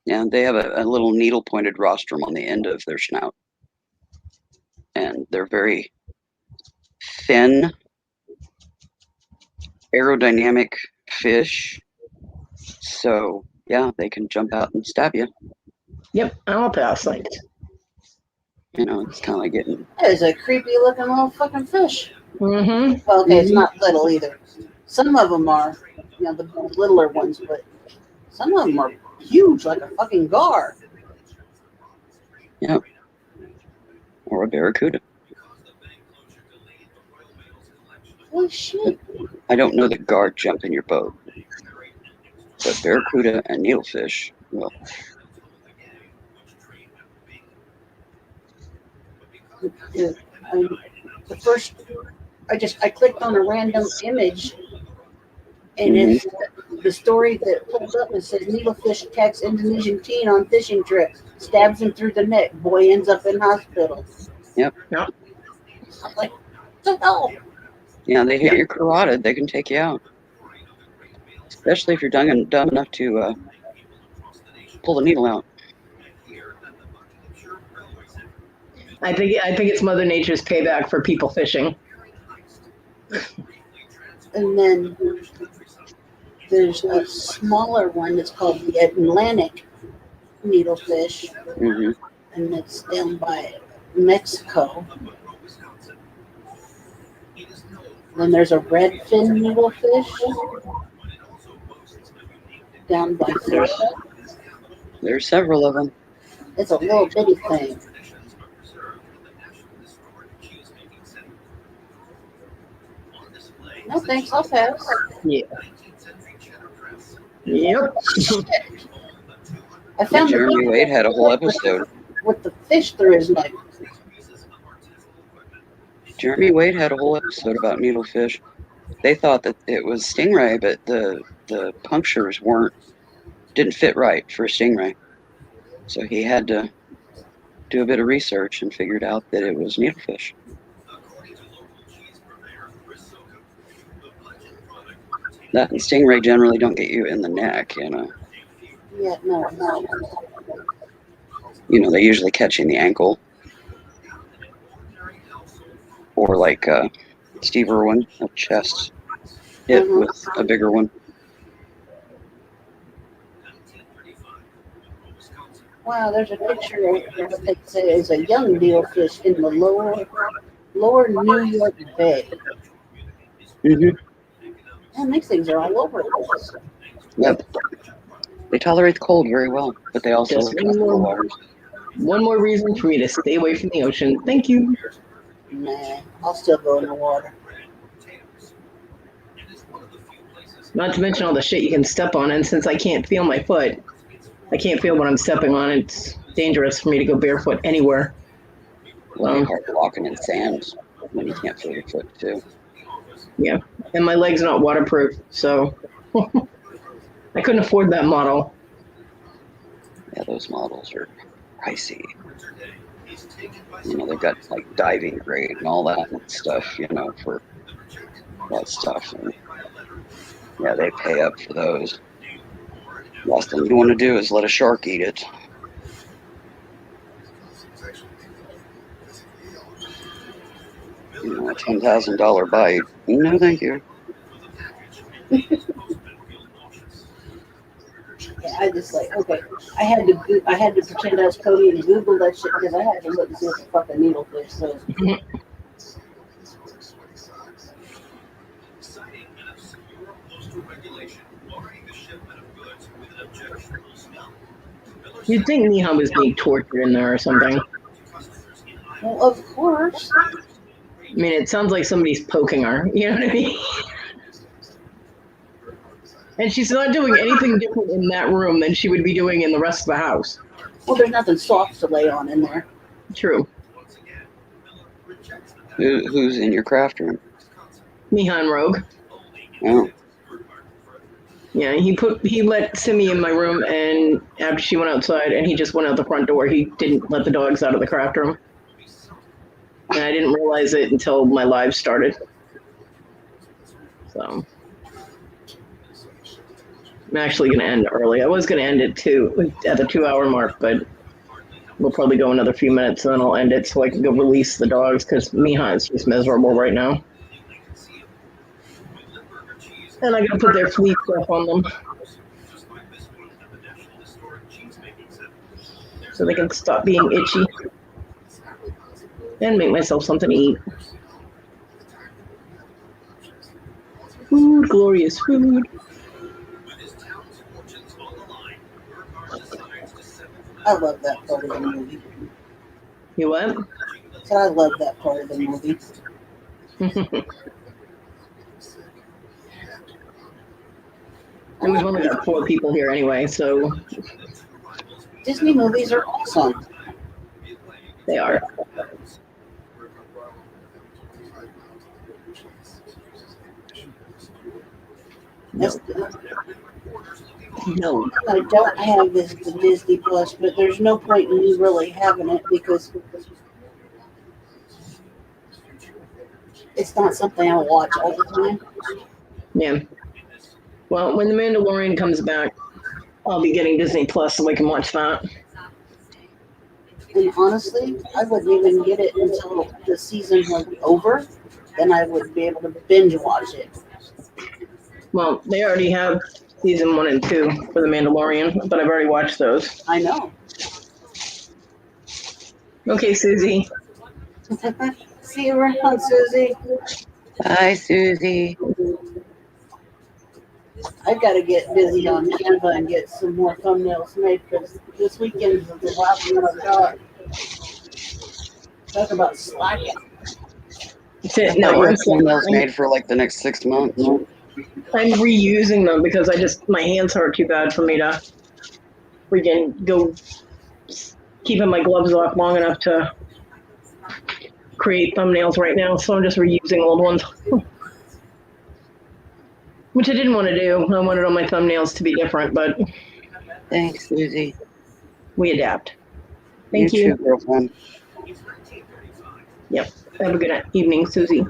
Yeah, they have a little needle-pointed rostrum on the end of their snout. And they're very thin, aerodynamic fish. So, yeah, they can jump out and stab you. Yep, I'll pass. Like, You know, it's kind of like getting... That is a creepy looking little fucking fish. mm-hmm. Well, okay, it's not little either. Some of them are, the littler ones, but some of them are huge, like a fucking gar. Yep. Or a barracuda. Holy shit. I don't know that gar jump in your boat. But barracuda and needlefish, well... The first, I clicked on a random image, and it's the story that pulls up and says needlefish attacks Indonesian teen on fishing trip, stabs him through the neck, boy ends up in hospital. Yep. Yep. I'm like, what the hell? Yeah, they hit your carotid, they can take you out. Especially if you're dumb enough to pull the needle out. I think it's Mother Nature's payback for people fishing. And then there's a smaller one that's called the Atlantic needlefish, and it's down by Mexico. Then there's a redfin needlefish down by Florida. There's several of them. It's a little bitty thing. No thanks, I'll pass. Yeah. Yep. I found Jeremy Wade had a whole episode. with the fish through his neck. Jeremy Wade had a whole episode about needlefish. They thought that it was stingray, but the punctures didn't fit right for a stingray. So he had to do a bit of research and figured out that it was needlefish. That and stingray generally don't get you in the neck, Yeah, no. They usually catch you in the ankle. Or like Steve Irwin, a chest hit with a bigger one. Wow, there's a picture of what they say is a young needlefish in the lower New York Bay. Mm-hmm. Man, these things are all over the place. Yep. They tolerate the cold very well, but they also Just like tropical waters. one more reason for me to stay away from the ocean. Thank you. Nah, I'll still go in the water. Not to mention all the shit you can step on, and since I can't feel my foot, I can't feel what I'm stepping on. It's dangerous for me to go barefoot anywhere. It'll be hard walking in sand when you can't feel your foot too. Yeah, and my leg's not waterproof, so I couldn't afford that model. Yeah, those models are pricey. You know, they've got like diving grade and all that stuff, you know, for that stuff. And yeah, they pay up for those. Last thing you want to do is let a shark eat it. You know, a $10,000 bite. No, thank you. Yeah, I just like, okay. I had to pretend I was Kodi and Google that shit because I had to look and see what the fucking needlefish was. You'd think Neha was being tortured in there or something. Well, of course. I mean, it sounds like somebody's poking her. You know what I mean? And she's not doing anything different in that room than she would be doing in the rest of the house. Well, there's nothing soft to lay on in there. True. Who's in your craft room? Neha and Rogue. Oh. Yeah, he let Simi in my room, and after she went outside, and he just went out the front door. He didn't let the dogs out of the craft room. And I didn't realize it until my live started. So I'm actually going to end early. I was going to end it at the 2-hour mark, but we'll probably go another few minutes, and then I'll end it so I can go release the dogs because Miha is just miserable right now. And I got to put their flea stuff on them so they can stop being itchy and make myself something to eat. Food, glorious food. I love that part of the movie. You what? So I love that part of the movie. And we've only got 4 people here anyway, so Disney movies are awesome. they are. No. I don't have the Disney Plus, but there's no point in me really having it because it's not something I watch all the time. Yeah. Well, when The Mandalorian comes back, I'll be getting Disney Plus so I can watch that. And honestly, I wouldn't even get it until the season was over. Then I would be able to binge watch it. Well, they already have season 1 and 2 for The Mandalorian, but I've already watched those. I know. Okay, Susie. See you around, Susie. Hi, Susie. I've got to get busy on Canva and get some more thumbnails made because this weekend is the last one I've got. Talk about slacking. No, Your thumbnails made for like the next 6 months. I'm reusing them because my hands hurt too bad for me to freaking go keeping my gloves off long enough to create thumbnails right now. So I'm just reusing old ones. Which I didn't want to do. I wanted all my thumbnails to be different, but Thanks, Susie. we adapt. Thank you. You too, girlfriend. Yep. Have a good evening, Susie.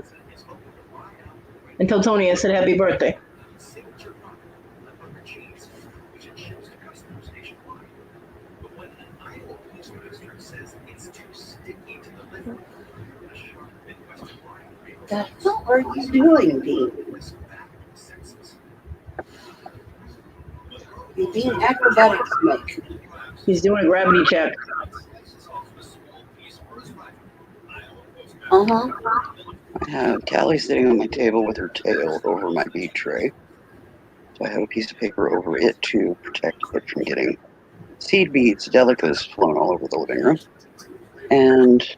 And tell Tony I said happy birthday. The hell are you doing, Dean? You're being acrobatics, Mike. He's doing a gravity check. Uh-huh. I have Callie sitting on my table with her tail over my bead tray. So I have a piece of paper over it to protect it from getting seed beads, delicas flown all over the living room. And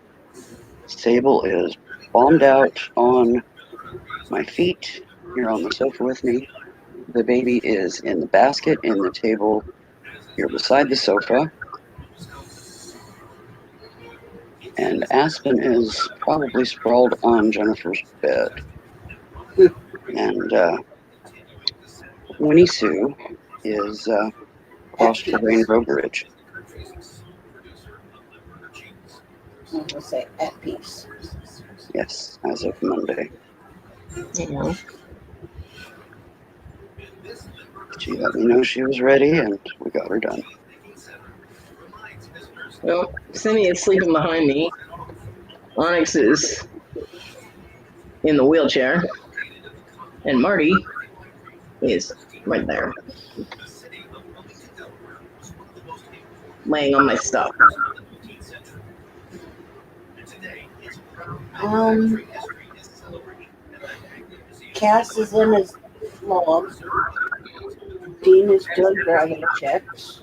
Sable is bombed out on my feet here on the sofa with me. The baby is in the basket in the table here beside the sofa. And Aspen is probably sprawled on Jennifer's bed. And Winnie Sue is across the Rainbow Bridge. I'm going to say at peace. Yes, as of Monday. Yeah. She let me know she was ready, and we got her done. Well, Simi is sleeping behind me. Onyx is in the wheelchair. And Marty is right there. Laying on my stuff. Cass is in his log. Dean is doing gravity checks.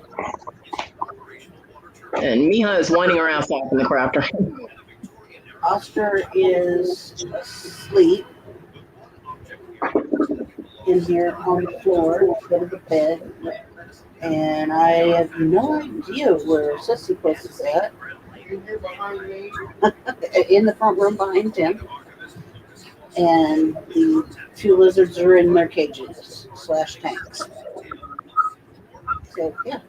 And Miha is winding her ass off in the crafter. Oscar is asleep in here on the floor instead of the bed. And I have no idea where Sissy Puss is at. In the front room behind Tim. And the two lizards are in their cages / tanks. So, yeah,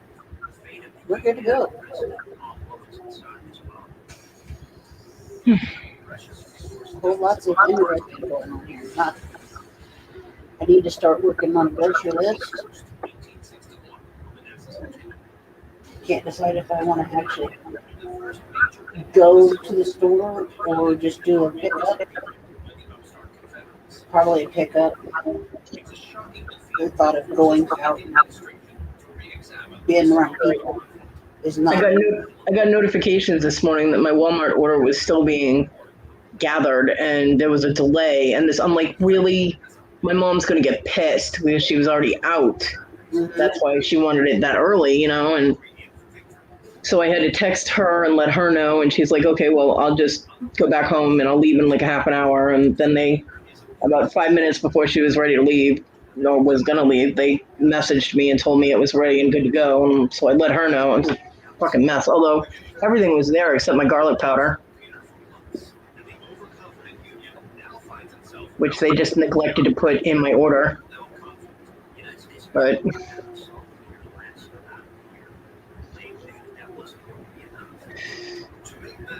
we're good to go. Whole lots of interesting going on here. I need to start working on a grocery list. Can't decide if I want to actually go to the store or just do a pickup. Probably a pickup. The thought of going out and being around people is not. I got notifications this morning that my Walmart order was still being gathered and there was a delay. And I'm like, really? My mom's going to get pissed because she was already out. Mm-hmm. That's why she wanted it that early, you know? And so I had to text her and let her know. And she's like, okay, well, I'll just go back home and I'll leave in like a half an hour. And then about 5 minutes before she was ready to leave, or was going to leave, they messaged me and told me it was ready and good to go. And so I let her know. It was a fucking mess. Although everything was there except my garlic powder, which they just neglected to put in my order. But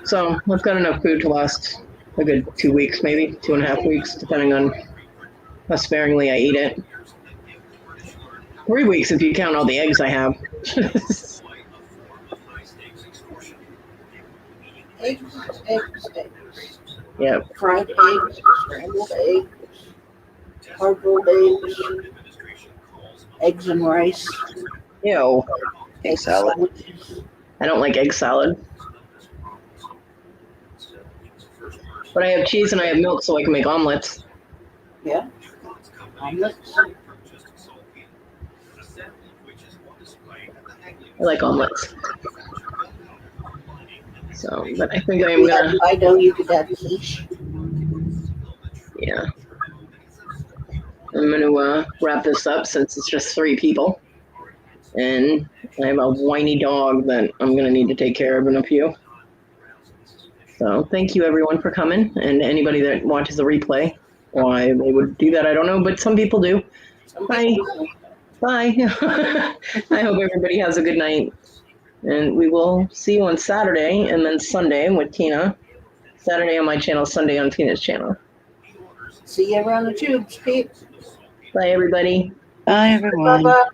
so I've got enough food to last a good 2 weeks, maybe 2.5 weeks, depending on how sparingly I eat it. 3 weeks if you count all the eggs I have. Eggs. Yeah. Fried eggs, scrambled eggs, hard-boiled eggs, eggs and rice. Ew. Egg salad. I don't like egg salad. But I have cheese and I have milk so I can make omelets. Yeah. Omelets. I like omelets. So, but I think I am gonna. I know you could have quiche. Yeah. I'm gonna wrap this up since it's just 3 people. And I have a whiny dog that I'm gonna need to take care of in a few. So thank you everyone for coming, and anybody that watches the replay. Why they would do that, I don't know, but some people do. Bye. Bye. I hope everybody has a good night. And we will see you on Saturday and then Sunday with Tina. Saturday on my channel, Sunday on Tina's channel. See you around the tubes, Pete. Bye, everybody. Bye, everyone. Bye-bye.